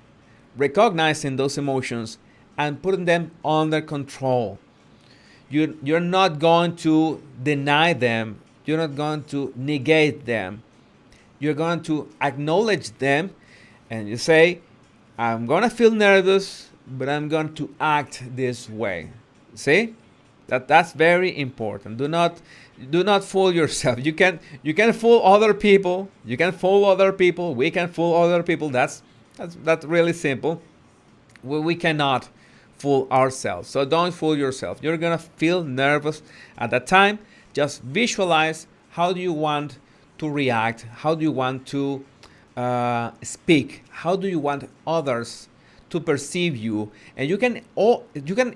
recognizing those emotions and putting them under control. You're not going to deny them. You're not going to negate them. You're going to acknowledge them and you say, I'm going to feel nervous, but I'm going to act this way. See? That's very important. Do not fool yourself. You can fool other people. You can fool other people. We can fool other people. That's really simple. We cannot fool ourselves. So don't fool yourself. You're gonna feel nervous at that time. Just visualize how do you want to react, how do you want to speak, how do you want others to perceive you, and you can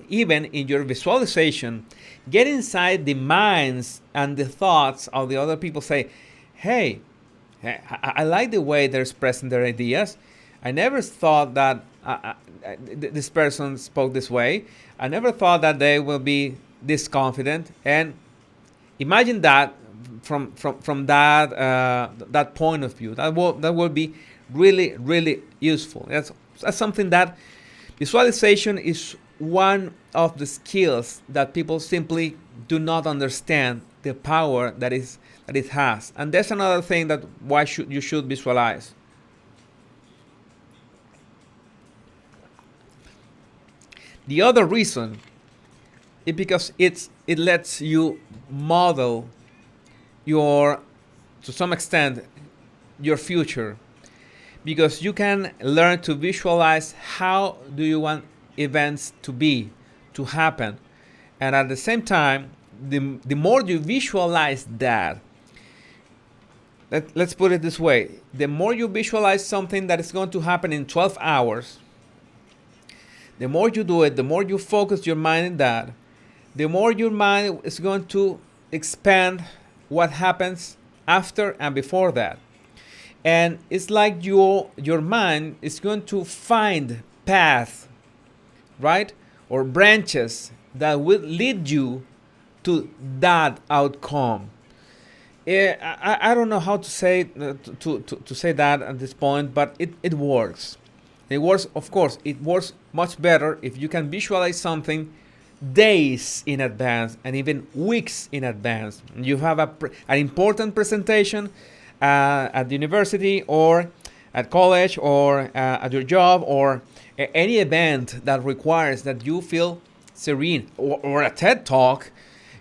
even in your visualization get inside the minds and the thoughts of the other people. Say, hey, I like the way they're expressing their ideas. I never thought that this person spoke this way. I never thought that they will be this confident. And imagine that from that point of view. That will be really, really useful. That's something that visualization is one of the skills that people simply do not understand the power that it has. And that's another thing that you should visualize. The other reason is because it lets you model to some extent, your future. Because you can learn to visualize how do you want events to happen. And at the same time, the more you visualize that, let's put it this way, the more you visualize something that is going to happen in 12 hours, the more you do it, the more you focus your mind in that, the more your mind is going to expand what happens after and before that. And it's like your mind is going to find paths, right? Or branches that will lead you to that outcome. I don't know how to say to say that at this point, but it works. It works, of course, it works much better if you can visualize something days in advance and even weeks in advance. You have an important presentation at the university or at college or at your job or any event that requires that you feel serene, or a TED Talk.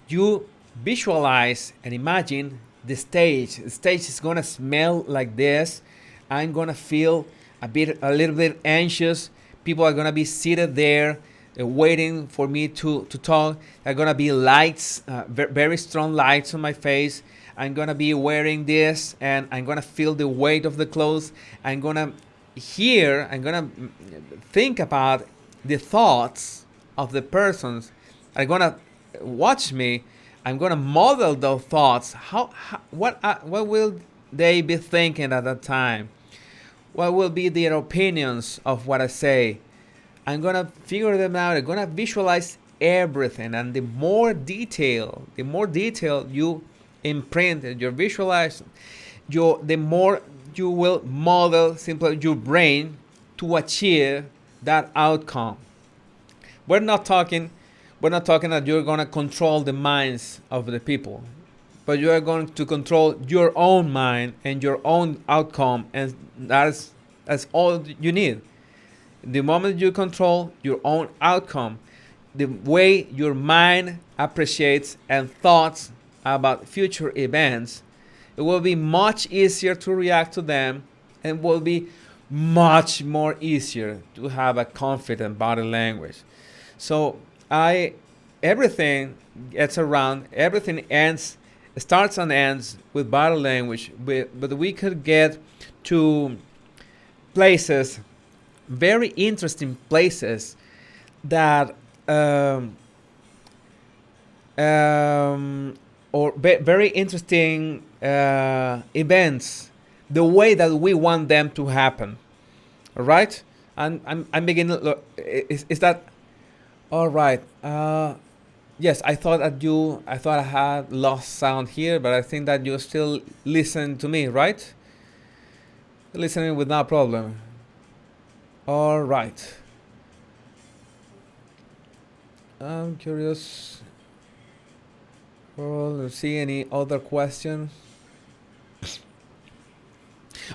You visualize and imagine the stage. The stage is going to smell like this. I'm going to feel a little bit anxious. People are going to be seated there waiting for me to talk. There are going to be lights, very strong lights on my face. I'm going to be wearing this and I'm going to feel the weight of the clothes. I'm going to think about the thoughts of the persons that are going to watch me. I'm going to model those thoughts. What will they be thinking at that time? What will be their opinions of what I say? I'm going to figure them out. I'm going to visualize everything. And the more detail you imprint and you visualize, the more you will model simply your brain to achieve that outcome. We're not talking that you're going to control the minds of the people, but you are going to control your own mind and your own outcome, and that's all you need. The moment you control your own outcome, the way your mind appreciates and thoughts about future events, it will be much easier to react to them, and will be much more easier to have a confident body language. So everything gets around, everything starts and ends with body language, but we could get to places, very interesting places that very interesting events, the way that we want them to happen. All right, and I'm beginning. Look, is that all right? Yes, I thought I had lost sound here, but I think that you still listen to me, right? Listening with no problem. All right. I'm curious. Well, let's see any other question.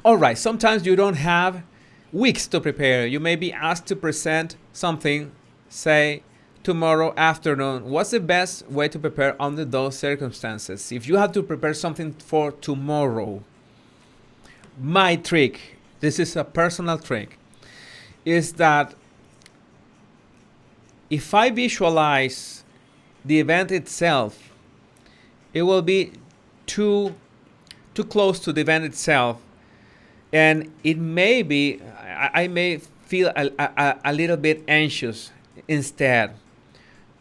All right. Sometimes you don't have weeks to prepare. You may be asked to present something, say tomorrow afternoon. What's the best way to prepare under those circumstances? If you have to prepare something for tomorrow, my trick, this is a personal trick, is that if I visualize the event itself, it will be too close to the event itself, and it may be I may feel a little bit anxious instead.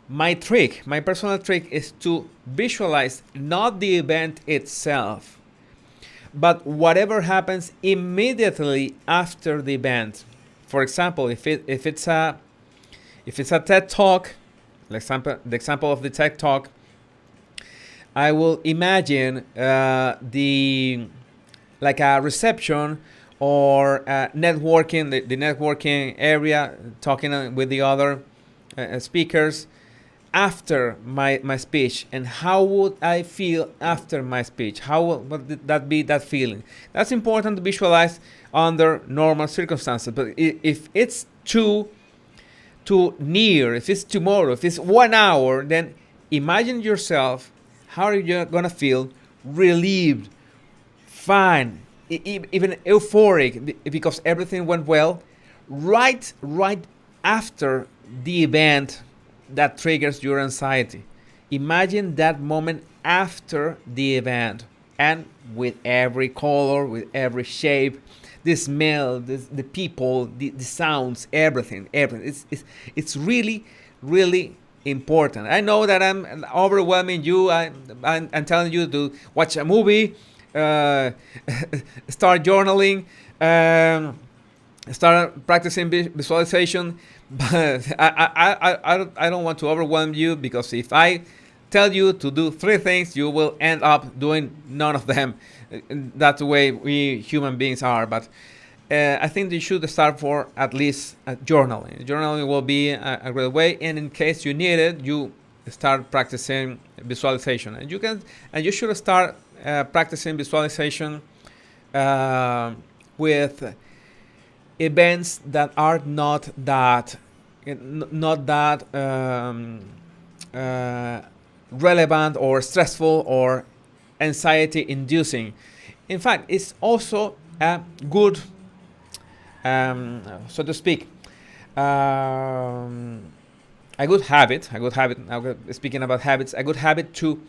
My personal trick, is to visualize not the event itself, but whatever happens immediately after the event. For example, if it's a TED talk, the example of the TED talk, I will imagine like a reception or networking, the networking area, talking with the other speakers after my speech, and how would I feel after my speech? How would that be, that feeling? That's important to visualize under normal circumstances. But if it's too near, if it's tomorrow, if it's 1 hour, then imagine yourself, how are you gonna feel? Relieved, fine, even euphoric, because everything went well right after the event that triggers your anxiety. Imagine that moment after the event, and with every color, with every shape, the smell, the people, the sounds, everything. It's really important. I know that I'm overwhelming you. I'm telling you to watch a movie, start journaling, start practicing visualization. But I don't want to overwhelm you, because if I tell you to do 3 things, you will end up doing none of them. That's the way we human beings are. But I think you should start for at least journaling. Journaling will be a great way, and in case you need it, you start practicing visualization. And you should start practicing visualization with events that are not that relevant or stressful or anxiety inducing. In fact, it's also a good, so to speak, a good habit. Now, speaking about habits, a good habit to,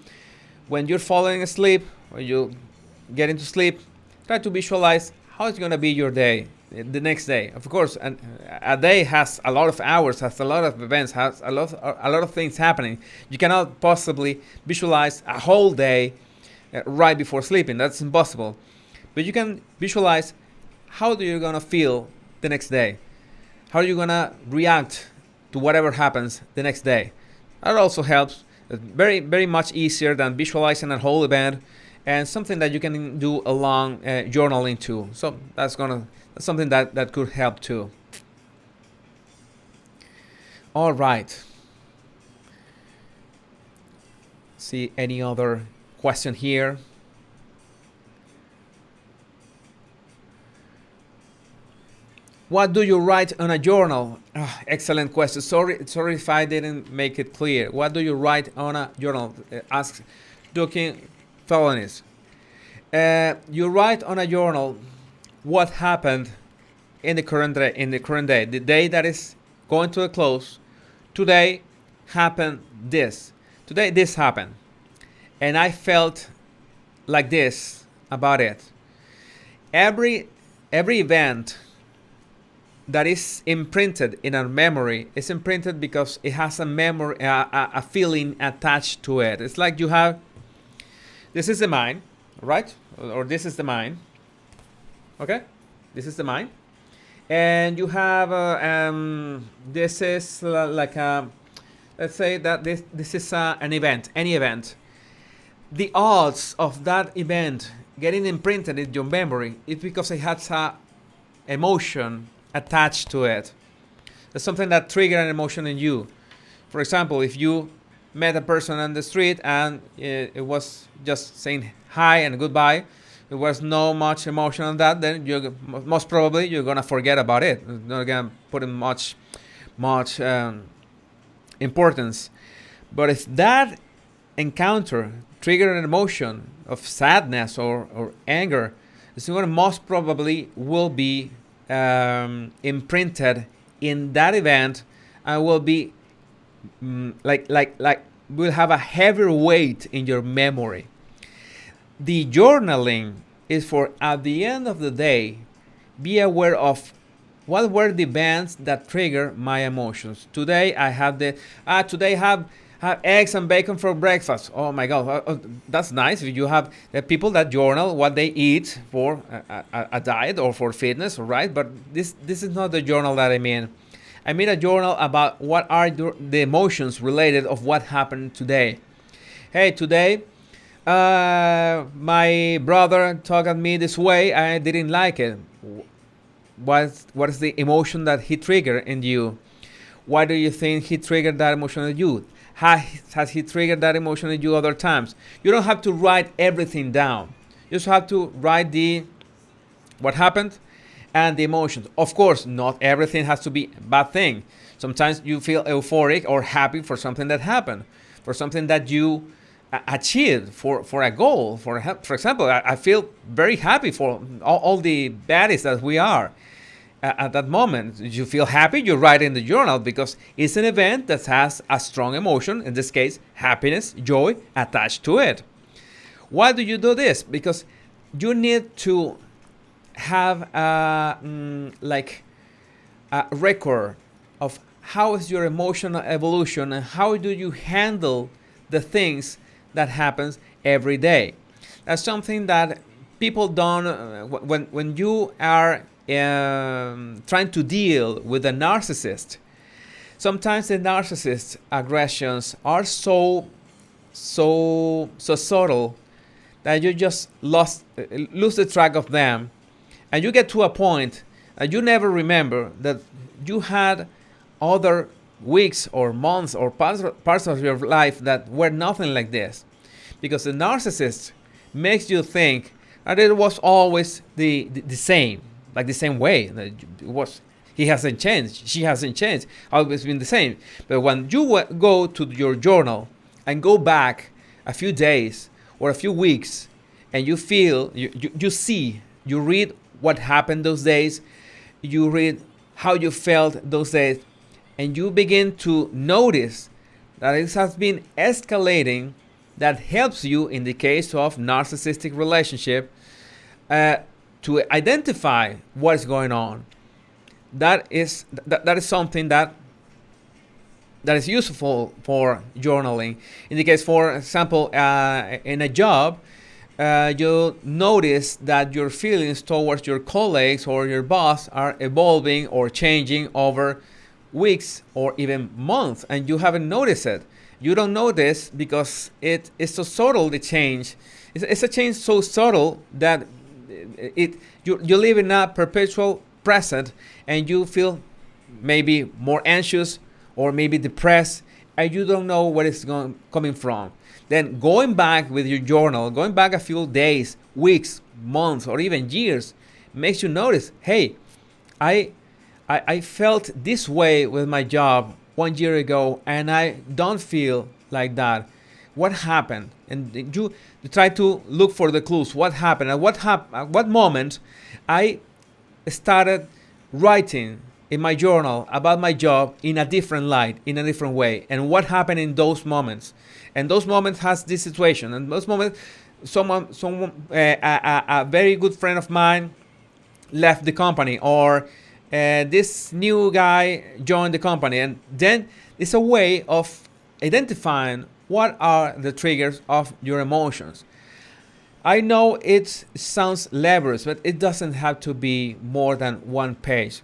when you're falling asleep or you get into sleep, try to visualize how it's going to be your day, the next day. Of course, a day has a lot of hours, has a lot of events, has a lot of things happening. You cannot possibly visualize a whole day right before sleeping. That's impossible. But you can visualize how you're going to feel the next day. How are you going to react to whatever happens the next day? That also helps. Very, very much easier than visualizing a whole event, and something that you can do along journaling too. So that's something that could help too. All right. See any other question here? What do you write on a journal? Oh, excellent question. Sorry if I didn't make it clear. What do you write on a journal? Asks Duking Felonies. You write on a journal what happened in the current day, the day that is going to a close. Today happened this. Today this happened, and I felt like this about it. Every event that is imprinted in our memory is imprinted because it has a memory, a feeling attached to it. It's like you have, this is the mind, right? Or this is the mind. Okay, this is the mind, and you have this is like a, let's say that this is an event, any event. The odds of that event getting imprinted in your memory is because it has a emotion attached to it. There's something that triggered an emotion in you. For example, if you met a person on the street and it was just saying hi and goodbye, there was no much emotion on that, then you most probably you're gonna forget about it. You're not gonna put in much importance. But if that encounter triggered an emotion of sadness or anger, it's going to most probably will be imprinted in that event and will be like will have a heavier weight in your memory. The journaling is for, at the end of the day, be aware of what were the events that trigger my emotions. Today I have today have eggs and bacon for breakfast. Oh my God, that's nice. You have the people that journal what they eat for a diet or for fitness, right? But this is not the journal that I mean. I mean a journal about what are the emotions related of what happened today. Hey, today my brother talked at me this way. I didn't like it. What is the emotion that he triggered in you? Why do you think he triggered that emotion in you? Has he triggered that emotion in you other times? You don't have to write everything down. You just have to write what happened and the emotions. Of course, not everything has to be a bad thing. Sometimes you feel euphoric or happy for something that happened, for something that you achieved, for a goal. For example, I feel very happy for all the baddies that we are. At that moment, you feel happy, you write in the journal because it's an event that has a strong emotion, in this case, happiness, joy, attached to it. Why do you do this? Because you need to have a record of how is your emotional evolution and how do you handle the things that happens every day. That's something that people don't, when you are trying to deal with a narcissist. Sometimes the narcissist's aggressions are so subtle that you just lose the track of them, and you get to a point that you never remember that you had other weeks or months or parts of your life that were nothing like this, because the narcissist makes you think that it was always the same. Like the same way that it was, he hasn't changed, she hasn't changed, always been the same. But when you go to your journal and go back a few days or a few weeks, and you feel, you see, you read what happened those days, you read how you felt those days, and you begin to notice that it has been escalating. That helps you in the case of narcissistic relationship to identify what is going on. That is something that is useful for journaling. In the case, for example, in a job, you notice that your feelings towards your colleagues or your boss are evolving or changing over weeks or even months, and you haven't noticed it. You don't notice because it is so subtle, the change. It's a change so subtle that you live in a perpetual present, and you feel maybe more anxious or maybe depressed, and you don't know where it's coming from. Then going back with your journal, going back a few days, weeks, months, or even years, makes you notice, hey, I felt this way with my job 1 year ago, and I don't feel like that. What happened? And you try to look for the clues. What happened? At what moment I started writing in my journal about my job in a different light, in a different way, and what happened in those moments. And those moments has this situation. And those moments, a very good friend of mine left the company, or this new guy joined the company, and then it's a way of identifying what are the triggers of your emotions. I know it sounds laborious, but it doesn't have to be more than one page.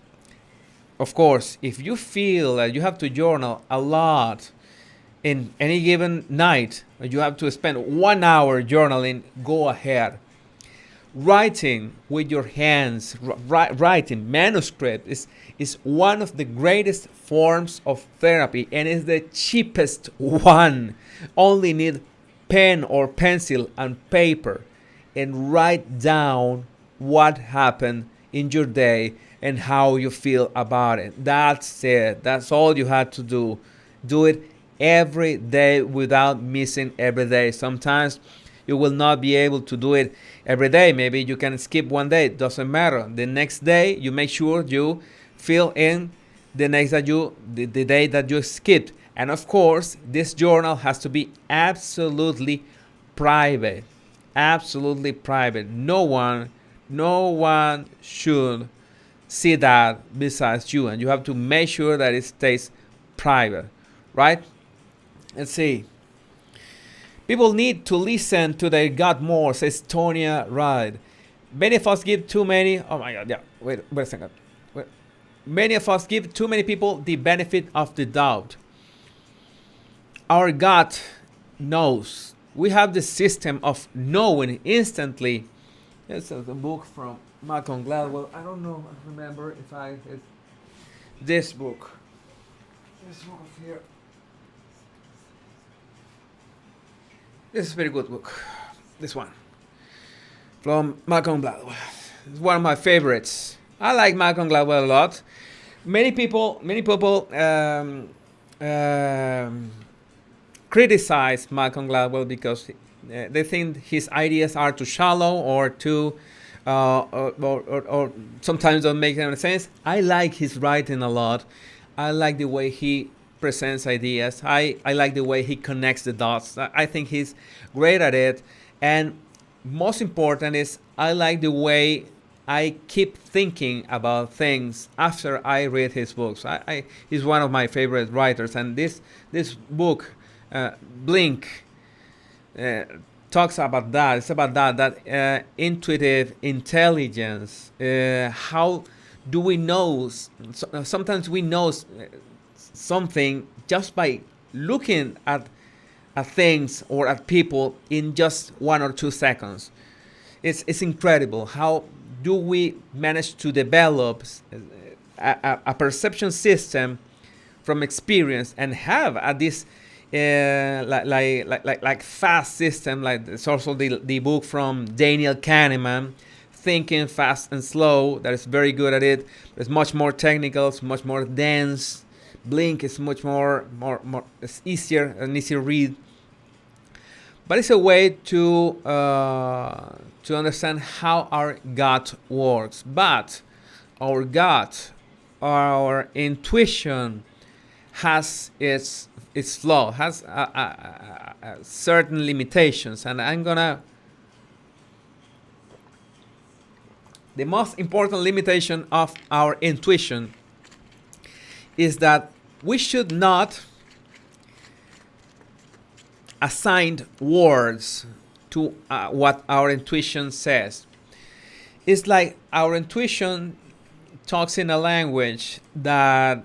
Of course, if you feel that you have to journal a lot in any given night, or you have to spend 1 hour journaling, go ahead. Writing with your hands, writing manuscript is one of the greatest forms of therapy, and is the cheapest one. Only need pen or pencil and paper and write down what happened in your day and how you feel about it. That's it. That's all you had to do. Do it every day without missing every day. Sometimes you will not be able to do it every day. Maybe you can skip one day. It doesn't matter. The next day, you make sure you fill in the day that you skipped. And of course, this journal has to be absolutely private. Absolutely private. No one should see that besides you. And you have to make sure that it stays private, right? Let's see. People need to listen to their gut more, says Tonya Ride. Many of us give too many. Oh my God, yeah. Wait a second. Many of us give too many people the benefit of the doubt. Our gut knows. We have the system of knowing instantly. This is a book from Malcolm Gladwell. I don't know. I remember if this book. This book here. This is a very good book. This one. From Malcolm Gladwell. It's one of my favorites. I like Malcolm Gladwell a lot. Many people criticize Malcolm Gladwell because they think his ideas are too shallow or too, or sometimes don't make any sense. I like his writing a lot. I like the way he presents ideas. I like the way he connects the dots. I think he's great at it. And most important is I like the way I keep thinking about things after I read his books. He's one of my favorite writers. And this book, Blink, talks about that. It's about that intuitive intelligence. How do we know? Sometimes we know something just by looking at things or at people in just 1 or 2 seconds. It's incredible. How do we manage to develop a perception system from experience and have this like fast system? Like it's also the book from Daniel Kahneman, Thinking Fast and Slow, that is very good at it. It's much more technical. It's much more dense. Blink is much more it's easier, an easier read. But it's a way to understand how our gut works. But our gut, our intuition, has its flaw, has certain limitations, and the most important limitation of our intuition is that we should not assign words to what our intuition says. It's like our intuition talks in a language that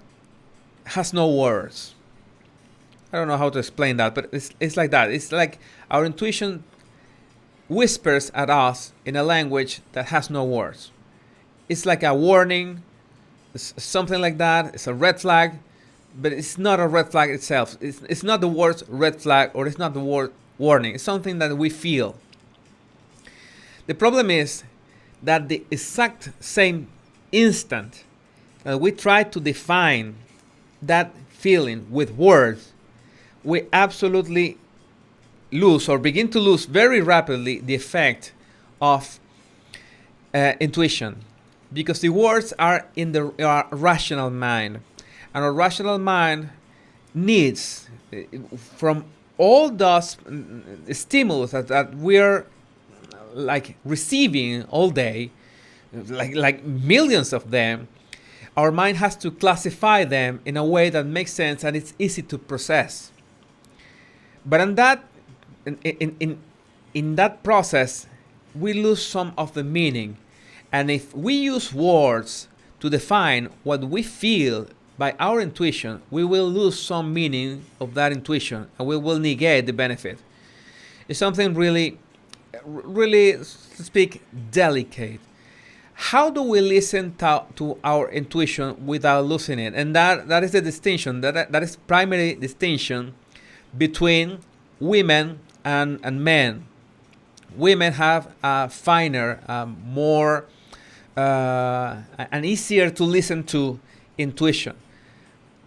has no words. I don't know how to explain that, but it's like that. It's like our intuition whispers at us in a language that has no words. It's like a warning, something like that. It's a red flag, but it's not a red flag itself. It's not the word red flag, or it's not the word warning. It's something that we feel. The problem is that the exact same instant that we try to define that feeling with words, we absolutely lose or begin to lose very rapidly the effect of intuition, because the words are in our rational mind, and our rational mind needs from all those stimulus that we're like receiving all day, like millions of them. Our mind has to classify them in a way that makes sense and it's easy to process. But in that process, we lose some of the meaning. And if we use words to define what we feel by our intuition, we will lose some meaning of that intuition and we will negate the benefit. It's something really, to speak, delicate. How do we listen to our intuition without losing it? And that is the distinction, that is primary distinction between women and men. Women have a finer, more, and easier to listen to intuition.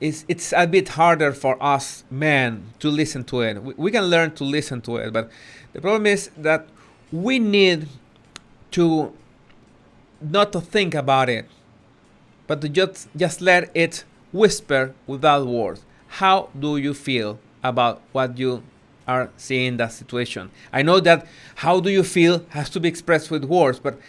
It's a bit harder for us men to listen to it. We can learn to listen to it, but the problem is that we need to not to think about it, but to just let it whisper without words. How do you feel about what you are seeing in that situation? I know that how do you feel has to be expressed with words, but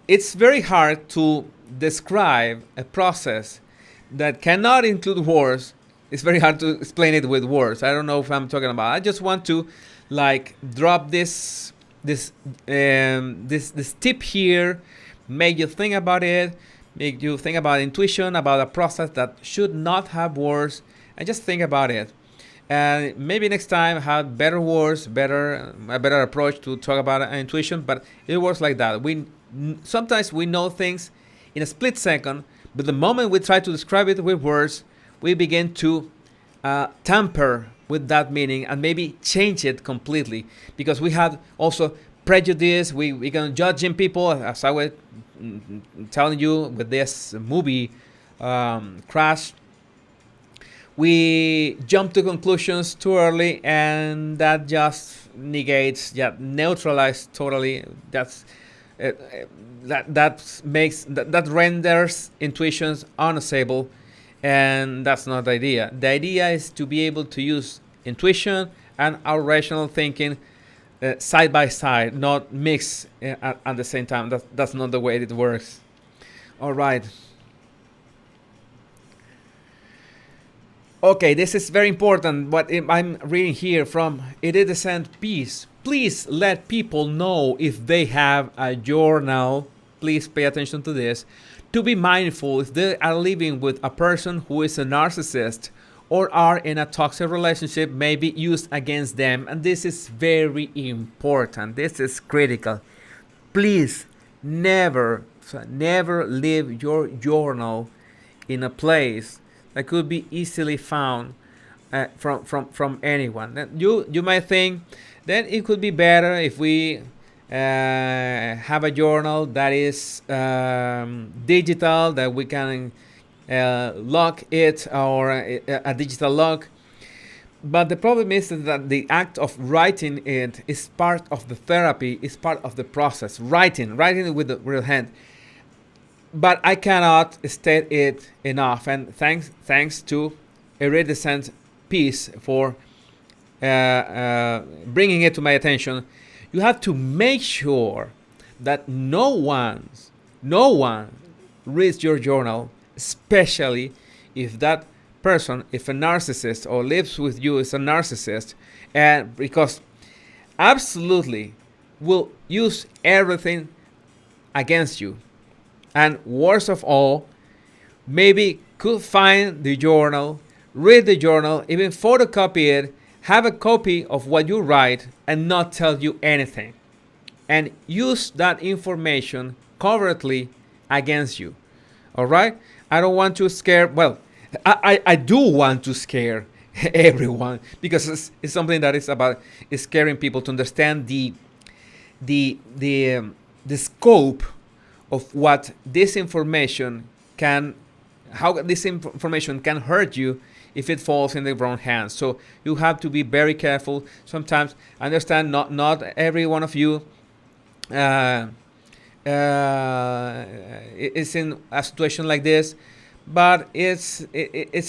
it's very hard to describe a process that cannot include words. It's very hard to explain it with words. I don't know if I'm talking about. I just want to like drop this tip here, make you think about it, make you think about intuition, about a process that should not have words, and just think about it. And maybe next time have better words, a better approach to talk about intuition. But it works like that. Sometimes we know things in a split second, but the moment we try to describe it with words, we begin to tamper with that meaning and maybe change it completely, because we have also prejudice. We can judging people, as I was telling you with this movie Crash. We jump to conclusions too early, and that just negates, neutralizes totally. That renders intuitions unstable, and that's not the idea. The idea is to be able to use intuition and our rational thinking side by side, not mix at the same time. That's not the way it works. All right. Okay, this is very important. What I'm reading here from Iridescent Peace. Please let people know if they have a journal. Please pay attention to this. To be mindful if they are living with a person who is a narcissist or are in a toxic relationship, may be used against them. And this is very important. This is critical. Please never leave your journal in a place that could be easily found from anyone. Then you might think then it could be better if we have a journal that is digital, that we can lock it, or a digital lock. But the problem is that the act of writing it is part of the therapy, is part of the process. Writing it with the real hand. But I cannot state it enough, and thanks to Iridescent Peace for bringing it to my attention. You have to make sure that no one reads your journal, especially if that person, if a narcissist or lives with you is a narcissist, and because absolutely will use everything against you. And worst of all, maybe could find the journal, read the journal, even photocopy it, have a copy of what you write, and not tell you anything. And use that information covertly against you. All right? I don't want to scare, well, I do want to scare everyone, because it's something that is about scaring people to understand the scope of what this information can, how this information can hurt you if it falls in the wrong hands. So you have to be very careful. Sometimes I understand not every one of you uh, is in a situation like this, but it's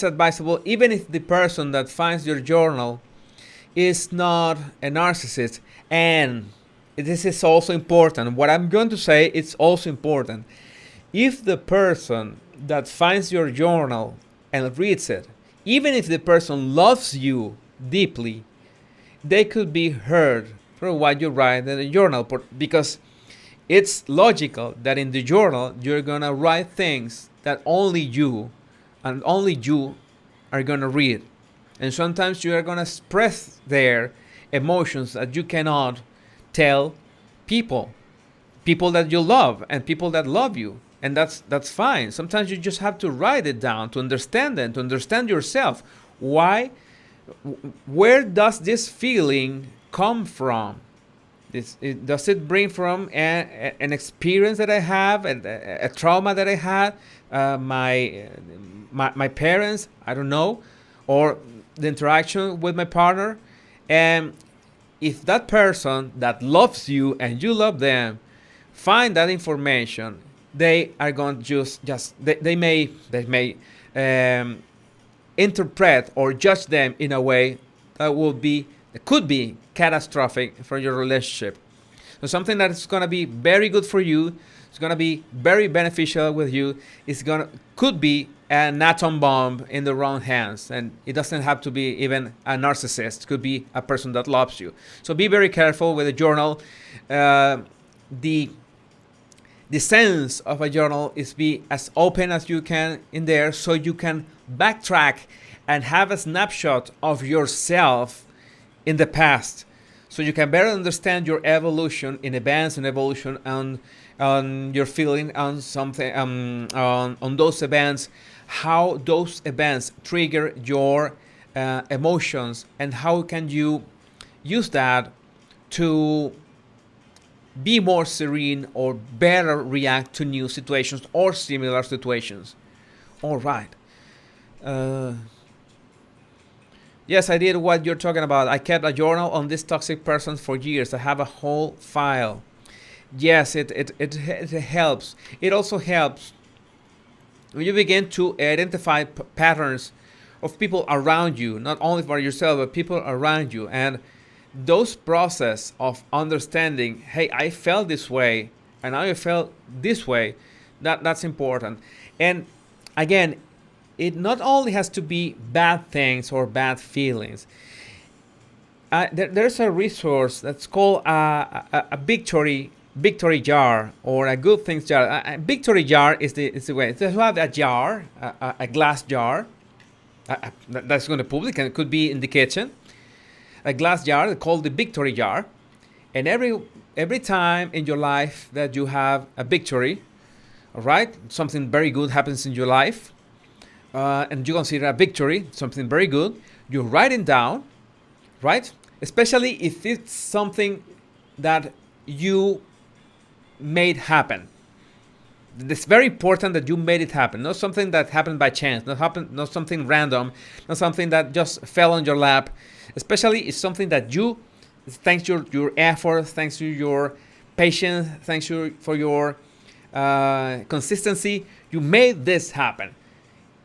advisable, even if the person that finds your journal is not a narcissist. And this is also important. What I'm going to say is also important. If the person that finds your journal and reads it, even if the person loves you deeply, they could be hurt from what you write in the journal, because it's logical that in the journal you're gonna write things that only you and only you are gonna read. And sometimes you are gonna express their emotions that you cannot tell people that you love and people that love you. And that's fine. Sometimes you just have to write it down to understand them, to understand yourself. Why? Where does this feeling come from? Does it bring from an experience that I have, a trauma that I had, my parents, I don't know, or the interaction with my partner? And if that person that loves you and you love them find that information, they are going to they may interpret or judge them in a way that could be catastrophic for your relationship. So something that is going to be very good for you, it's going to be very beneficial with you, could be an atom bomb in the wrong hands. And it doesn't have to be even a narcissist. It could be a person that loves you. So be very careful with the journal. The sense of a journal is be as open as you can in there, so you can backtrack and have a snapshot of yourself in the past, so you can better understand your evolution in events and evolution on your feeling on something, on those events, how those events trigger your emotions, and how can you use that to be more serene or better react to new situations or similar situations. All right. Yes, I did what you're talking about. I kept a journal on this toxic person for years. I have a whole file. Yes, it helps. It also helps when you begin to identify patterns of people around you, not only for yourself, but people around you. And those process of understanding, hey, I felt this way and I felt this way, that's important. And again, it not only has to be bad things or bad feelings. There's a resource that's called a victory jar, or a good things jar. A victory jar is the way. So you have a jar, a glass jar, that's going to public, and it could be in the kitchen. A glass jar called the victory jar, and every time in your life that you have a victory, all right, something very good happens in your life, and you consider a victory something very good, you write it down, right? Especially if it's something that you made happen. It's very important that you made it happen, not something that happened by chance, not something random, not something that just fell on your lap. Especially it's something that you, thanks to your effort, thanks to your patience, thanks for your consistency, you made this happen,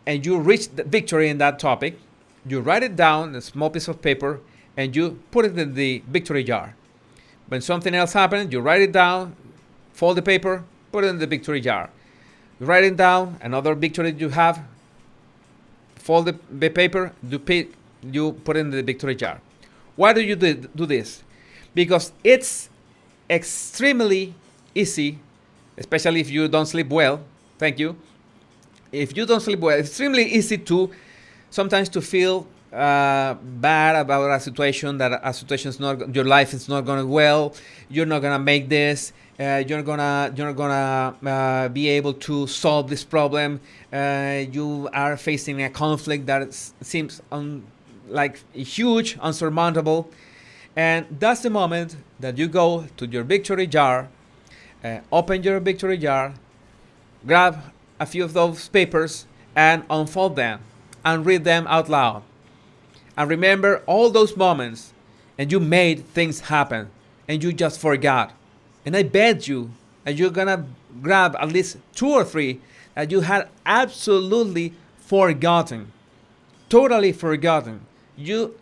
and you reached the victory in that topic. You write it down, a small piece of paper, and you put it in the victory jar. When something else happens, you write it down, fold the paper, put it in the victory jar. You write it down, another victory you have, fold the paper, you put it in the victory jar. Why do you do this? Because it's extremely easy, especially if you don't sleep well. Thank you. If you don't sleep well, it's extremely easy to sometimes to feel bad about a situation, that a situation is not, your life is not going well. You're not gonna make this. You're not gonna be able to solve this problem. You are facing a conflict that seems like huge, unsurmountable, and that's the moment that you go to your victory jar, open your victory jar, grab a few of those papers and unfold them. and read them out loud. And remember all those moments and you made things happen and you just forgot. And I bet you that you're gonna grab at least 2 or 3 that you had absolutely forgotten. Totally forgotten. You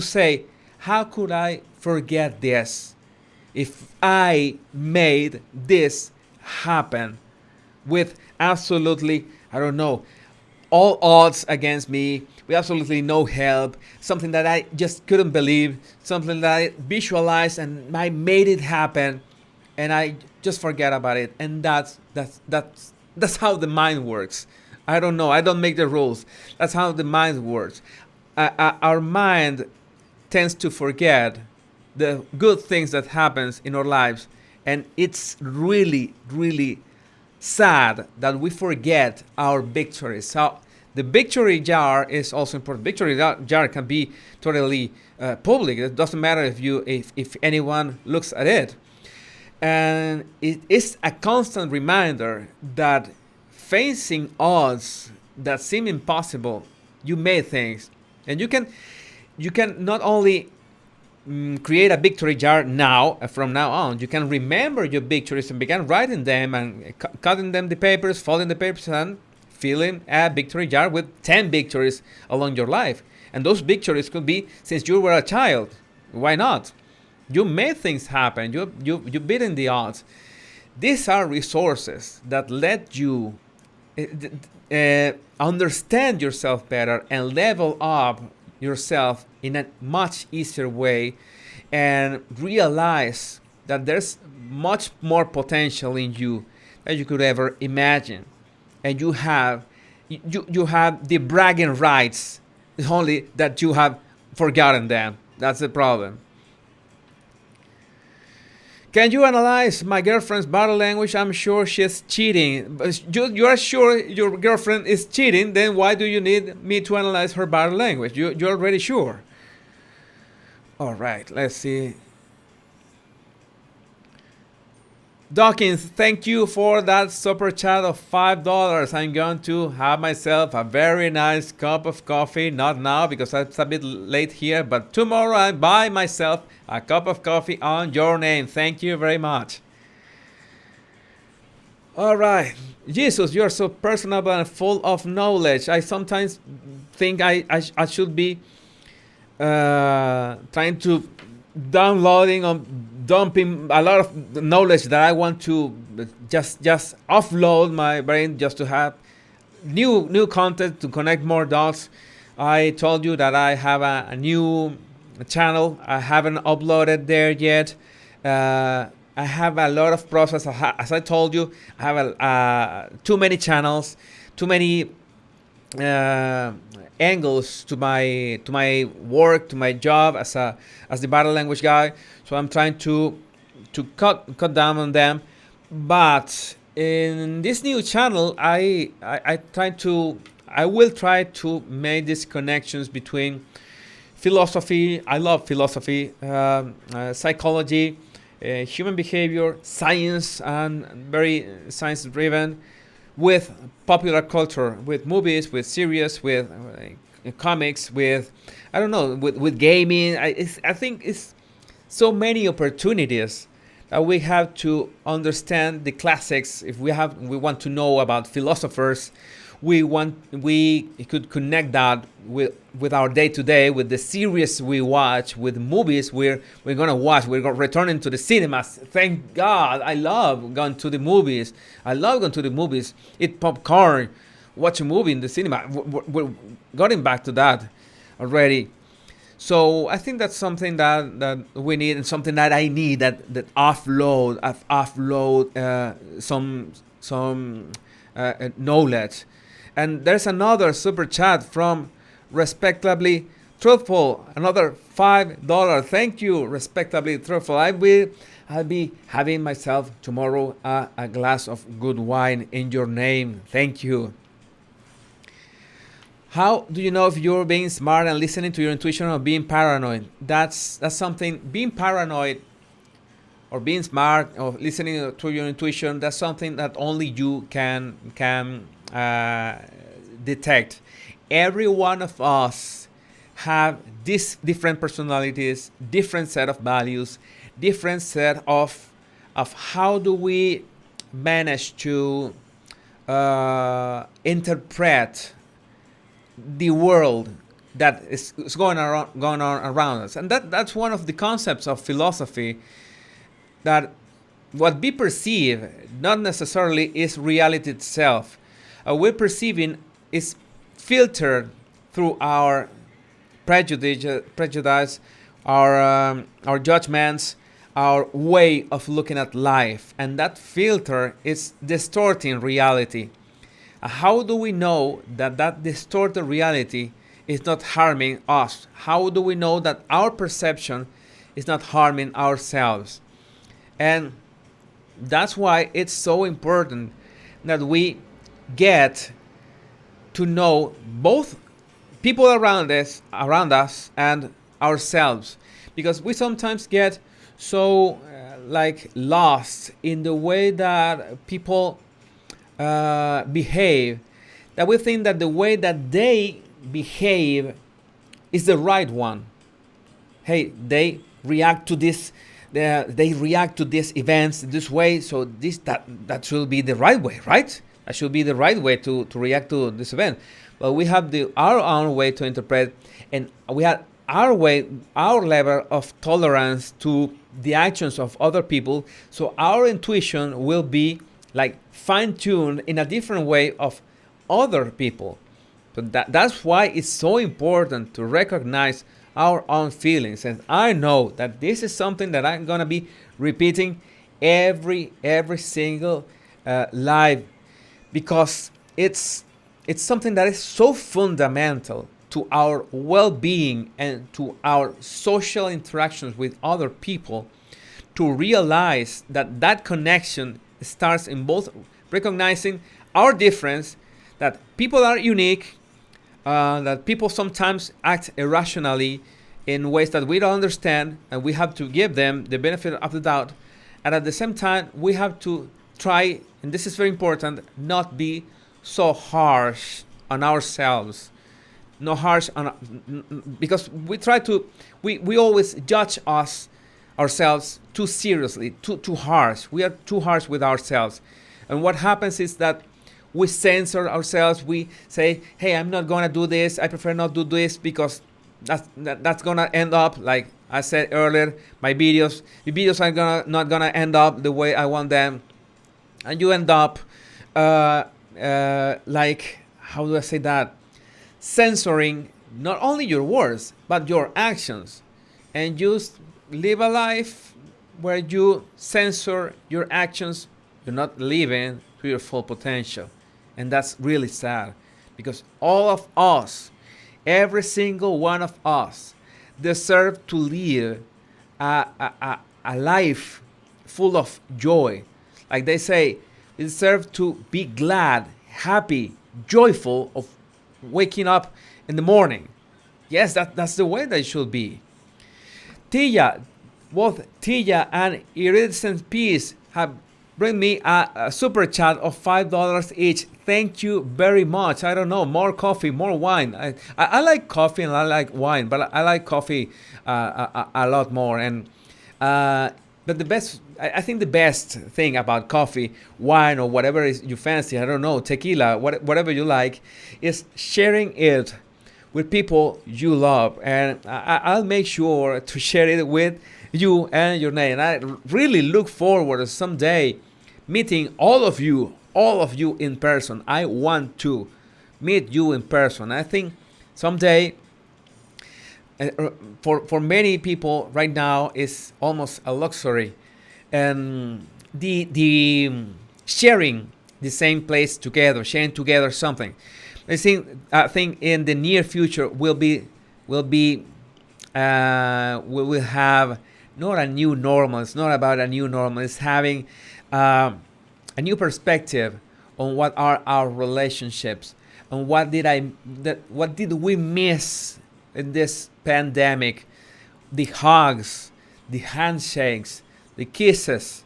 say, how could I forget this if I made this happen with absolutely, I don't know, all odds against me, with absolutely no help, something that I just couldn't believe, something that I visualized and I made it happen, and I just forget about it. And that's how the mind works. I don't know. I don't make the rules. That's how the mind works. Our mind tends to forget the good things that happens in our lives, and it's really, really sad that we forget our victories. So the victory jar is also important. Victory jar can be totally public. It doesn't matter if anyone looks at it. And it is a constant reminder that facing odds that seem impossible, you made things. And you can not only create a victory jar now, from now on. You can remember your victories and begin writing them and cutting them the papers, folding the papers, and filling a victory jar with 10 victories along your life. And those victories could be since you were a child. Why not? You made things happen. You beaten the odds. These are resources that let you understand yourself better and level up yourself in a much easier way, and realize that there's much more potential in you than you could ever imagine. And you have the bragging rights, only that you have forgotten them. That's the problem. Can you analyze my girlfriend's body language? I'm sure she's cheating. You are sure your girlfriend is cheating? Then why do you need me to analyze her body language? You're already sure. All right, let's see. Dawkins, thank you for that super chat of $5. I'm going to have myself a very nice cup of coffee. Not now because it's a bit late here, but tomorrow I buy myself a cup of coffee on your name. Thank you very much. All right. Jesus, you're so personable and full of knowledge. I sometimes think I should be trying to dumping a lot of knowledge that I want to just offload my brain just to have new content to connect more dots. I told you that I have a new channel. I haven't uploaded there yet. I have a lot of process. As I told you, I have too many channels, too many angles to my work, to my job as the body language guy. So I'm trying to cut down on them. But in this new channel, I will try to make these connections between philosophy. I love philosophy, psychology, human behavior, science, and very science driven, with popular culture, with movies, with series, with comics, with I don't know, with gaming. I think it's so many opportunities that we have to understand the classics. If we want to know about philosophers, we could connect that with our day to day, with the series we watch, with movies we're gonna watch. We're returning to the cinemas. Thank God, I love going to the movies. Eat popcorn, watch a movie in the cinema. We're getting back to that already. So I think that's something that we need, and something that I need, that offload some knowledge. And there's another super chat from Respectably Truthful, another $5. Thank you, Respectably Truthful. I'll be having myself tomorrow a glass of good wine in your name. Thank you. How do you know if you're being smart and listening to your intuition, or being paranoid? That's something. Being paranoid or being smart or listening to your intuition, that's something that only you can detect. every one of us have these different personalities, different set of values, different set of how do we manage to interpret the world that is going on around us. And that's one of the concepts of philosophy, that what we perceive not necessarily is reality itself. We're perceiving is filtered through our prejudice, our judgments, our way of looking at life, and that filter is distorting reality. How do we know that that distorted reality is not harming us? How do we know that our perception is not harming ourselves? And that's why it's so important that we get to know both people around us and ourselves, because we sometimes get so lost in the way that people behave, that we think that the way that they behave is the right one. Hey, they react to this. They react to these events this way, so that should be the right way, right? That should be the right way to react to this event. But we have our own way to interpret, and we have our way, our level of tolerance to the actions of other people. So our intuition will be like fine-tuned in a different way of other people. So that's why it's so important to recognize our own feelings. And I know that this is something that I'm gonna be repeating every single live, because it's something that is so fundamental to our well-being and to our social interactions with other people, to realize that connection starts in both recognizing our difference, that people are unique, that people sometimes act irrationally in ways that we don't understand, and we have to give them the benefit of the doubt. And at the same time, we have to try, and this is very important, not be so harsh on ourselves. No harsh on, because we always judge ourselves too seriously, too harsh. We are too harsh with ourselves. And what happens is that we censor ourselves. We say, hey, I'm not gonna do this. I prefer not to do this, because that's gonna end up, like I said earlier, the videos are not gonna end up the way I want them. And you end up like, how do I say that? Censoring not only your words, but your actions. And just live a life where you censor your actions. You're not living to your full potential. And that's really sad, because all of us, every single one of us, deserve to live a life full of joy. Like they say, we deserve to be glad, happy, joyful of waking up in the morning. Yes, that's the way that it should be. Both Tia and Iridescent Peace have bring me a super chat of $5 each. Thank you very much. I don't know, more coffee, more wine. I like coffee and I like wine, but I like coffee a lot more. And but I think the best thing about coffee, wine, or whatever is you fancy, I don't know, tequila, whatever you like, is sharing it with people you love. And I'll make sure to share it with you and your name. And I really look forward to someday meeting all of you in person. I want to meet you in person. I think someday, for many people right now, is almost a luxury, and the sharing the same place together, sharing together something. I think in the near future we will have not a new normal. It's not about a new normal. It's having a new perspective on what are our relationships, and what did we miss in this pandemic. The hugs, the handshakes, the kisses,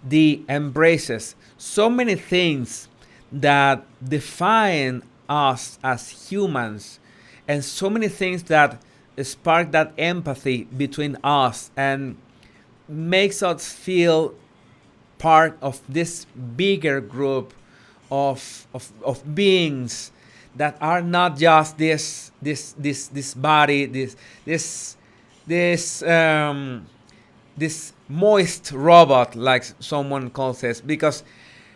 the embraces, so many things that define us as humans, and so many things that spark that empathy between us and makes us feel part of this bigger group of beings that are not just this body, this this moist robot, like someone calls us, because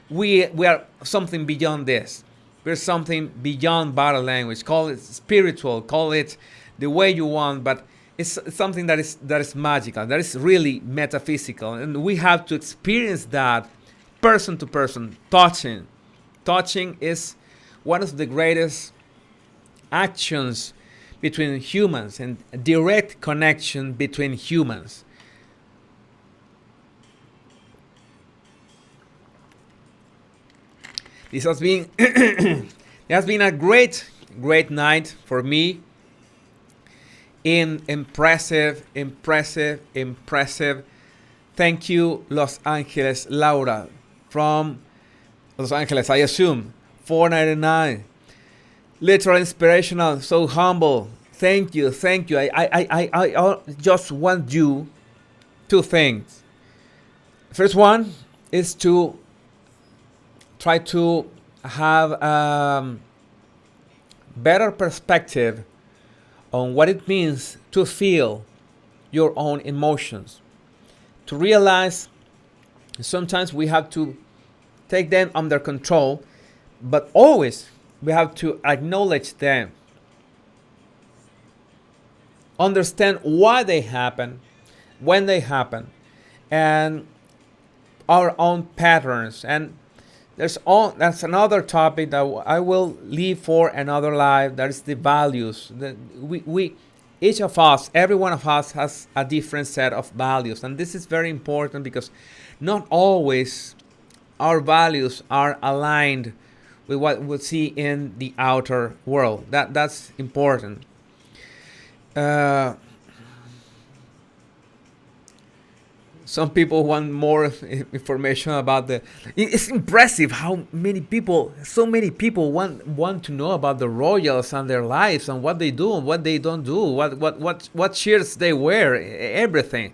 we are something beyond this. We're something beyond body language. Call it spiritual, call it the way you want, but it's something that is magical, that is really metaphysical, and we have to experience that person to person. Touching is one of the greatest actions between humans and a direct connection between humans. This has been it has been a great night for me. Impressive. Thank you, Los Angeles. Laura from Los Angeles, I assume. $4.99. Literal inspirational, so humble. Thank you. I just want you two things. First one is to try to have better perspective on what it means to feel your own emotions. To realize sometimes we have to take them under control, but always we have to acknowledge them. Understand why they happen, when they happen, and our own patterns. And that's another topic that I will leave for another live. That is the values. That we each of us, every one of us, has a different set of values, and this is very important because not always our values are aligned with what we see in the outer world. That's important. Some people want more information about the. It's impressive how so many people want to know about the royals and their lives and what they do and what they don't do, what shirts they wear, everything.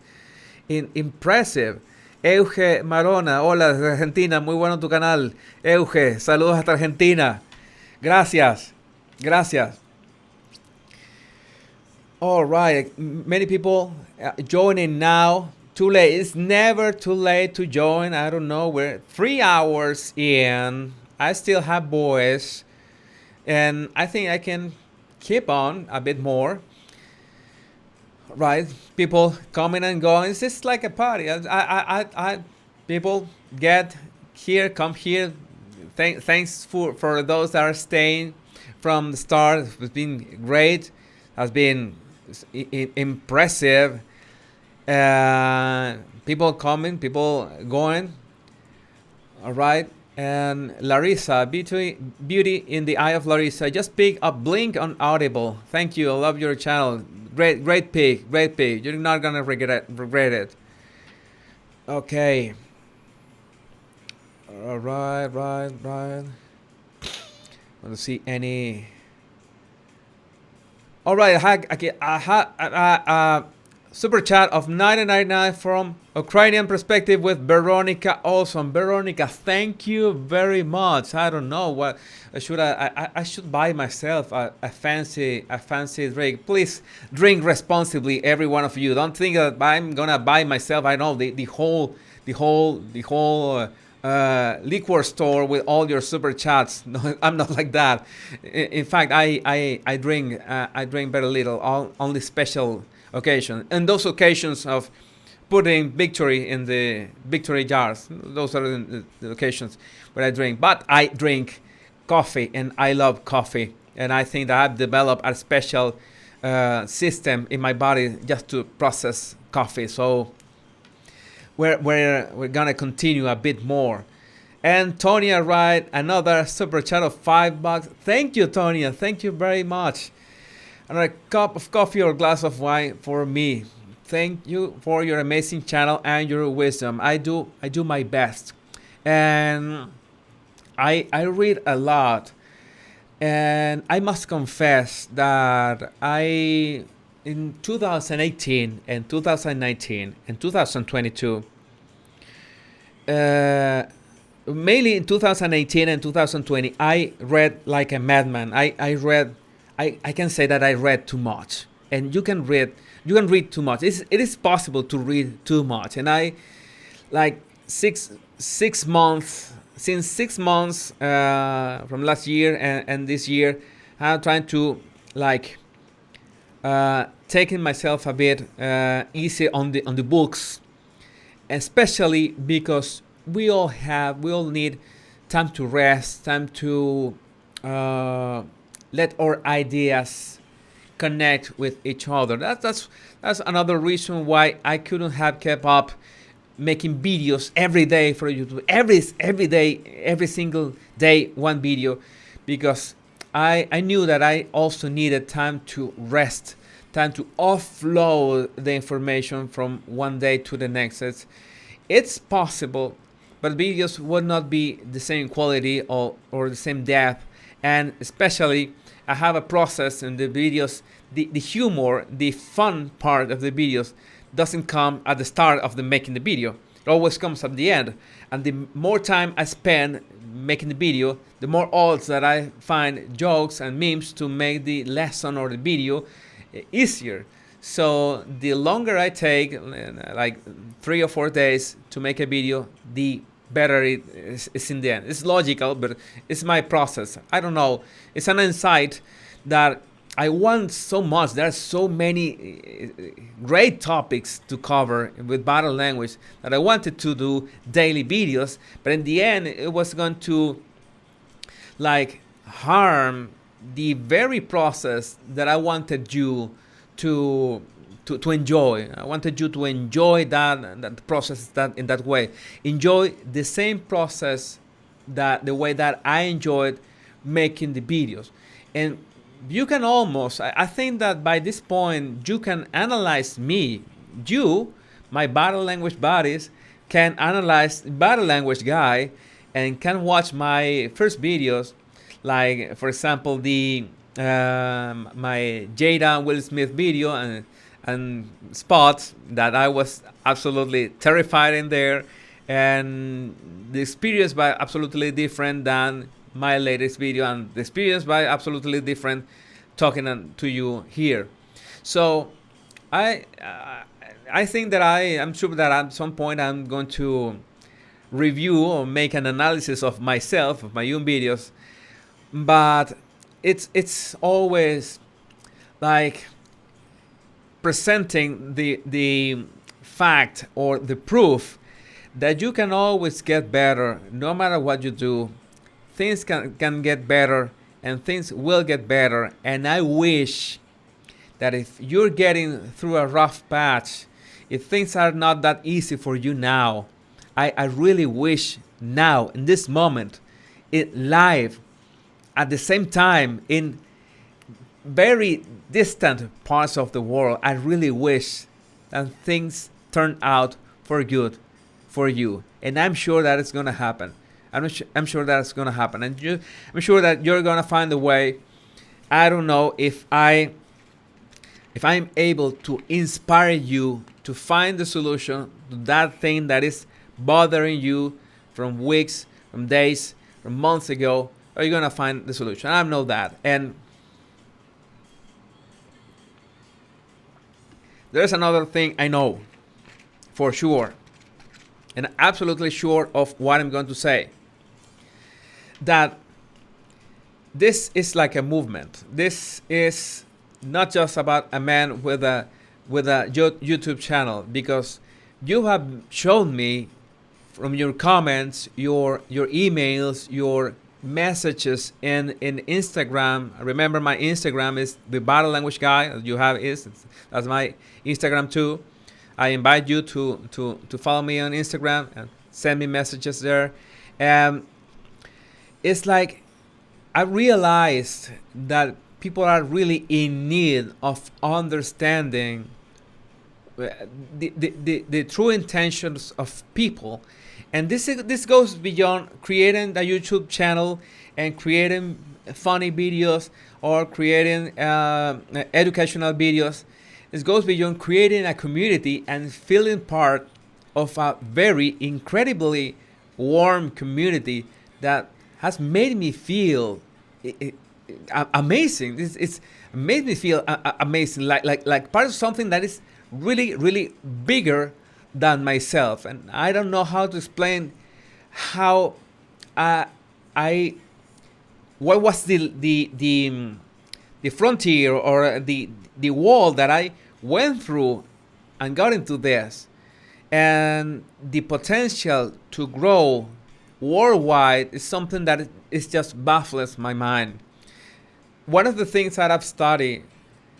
Impressive. Euge Marona, hola desde Argentina, muy bueno tu canal. Euge, saludos hasta Argentina. Gracias. All right, many people joining now. Too late. It's never too late to join. I don't know. We're 3 hours in. I still have voice, and I think I can keep on a bit more. Right? People coming and going. It's just like a party. People get here, come here. Thanks for those that are staying from the start. It's been great. Has been impressive. People coming, people going. All right. And Larissa, beauty in the eye of Larissa. Just pick up Blink on Audible. Thank you. I love your channel. Great pick. You're not gonna regret it. Okay. All right. Want to see any? All right. Super chat of 9.99 from Ukrainian perspective with Veronica. Awesome, Veronica. Thank you very much. I don't know what should I should buy myself a fancy drink. Please drink responsibly, every one of you. Don't think that I'm gonna buy myself. I know the whole liquor store with all your super chats. No, I'm not like that. In fact, I drink very little. Only special occasion, and those occasions of putting victory in the victory jars, those are the occasions where I drink. But I drink coffee, and I love coffee, and I think that I've developed a special system in my body just to process coffee. So we're gonna continue a bit more. And Tonya, right, another super chat of $5. Thank you, Tonya. Thank you very much. Another cup of coffee or glass of wine for me. Thank you for your amazing channel and your wisdom. I do my best, and I read a lot. And I must confess that in 2018 and 2019 and 2022, mainly in 2018 and 2020, I read like a madman. I can say that I read too much. And you can read too much. It is possible to read too much. And I, like 6 months, since 6 months from last year and this year, I'm trying to like taking myself a bit easy on the books, especially because we all need time to rest, time to let our ideas connect with each other. That's another reason why I couldn't have kept up making videos every day for YouTube, every day, every single day, one video, because I knew that I also needed time to rest, time to offload the information from one day to the next. It's possible, but videos would not be the same quality or the same depth. And especially, I have a process in the videos. The humor, the fun part of the videos doesn't come at the start of the making the video. It always comes at the end. And the more time I spend making the video, the more odds that I find jokes and memes to make the lesson or the video easier. So the longer I take, like 3 or 4 days to make a video, the better it is in the end. It's logical, but it's my process. I don't know. It's an insight that I want so much. There are so many great topics to cover with body language that I wanted to do daily videos, but in the end, it was going to like harm the very process that I wanted you to enjoy. I wanted you to enjoy that process that in that way. Enjoy the same process that the way that I enjoyed making the videos. And you can almost, I think that by this point, you can analyze me. You, my body language buddies, can analyze body language guy and can watch my first videos, like for example the my Jada Will Smith video and spots that I was absolutely terrified in there, and the experience was absolutely different than my latest video, and the experience was absolutely different talking to you here. So I think that I'm sure that at some point I'm going to review or make an analysis of myself, of my own videos, but it's always like presenting the fact or the proof that you can always get better no matter what you do. Things can get better and things will get better. And I wish that if you're getting through a rough patch, if things are not that easy for you now, I really wish now, in this moment, in live, at the same time, in very distant parts of the world, I really wish that things turn out for good for you. And I'm sure that it's going to happen. I'm sure that it's going to happen. And I'm sure that you're going to find a way. I don't know if I'm able to inspire you to find the solution to that thing that is bothering you from weeks, from days, from months ago. Are you going to find the solution? I know that. And there's another thing I know for sure, and absolutely sure of what I'm going to say, that this is like a movement. This is not just about a man with a YouTube channel, because you have shown me from your comments, your emails, your messages in Instagram. Remember, my Instagram is the body language guy. You have that's my Instagram too. I invite you to follow me on Instagram and send me messages there. It's like I realized that people are really in need of understanding the true intentions of people, And this goes beyond creating a YouTube channel and creating funny videos or creating educational videos. It goes beyond creating a community and feeling part of a very incredibly warm community that has made me feel amazing. It's made me feel amazing, like part of something that is really, really bigger than myself. And I don't know how to explain how I what was the frontier or the wall that I went through and got into this, and the potential to grow worldwide is something that is just baffles my mind. One of the things that I've studied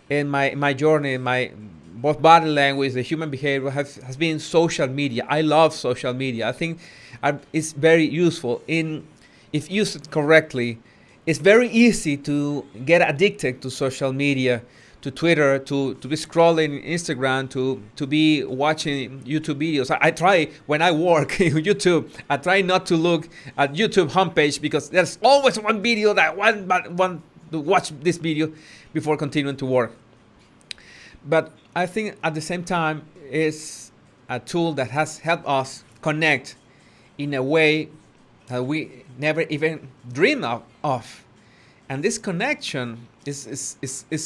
in my journey, in my both body language, the human behavior has been social media. I love social media. I think it's very useful if used correctly. It's very easy to get addicted to social media, to Twitter, to be scrolling Instagram, to be watching YouTube videos. I try when I work in YouTube. I try not to look at YouTube homepage because there's always one video that want to watch this video before continuing to work. But I think at the same time it's a tool that has helped us connect in a way that we never even dreamed of. And this connection is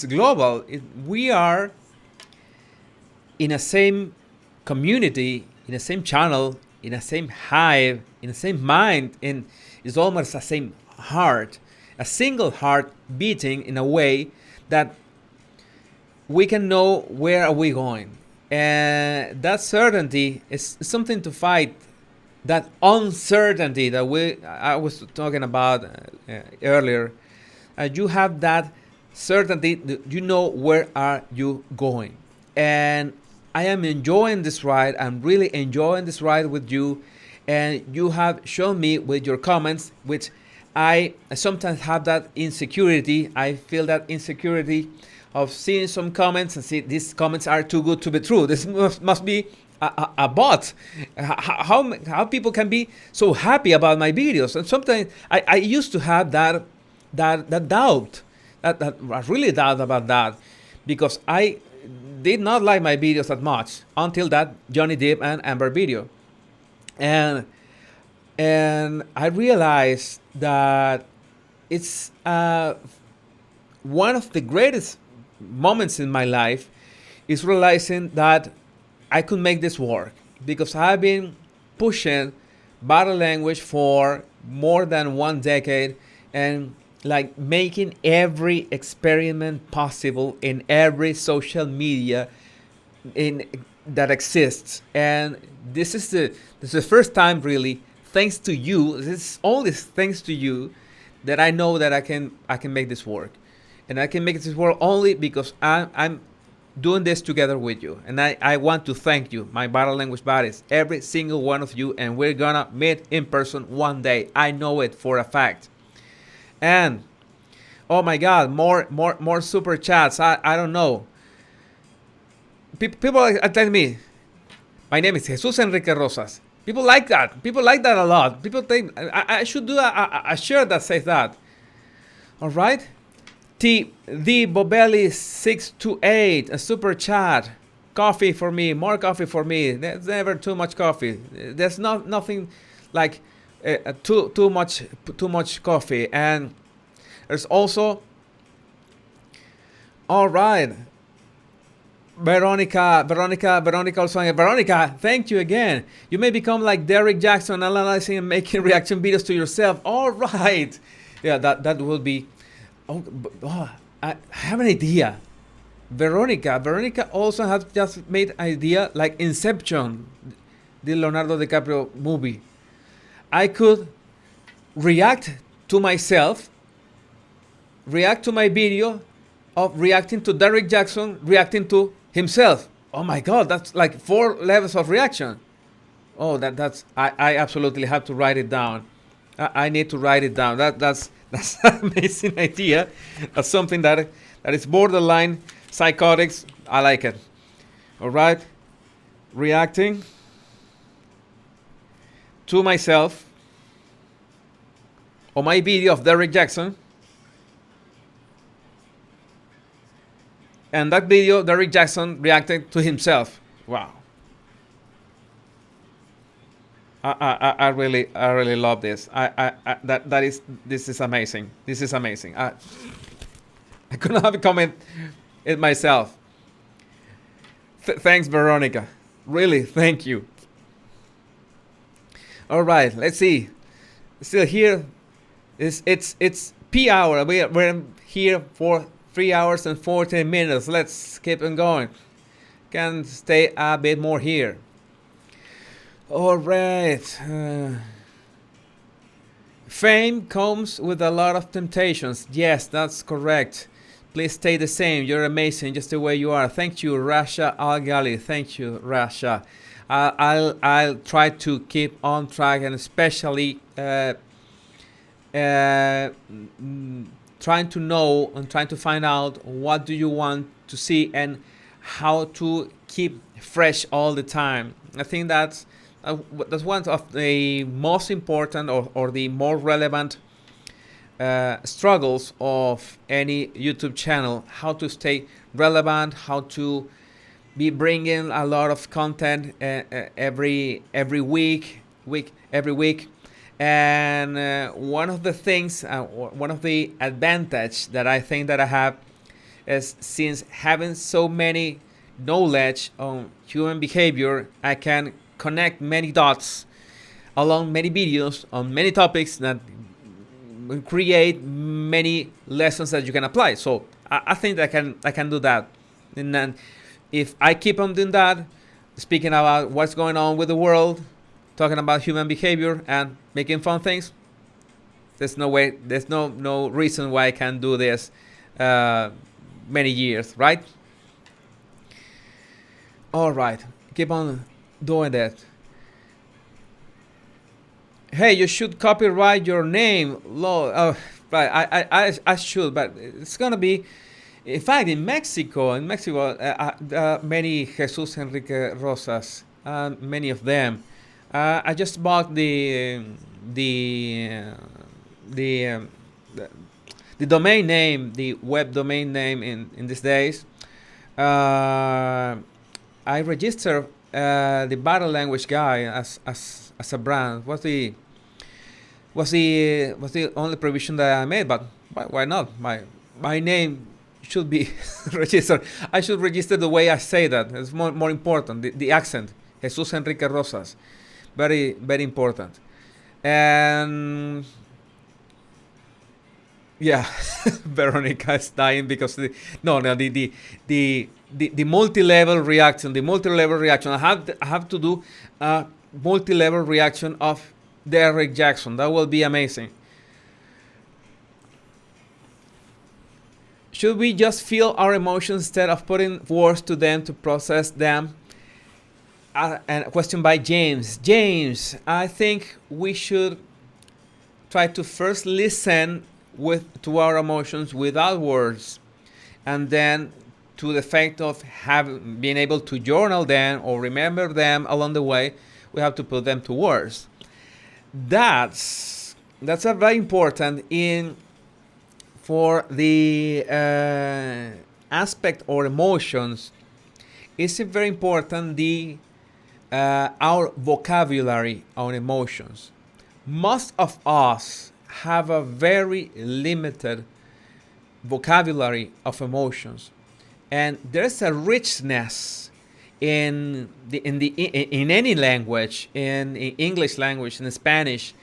global. We are in the same community, in the same channel, in the same hive, in the same mind, and it's almost the same heart, a single heart beating in a way that we can know where are we going. And that certainty is something to fight. That uncertainty that I was talking about earlier, you have that certainty that you know where are you going. And I am enjoying this ride. I'm really enjoying this ride with you. And you have shown me with your comments, which I sometimes have that insecurity. I feel that insecurity of seeing some comments and see these comments are too good to be true. This must be a bot. How people can be so happy about my videos. And sometimes I used to have that doubt. That I really doubt about that, because I did not like my videos that much until that Johnny Depp and Amber video. And I realized that it's one of the greatest moments in my life is realizing that I could make this work, because I've been pushing body language for more than 1 decade and like making every experiment possible in every social media that exists. And this is the first time, really, thanks to you. This is only thanks to you that I know that I can make this work. And I can make this work only because I'm doing this together with you. And I want to thank you, my Body Language Baddies, every single one of you. And we're gonna meet in person one day. I know it for a fact. And oh my God, more super chats. I don't know. People are telling me, my name is Jesus Enrique Rosas. People like that. People like that a lot. People think I should do a shirt that says that. All right. The Bobelli 628, a super chat. Coffee for me, more coffee for me. There's never too much coffee. There's nothing like too much coffee. And there's also, all right, Veronica also. Veronica, thank you again. You may become like Derek Jackson, analyzing and making reaction videos to yourself. All right, yeah, that will be. I have an idea. Veronica also has just made an idea like Inception, the Leonardo DiCaprio movie. I could react to myself, react to my video of reacting to Derek Jackson, reacting to himself. Oh my God, that's like 4 levels of reaction. Oh, that's I absolutely have to write it down. I need to write it down. That's an amazing idea. That's something that is borderline psychotics. I like it. All right, reacting to myself on my video of Derek Jackson. And that video, Derek Jackson reacted to himself. Wow. I really love this. This is amazing. This is amazing. I couldn't have a comment it myself. Thanks, Veronica. Really, thank you. All right, let's see. Still here. It's P hour. We're here for 3 hours and 14 minutes. Let's keep on going. Can stay a bit more here. All right. Fame comes with a lot of temptations. Yes, that's correct. Please stay the same. You're amazing just the way you are. Thank you, Rasha Al-Ghali. Thank you, Rasha. I'll try to keep on track, and especially trying to know and trying to find out what do you want to see and how to keep fresh all the time. I think that's one of the most important or the more relevant struggles of any YouTube channel. How to stay relevant, how to be bringing a lot of content every week. And one of the things, one of the advantage that I think that I have is, since having so many knowledge on human behavior, I can connect many dots along many videos on many topics that create many lessons that you can apply. So I think that I can do that. And then if I keep on doing that, speaking about what's going on with the world, talking about human behavior and making fun things, there's no way, there's no reason why I can do this many years, right? All right, keep on doing that. Hey, you should copyright your name. Lord, right, I should, but it's gonna be. In fact, in Mexico, many Jesus Enrique Rosas, many of them. I just bought the domain name, the web domain name in these days. I registered the Body Language guy as a brand. Was the only provision that I made, but why not? My name should be registered. I should register the way I say that. It's more important. The accent. Jesus Enrique Rosas. Very, very important. And yeah, Veronica is dying because the multi-level reaction. The multi-level reaction. I have to do a multi-level reaction of Derek Jackson. That will be amazing. Should we just feel our emotions instead of putting words to them to process them? And a question by James. James, I think we should try to first listen to our emotions without words, and then to the fact of being able to journal them or remember them along the way, we have to put them to words. That's a very important for the aspect or emotions. It's very important our vocabulary on emotions. Most of us have a very limited vocabulary of emotions, and there's a richness in any language, in English language, in Spanish,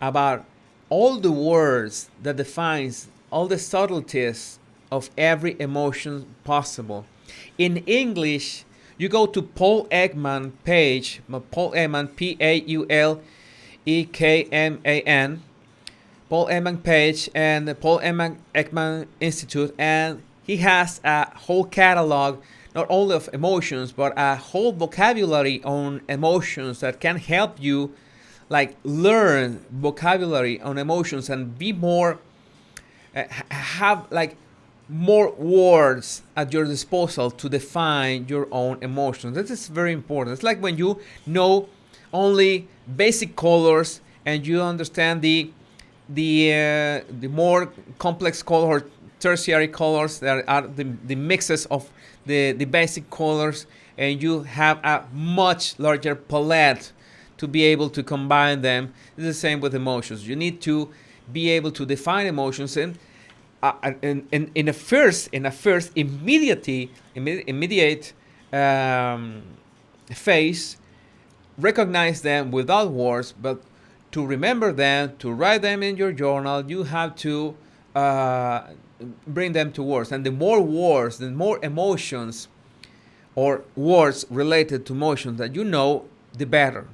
about all the words that defines all the subtleties of every emotion possible. In English, you go to Paul Ekman page, Paul Ekman, Paulekman, Paul Ekman page, and the Paul Ekman Institute, and he has a whole catalog, not only of emotions, but a whole vocabulary on emotions that can help you, like, learn vocabulary on emotions and be more, have like more words at your disposal to define your own emotions. This is very important. It's like when you know only basic colors, and you understand the more complex color, tertiary colors that are the mixes of the basic colors, and you have a much larger palette to be able to combine them. It's the same with emotions. You need to be able to define emotions in a first immediate phase, recognize them without words, but to remember them, to write them in your journal, you have to bring them to words. And the more words, the more emotions or words related to emotions that you know, the better.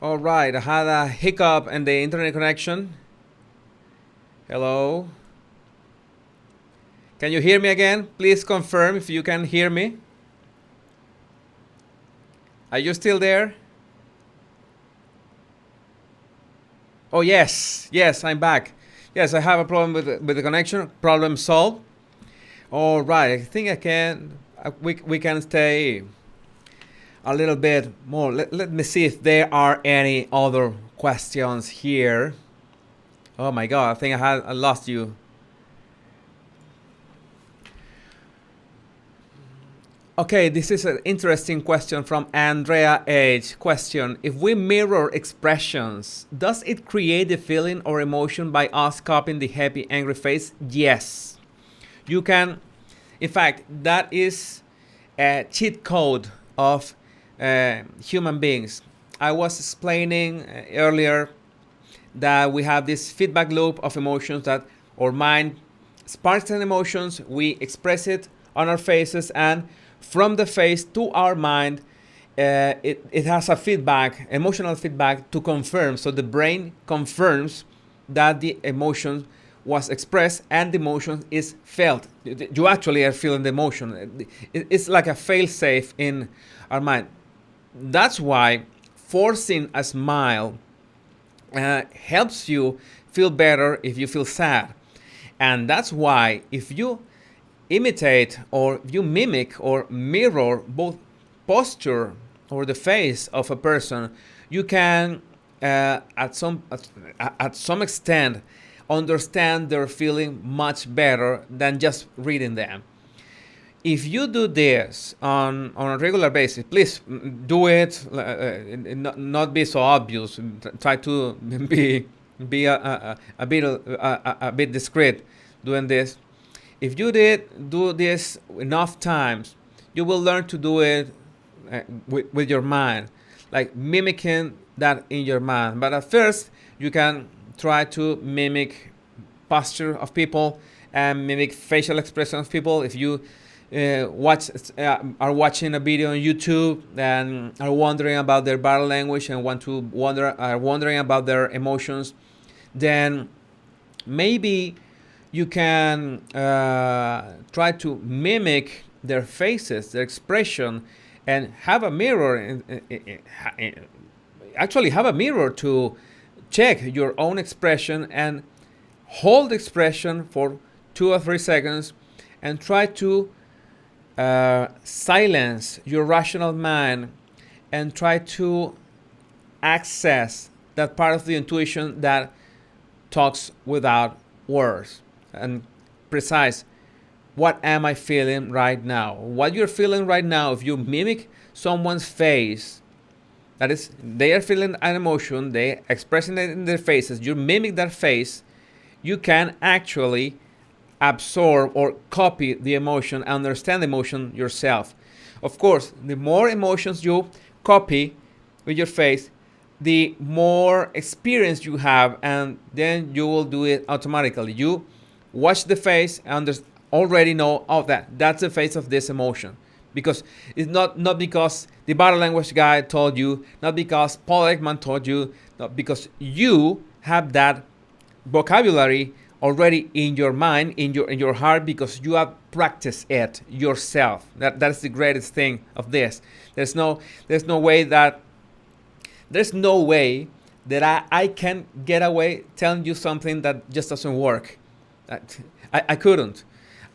All right, I had a hiccup in the internet connection. Hello. Can you hear me again? Please confirm if you can hear me. Are you still there? Oh, yes. Yes, I'm back. Yes, I have a problem with the connection. Problem solved. All right, I think I can. We can stay a little bit more. Let me see if there are any other questions here. Oh my God, I think I lost you. Okay, this is an interesting question from Andrea H. Question: if we mirror expressions, does it create the feeling or emotion by us copying the happy, angry face? Yes. You can, in fact, that is a cheat code of human beings. I was explaining earlier that we have this feedback loop of emotions, that our mind sparks an emotions, we express it on our faces, and from the face to our mind, it has a feedback, emotional feedback to confirm. So the brain confirms that the emotion was expressed and the emotion is felt. You actually are feeling the emotion. It's like a fail-safe in our mind. That's why forcing a smile helps you feel better if you feel sad. And that's why if you imitate or you mimic or mirror both posture or the face of a person, you can at some extent understand their feeling much better than just reading them. If you do this on a regular basis, please do it. Not be so obvious. Try to be a bit discreet doing this. If you do this enough times, you will learn to do it with your mind, like mimicking that in your mind. But at first, you can try to mimic posture of people and mimic facial expression of people. If you are watching a video on YouTube and are wondering about their body language and are wondering about their emotions, then maybe you can try to mimic their faces, their expression, and have a mirror. Actually, have a mirror to check your own expression and hold the expression for 2 or 3 seconds and try to silence your rational mind and try to access that part of the intuition that talks without words, and precise, what am I feeling right now? What you're feeling right now, if you mimic someone's face, that is, they are feeling an emotion, they expressing it in their faces, you mimic that face, you can actually absorb or copy the emotion, understand the emotion yourself. Of course, the more emotions you copy with your face, the more experience you have, and then you will do it automatically. You watch the face and already know, oh, that's the face of this emotion. Because it's not because the body language guy told you, not because Paul Ekman told you, not because you have that vocabulary already in your mind, in your heart, because you have practiced it yourself. That's the greatest thing of this. There's no way that I can get away telling you something that just doesn't work. I couldn't.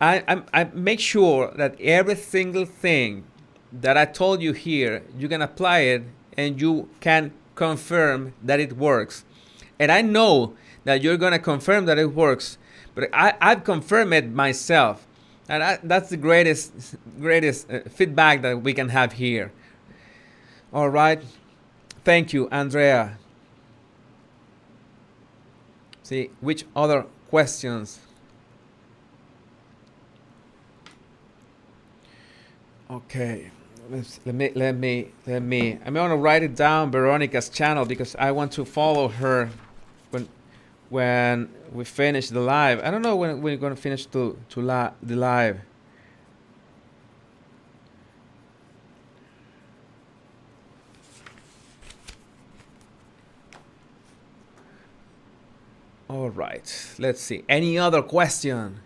I make sure that every single thing that I told you here, you can apply it and you can confirm that it works. And I know that you're going to confirm that it works, but I've confirmed it myself. And that's the greatest feedback that we can have here. All right. Thank you, Andrea. See, which other questions? Okay. Let me. I'm gonna write it down, Veronica's channel, because I want to follow her when we finish the live. I don't know when we're gonna finish the live. All right. Let's see. Any other question?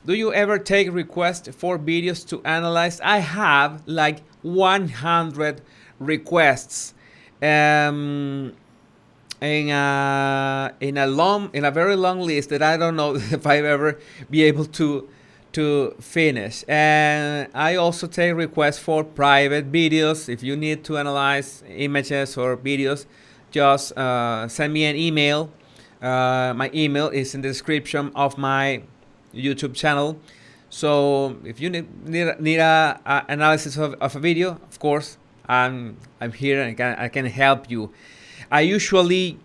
Do you ever take requests for videos to analyze? I have like 100 requests in a very long list that I don't know if I've ever be able to finish. And I also take requests for private videos. If you need to analyze images or videos, just send me an email. My email is in the description of my YouTube channel. So if you need a analysis of a video, of course, I'm here and I can help you. I usually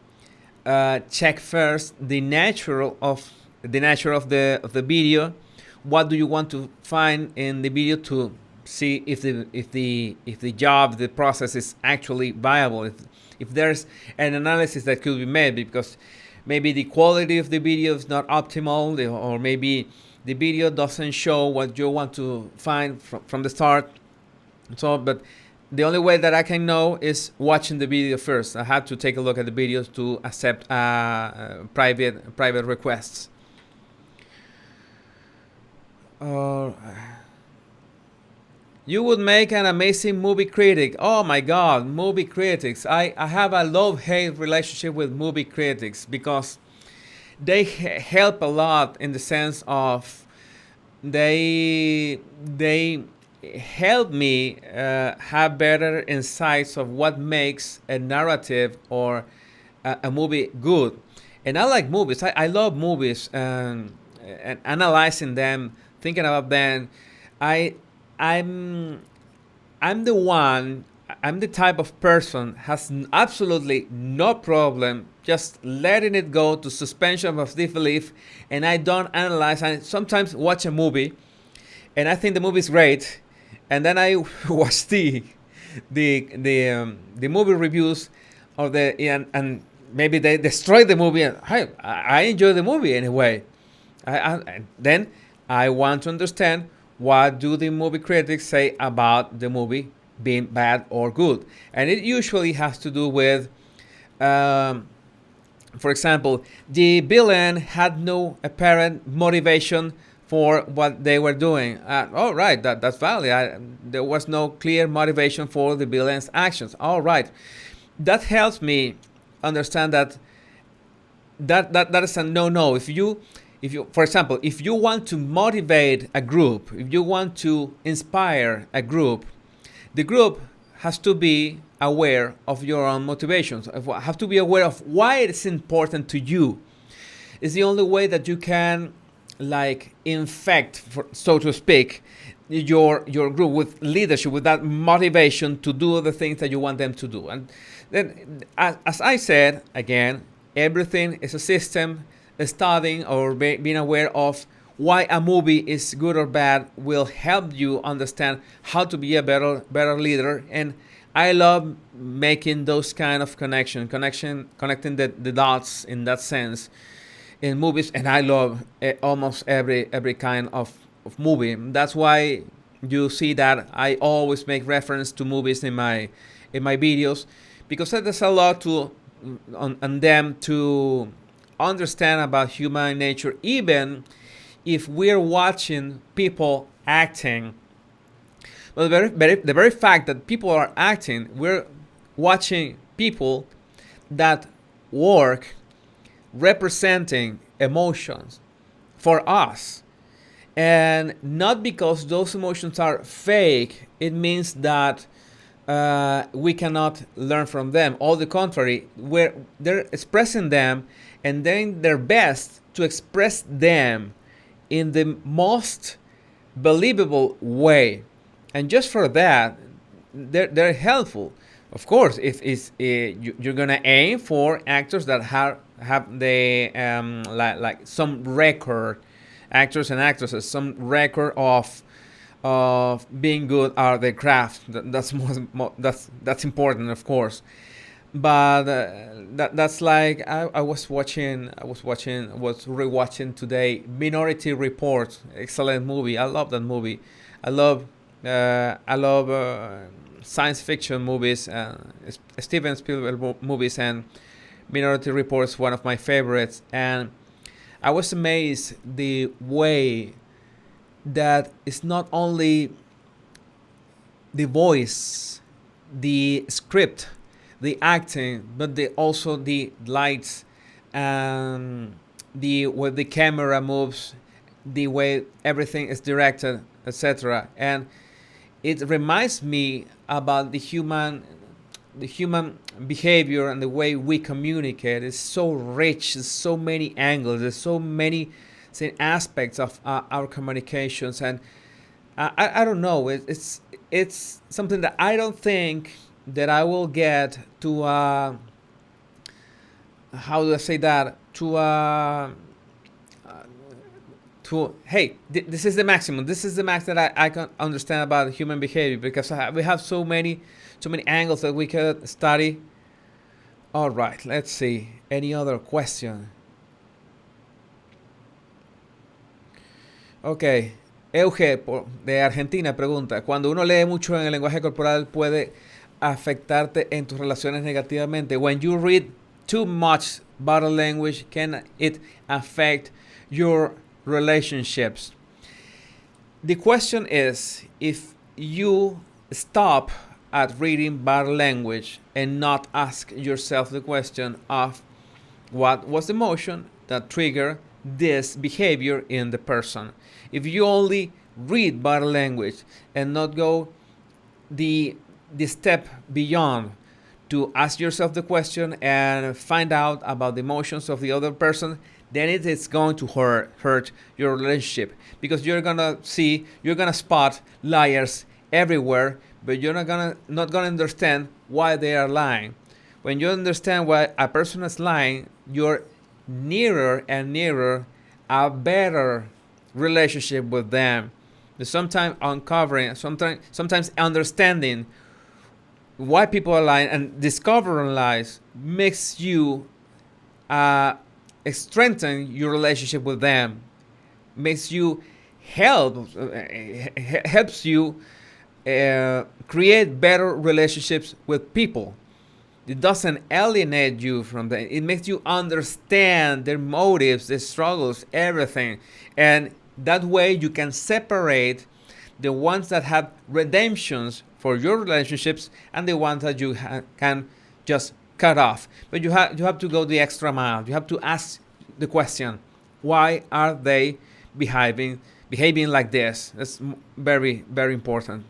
check first the nature of the video. What do you want to find in the video to see if the process is actually viable? If there's an analysis that could be made, because maybe the quality of the video is not optimal, or maybe the video doesn't show what you want to find from the start. So, but the only way that I can know is watching the video first. I have to take a look at the videos to accept private requests. You would make an amazing movie critic. Oh my God, movie critics. I have a love-hate relationship with movie critics, because they help a lot in the sense of they help me have better insights of what makes a narrative or a movie good. And I like movies. I love movies, and analyzing them, thinking about them. I'm the type of person has absolutely no problem just letting it go to suspension of disbelief, and I don't analyze. I sometimes watch a movie and I think the movie is great, and then I watch the movie reviews of and maybe they destroy the movie, and I enjoy the movie anyway. Then I want to understand, what do the movie critics say about the movie being bad or good? And it usually has to do with, for example, the villain had no apparent motivation for what they were doing. All right, that's valid. There was no clear motivation for the villain's actions. All right, that helps me understand that is a no. If you, for example, if you want to motivate a group, if you want to inspire a group, the group has to be aware of your own motivations. Have to be aware of why it's important to you. It's the only way that you can, like, infect, so to speak, your group with leadership, with that motivation to do the things that you want them to do. And then, as I said, again, everything is a system. Studying or being aware of why a movie is good or bad will help you understand how to be a better leader. And I love making those kind of connecting the dots in that sense in movies. And I love almost every kind of movie. That's why you see that I always make reference to movies in my videos, because there's a lot on them to understand about human nature, even if we're watching people acting. Well, the very fact that people are acting, we're watching people that work representing emotions for us. And not because those emotions are fake, it means that we cannot learn from them. All the contrary, they're expressing them and doing their best to express them in the most believable way. And just for that, they're helpful. Of course, if you're gonna aim for actors that have the like some record, actors and actresses, some record of being good at their craft. That's important, of course. But that's like I was rewatching today Minority Report. Excellent movie. I love that movie. I love science fiction movies, Steven Spielberg movies, and Minority Report is one of my favorites. And I was amazed the way that it's not only the voice, the script, the acting, but also the lights, and the way the camera moves, the way everything is directed, etc. And it reminds me about the human behavior and the way we communicate. It's so rich. There's so many angles. There's so many aspects of our communications, and I don't know. It's something that I don't think that I will get to. How do I say that? To hey, this is the maximum. This is the max that I can understand about human behavior, because we have so many angles that we could study. All right, let's see. Any other question? Ok, Euge de Argentina pregunta, cuando uno lee mucho en el lenguaje corporal puede afectarte en tus relaciones negativamente. When you read too much body language, can it affect your relationships? The question is, if you stop at reading body language and not ask yourself the question of what was the emotion that triggered this behavior in the person. If you only read body language and not go the step beyond to ask yourself the question and find out about the emotions of the other person, then it is going to hurt your relationship, because you're gonna spot liars everywhere, but you're not gonna understand why they are lying. When you understand why a person is lying, you're nearer and nearer a better relationship with them. Sometimes uncovering, sometimes understanding why people are lying and discovering lies makes you strengthen your relationship with them, makes you helps you create better relationships with people. It doesn't alienate you from them. It makes you understand their motives, their struggles, everything. And that way you can separate the ones that have redemptions for your relationships and the ones that you can just cut off. But you have to go the extra mile. You have to ask the question, why are they behaving like this? That's very, very important.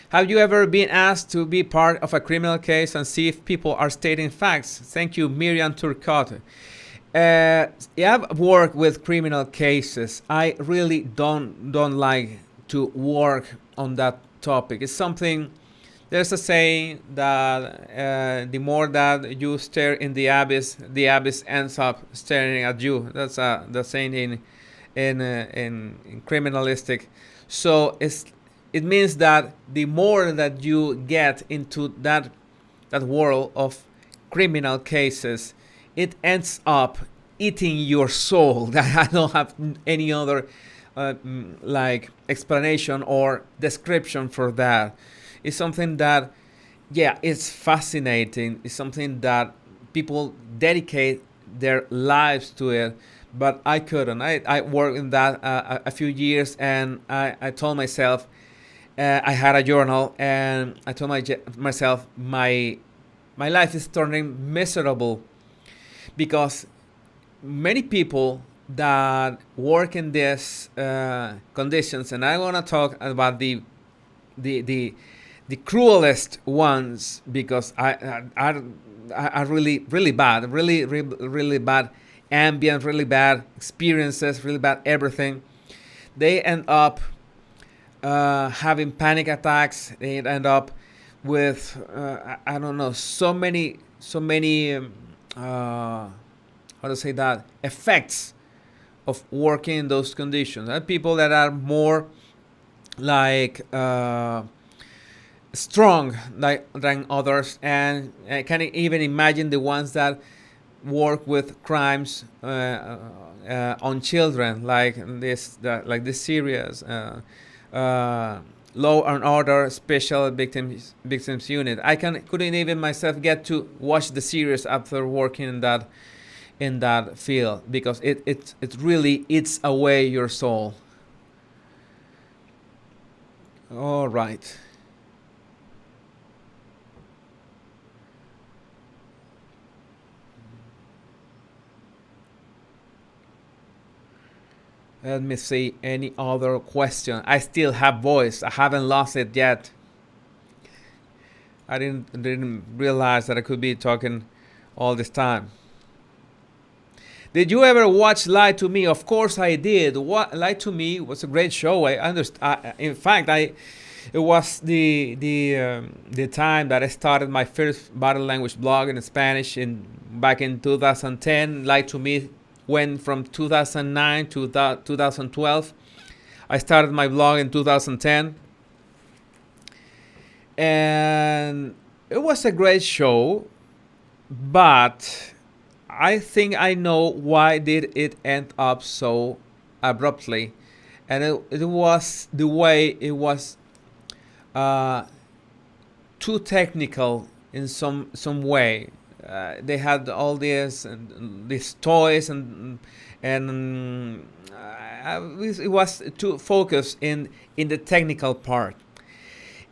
Have you ever been asked to be part of a criminal case and see if people are stating facts? Thank you, Miriam Turcotte. I've worked with criminal cases. I really don't like to work on that topic. It's something. There's a saying that the more that you stare in the abyss ends up staring at you. That's the saying in criminalistic. So it means that the more that you get into that world of criminal cases, it ends up eating your soul. I don't have any other like explanation or description for that. It's something that, yeah, it's fascinating. It's something that people dedicate their lives to it, but I couldn't. I worked in that a few years, and I told myself, I had a journal, and I told myself my life is turning miserable because many people that work in these conditions, and I want to talk about the the the cruelest ones because are really bad, really bad ambient, really bad experiences, really bad everything. They end up having panic attacks. They end up with I don't know, so many how to say that, effects of working in those conditions. People that are more like strong than others, and I can even imagine the ones that work with crimes on children, like this series, Law and Order Special Victims Unit. Couldn't even myself get to watch the series after working in that field because it really eats away your soul. All right. Let me see any other question. I still have voice. I haven't lost it yet. I didn't realize that I could be talking all this time. Did you ever watch Lie to Me? Of course I did. Lie to Me was a great show. I understand. In fact, it was the time that I started my first body language blog in Spanish back in 2010. Lie to Me went from 2009 to 2012. I started my blog in 2010. And it was a great show, but I think I know why did it end up so abruptly. And it was the way it was too technical in some way. They had all these toys and it was too focused in the technical part.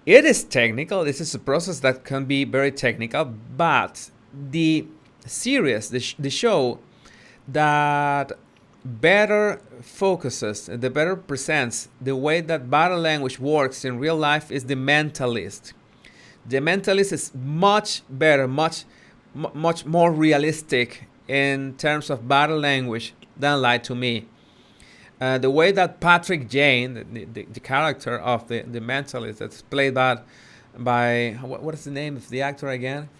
It is technical. This is a process that can be very technical, but the series, the show that better focuses, that better presents the way that body language works in real life is The Mentalist. The Mentalist is much better, much more realistic in terms of body language than Lie to Me. The way that Patrick Jane, the character of the Mentalist, that's played by what is the name of the actor again?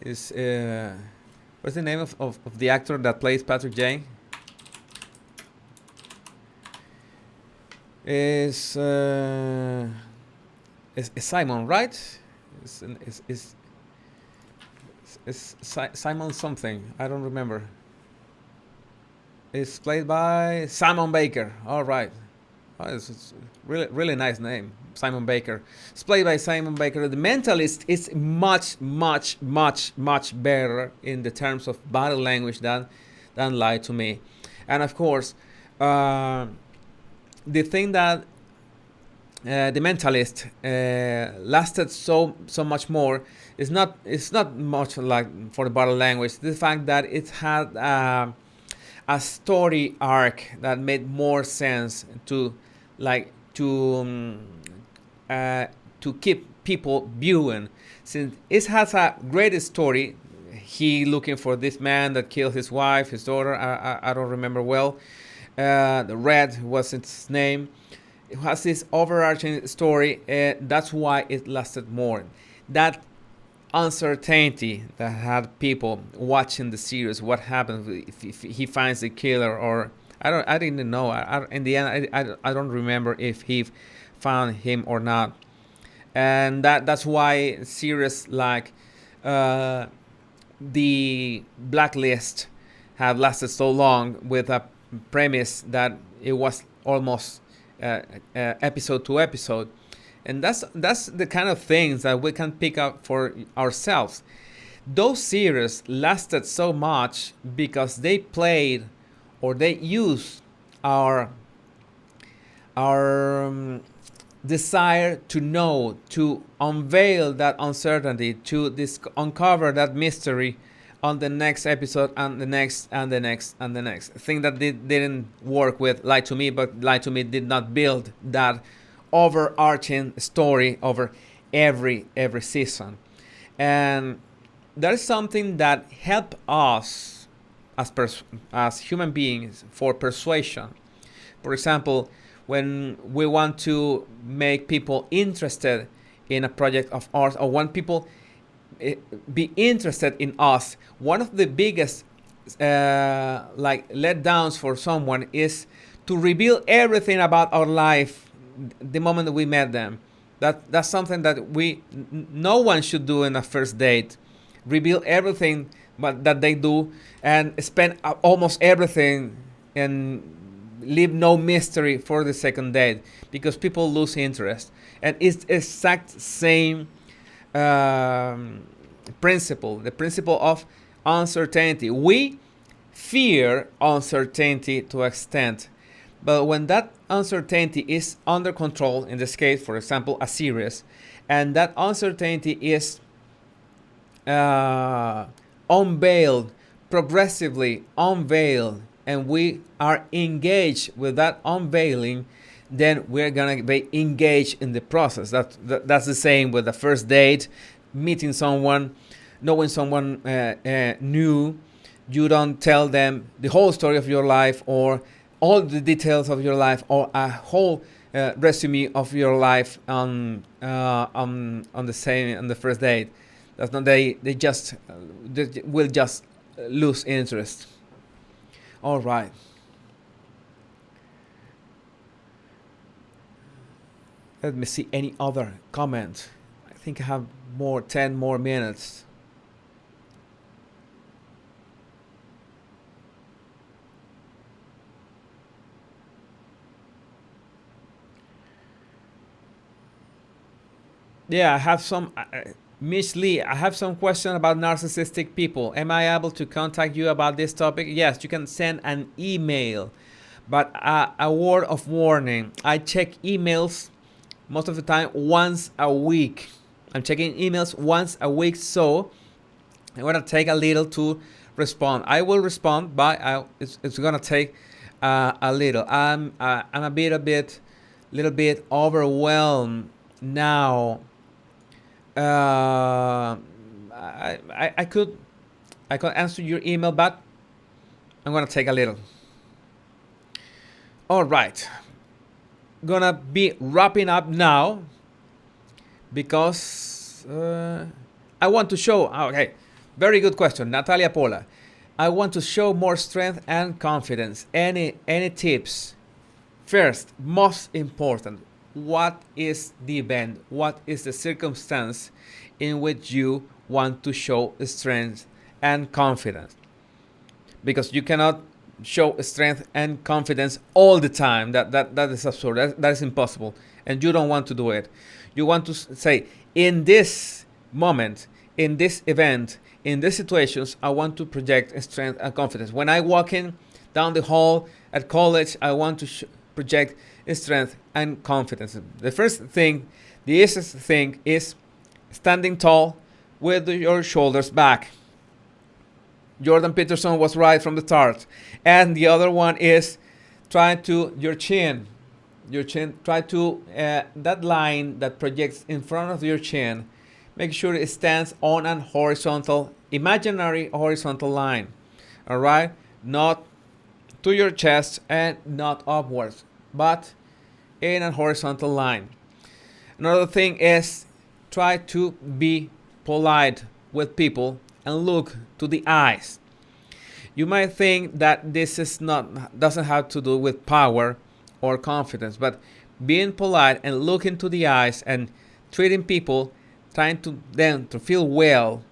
What's the name of the actor that plays Patrick Jane? Is Simon, right? Is Simon something? I don't remember. It's played by Simon Baker. All right. Oh, it's really nice name, Simon Baker. It's played by Simon Baker. The Mentalist is much better in the terms of body language than Lie to Me. And of course, the thing that The Mentalist lasted so much more is not much like for the body language. The fact that it had a story arc that made more sense to keep people viewing, since it has a great story. He looking for this man that killed his wife, his daughter. I don't remember well. The Red was its name. It has this overarching story. That's why it lasted more. That uncertainty that had people watching the series, what happens if he finds the killer, or I didn't know. In the end, I don't remember if he found him or not. And that's why series like the Blacklist have lasted so long, with a premise that it was almost episode to episode. And that's the kind of things that we can pick up for ourselves. Those series lasted so much because they played or they used our desire to know, to unveil that uncertainty, to uncover that mystery on the next episode and the next and the next and the next. Thing that didn't work with Lie to Me, but Lie to Me did not build that overarching story over every season. And that is something that helped us as human beings for persuasion. For example, when we want to make people interested in a project of ours, or want people be interested in us, one of the biggest letdowns for someone is to reveal everything about our life the moment that we met them. That's something that no one should do in a first date. Reveal everything that they do and spend almost everything and leave no mystery for the second date, because people lose interest. And it's exact same principle, the principle of uncertainty. We fear uncertainty to an extent, but when that uncertainty is under control, in this case, for example, a series, and that uncertainty is unveiled, progressively unveiled, and we are engaged with that unveiling, then we're gonna be engaged in the process. That's the same with the first date, meeting someone, knowing someone new. You don't tell them the whole story of your life or all the details of your life or a whole resume of your life on the first date. That's not they will just lose interest. All right. Let me see any other comment. I think I have 10 more minutes. Yeah, I have some. Miss Lee, I have some question about narcissistic people. Am I able to contact you about this topic? Yes, you can send an email. But a word of warning, I check emails most of the time once a week. I'm checking emails once a week, so I'm going to take a little to respond. I will respond, but it's going to take a little. I'm a little bit overwhelmed now. I could answer your email, but I'm gonna take a little. All right, gonna be wrapping up now because I want to show. Okay, very good question, Natalia Pola. I want to show more strength and confidence. Any tips? First, most important, what is the event? What is the circumstance in which you want to show strength and confidence? Because you cannot show strength and confidence all the time. That is absurd. That is impossible. And you don't want to do it. You want to say, in this moment, in this event, in these situations, I want to project strength and confidence. When I walk in down the hall at college, I want to project strength and confidence. The first thing, the easiest thing, is standing tall with your shoulders back. Jordan Peterson was right from the start. And the other one is try to your chin, try to that line that projects in front of your chin, make sure it stands on an horizontal, imaginary horizontal line. All right, not to your chest and not upwards, but in a horizontal line. Another thing is try to be polite with people and look to the eyes. You might think that this doesn't have to do with power or confidence, but being polite and looking to the eyes and treating people, trying to them to feel well,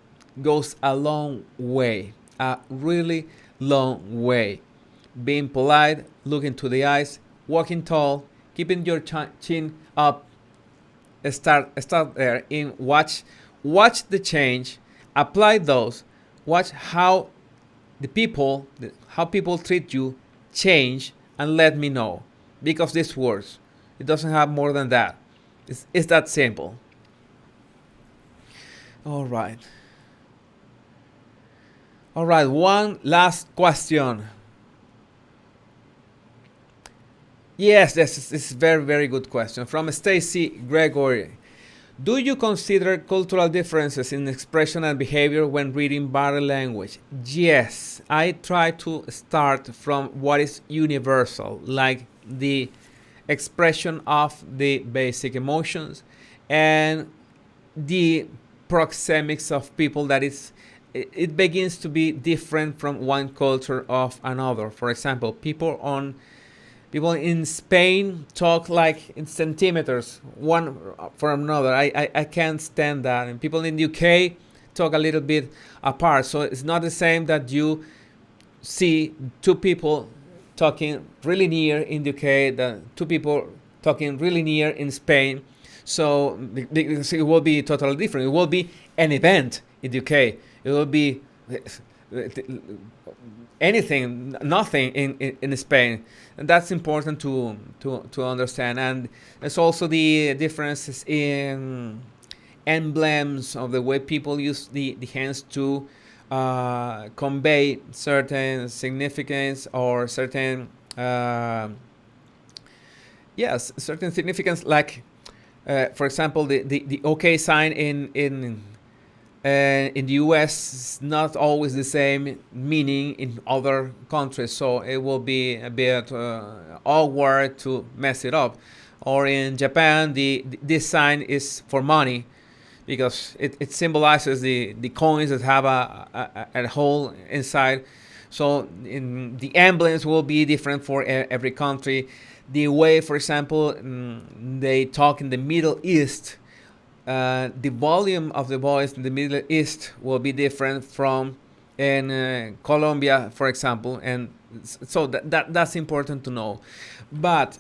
goes a long way, a really long way. Being polite, looking to the eyes, walking tall, keeping your chin up. Start there and watch the change apply those. Watch how how people treat you change, and let me know, because this works. It doesn't have more than that. It's that simple. All right. All right, one last question. Yes, this is very, very good question from Stacy Gregory. Do you consider cultural differences in expression and behavior when reading body language? Yes, I try to start from what is universal, like the expression of the basic emotions and the proxemics of people that it begins to be different from one culture of another. For example, people in Spain talk like in centimeters one from another. I can't stand that. And people in the UK talk a little bit apart. So it's not the same that you see two people talking really near in the UK, the two people talking really near in Spain. So because it will be totally different. It will be an event in the UK. It will be anything, nothing in Spain, and that's important to understand. And there's also the differences in emblems of the way people use the hands to convey certain significance or certain certain significance, like for example the OK sign in the US is not always the same meaning in other countries, so it will be a bit awkward to mess it up. Or in Japan, this sign is for money because it symbolizes the coins that have a hole inside. So the emblems will be different for every country. The way, for example, they talk in the Middle East, the volume of the voice in the Middle East will be different from in Colombia, for example, and so that's important to know. But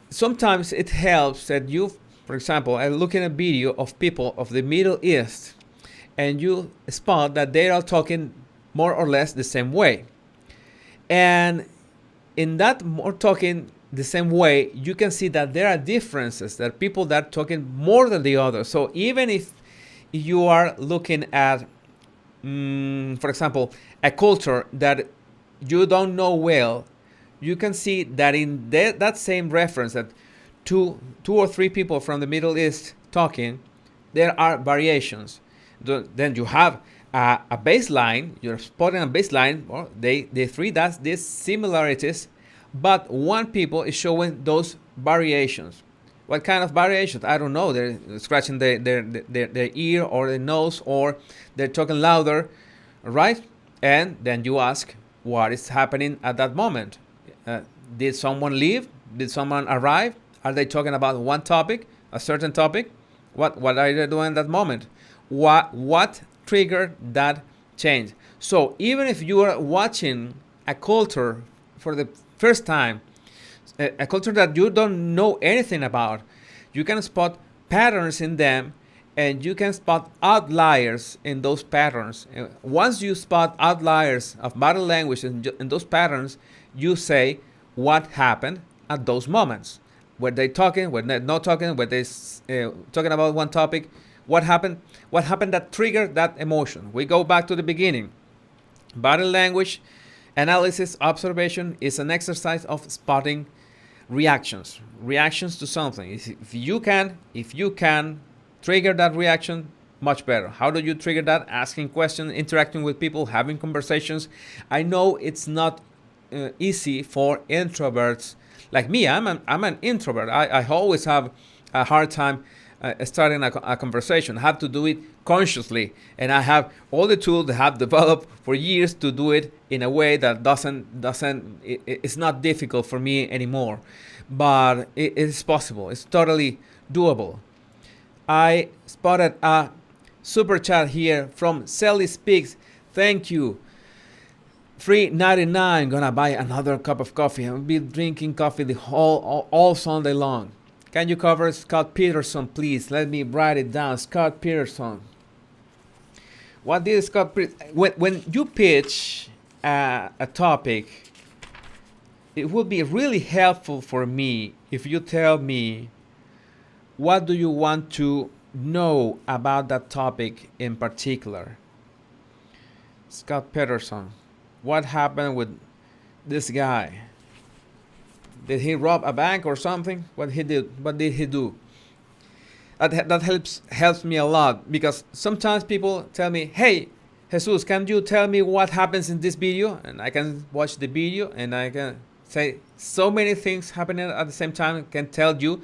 sometimes it helps that you, for example, I look in a video of people of the Middle East, and you spot that they are talking more or less the same way, and in that more talking the same way, you can see that there are differences. There are people that are talking more than the others. So even if you are looking at, for example, a culture that you don't know well, you can see that in that same reference, that two or three people from the Middle East talking, there are variations. Then you have a baseline. You're spotting a baseline. Or they three that's these similarities. But one people is showing those variations. What kind of variations? I don't know. They're scratching their ear or their nose, or they're talking louder, right? And then you ask, what is happening at that moment? Did someone leave? Did someone arrive? Are they talking about one topic, a certain topic? What are they doing at that moment? What triggered that change? So even if you are watching a culture for the first time, a culture that you don't know anything about, you can spot patterns in them, and you can spot outliers in those patterns. Once you spot outliers of body language in those patterns, you say what happened at those moments. Were they talking? Were they not talking? Were they talking about one topic? What happened? What happened that triggered that emotion? We go back to the beginning. Body language analysis observation is an exercise of spotting reactions to something. If you can trigger that reaction, much better. How do you trigger that? Asking questions, interacting with people, having conversations. I know it's not easy for introverts like me. I'm an introvert. I always have a hard time starting a conversation. I have to do it consciously, and I have all the tools that I have developed for years to do it in a way that it's not difficult for me anymore. But it is possible. It's totally doable. I spotted a super chat here from Sally Speaks. Thank you. $3.99. Gonna buy another cup of coffee. I'll be drinking coffee the all Sunday long. Can you cover Scott Peterson, please? Let me write it down. Scott Peterson. what did Scott when you pitch a topic, it would be really helpful for me if you tell me what do you want to know about that topic in particular. Scott Peterson, what happened with this guy? Did he rob a bank or something? What he did? What did he do? That helps me a lot, because sometimes people tell me, "Hey, Jesus, can you tell me what happens in this video?" And I can watch the video and I can say so many things happening at the same time. I can tell you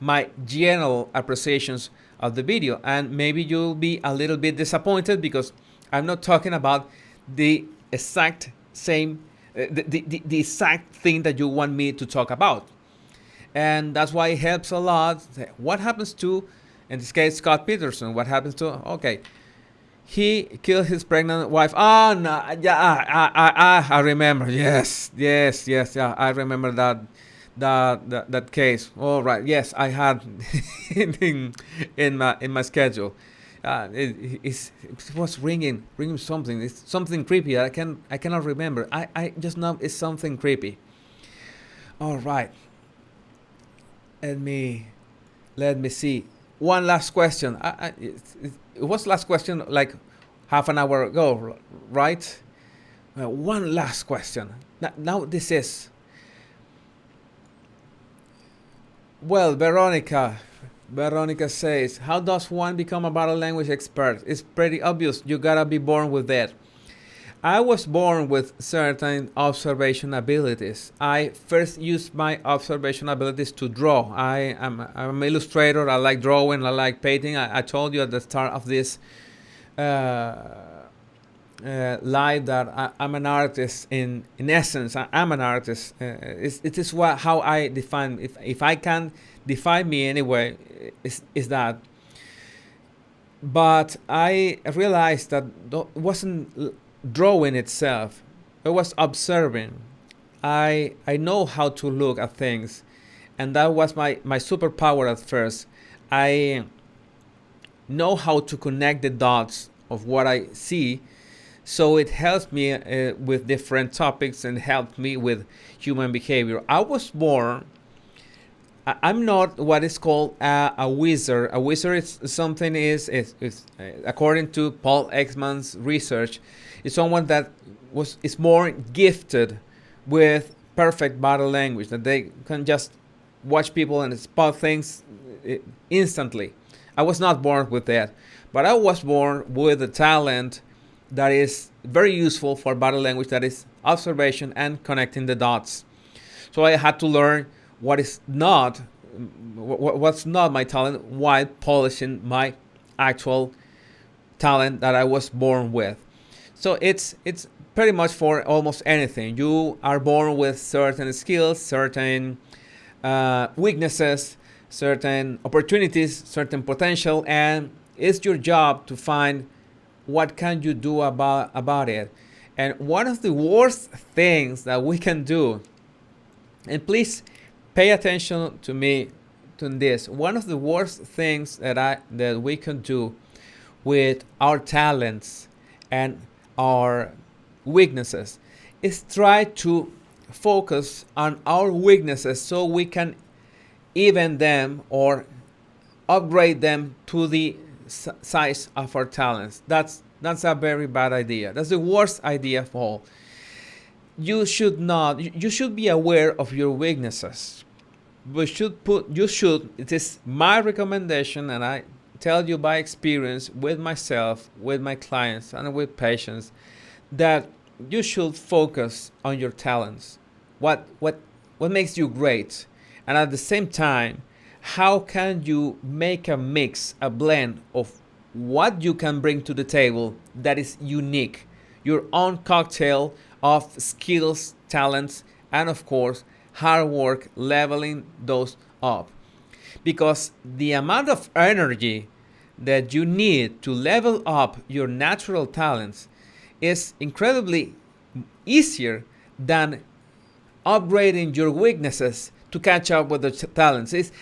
my general appreciations of the video, and maybe you'll be a little bit disappointed because I'm not talking about the exact same, the exact thing that you want me to talk about. And that's why it helps a lot. What happens to, in this case, Scott Peterson? What happens to? Okay, he killed his pregnant wife. Oh no, yeah, I remember. Yes, yeah, I remember that case. All right, yes, I had in my schedule. It was ringing something. It's something creepy. I cannot remember. I just know it's something creepy. All right. Let me see. One last question. It was last question like half an hour ago, right? One last question. Now this is. Well, Veronica says, how does one become a body language expert? It's pretty obvious. You gotta be born with that. I was born with certain observation abilities. I first used my observation abilities to draw. I'm an illustrator. I like drawing. I like painting. I told you at the start of this live that I'm an artist. In essence, I'm an artist. It is how I define. If I can define me anyway, is that. But I realized that it wasn't drawing itself. I was observing. I know how to look at things, and that was my superpower at first. I know how to connect the dots of what I see, so it helps me with different topics and helped me with human behavior. I was born. I'm not what is called a wizard. A wizard is something is according to Paul Ekman's research, is someone that is more gifted with perfect body language, that they can just watch people and spot things instantly. I was not born with that, but I was born with a talent that is very useful for body language, that is observation and connecting the dots. So I had to learn what's not my talent while polishing my actual talent that I was born with. So it's pretty much for almost anything. You are born with certain skills, certain weaknesses, certain opportunities, certain potential, and it's your job to find what can you do about it. And one of the worst things that we can do, and please pay attention to me to this, one of the worst things that we can do with our talents and our weaknesses is try to focus on our weaknesses so we can even them or upgrade them to the size of our talents. That's a very bad idea. That's the worst idea of all. You should be aware of your weaknesses. It is my recommendation, and I tell you by experience with myself, with my clients, and with patients, that you should focus on your talents. What makes you great? And at the same time, how can you make a mix, a blend of what you can bring to the table that is unique, your own cocktail of skills, talents, and of course, hard work, leveling those up. Because the amount of energy that you need to level up your natural talents is incredibly easier than upgrading your weaknesses to catch up with the talents. It's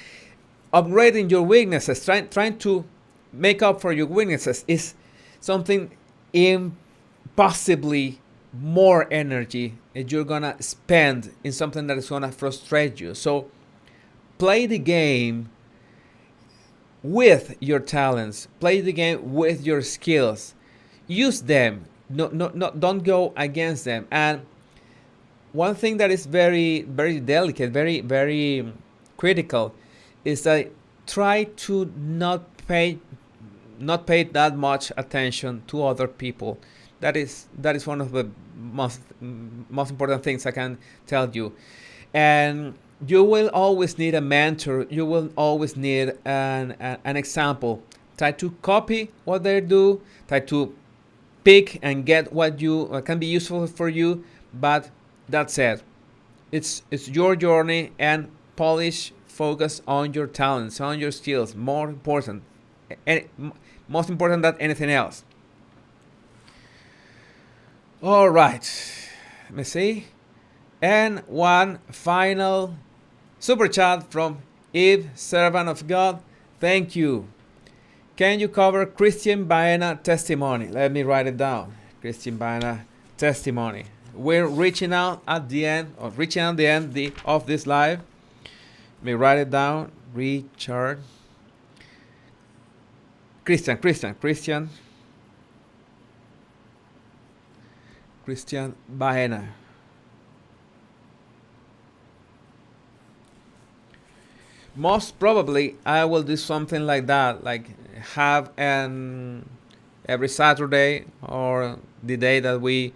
upgrading your weaknesses, trying to make up for your weaknesses is something impossibly more energy that you're gonna spend in something that is gonna frustrate you. So play the game with your talents, play the game with your skills, use them. No, don't go against them. And one thing that is very, very delicate, very, very critical, is that try to not pay that much attention to other people. That is one of the most important things I can tell you. And you will always need a mentor. You will always need an example. Try to copy what they do. Try to pick and get what you can be useful for you. But that's it. It's your journey, and polish, focus on your talents, on your skills. More important, and most important than anything else. All right. Let me see. And one final super chat from Eve, servant of God. Thank you. Can you cover Christian Baena testimony? Let me write it down. Christian Baena testimony. We're reaching out at the end of this live. Let me write it down. Richard. Christian Baena. Most probably I will do something like that, like have an every Saturday, or the day that we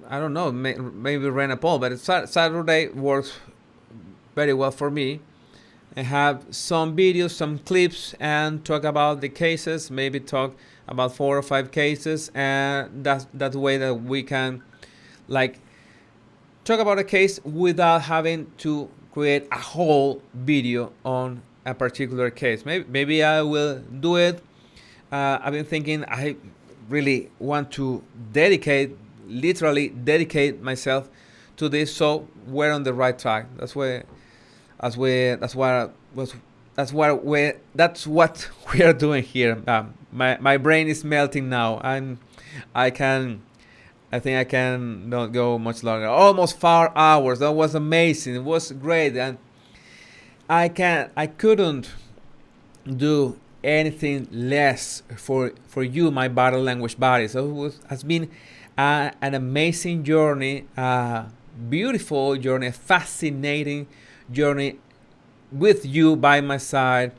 I don't know, maybe rent a poll, but Saturday works very well for me, and have some videos, some clips, and talk about the cases, maybe talk about 4 or 5 cases, and that's the way that we can like talk about a case without having to create a whole video on a particular case. Maybe I will do it. I've been thinking I really want to literally dedicate myself to this, so we're on the right track. That's what we are doing here. My brain is melting now, and I think I can not go much longer. Almost 4 hours. That was amazing. It was great, and I couldn't do anything less for you, my body language buddies. So has been an amazing journey, a beautiful journey, a fascinating journey with you by my side.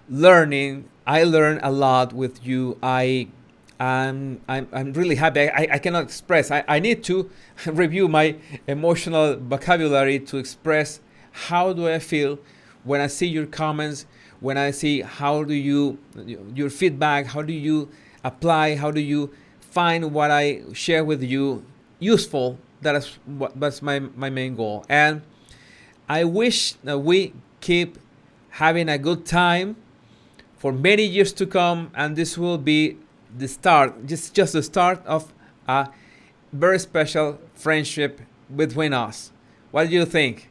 I learned a lot with you. I'm really happy. I cannot express. I need to review my emotional vocabulary to express how do I feel when I see your comments, when I see your feedback, how do you apply, how do you find what I share with you useful. That's my main goal. And I wish that we keep having a good time for many years to come, and this will be the start, just the start of a very special friendship between us. What do you think?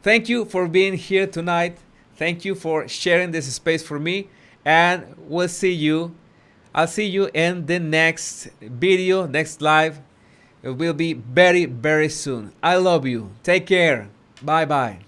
Thank you for being here tonight. Thank you for sharing this space for me, and I'll see you in the next video, next live. It will be very, very soon. I love you. Take care. Bye bye.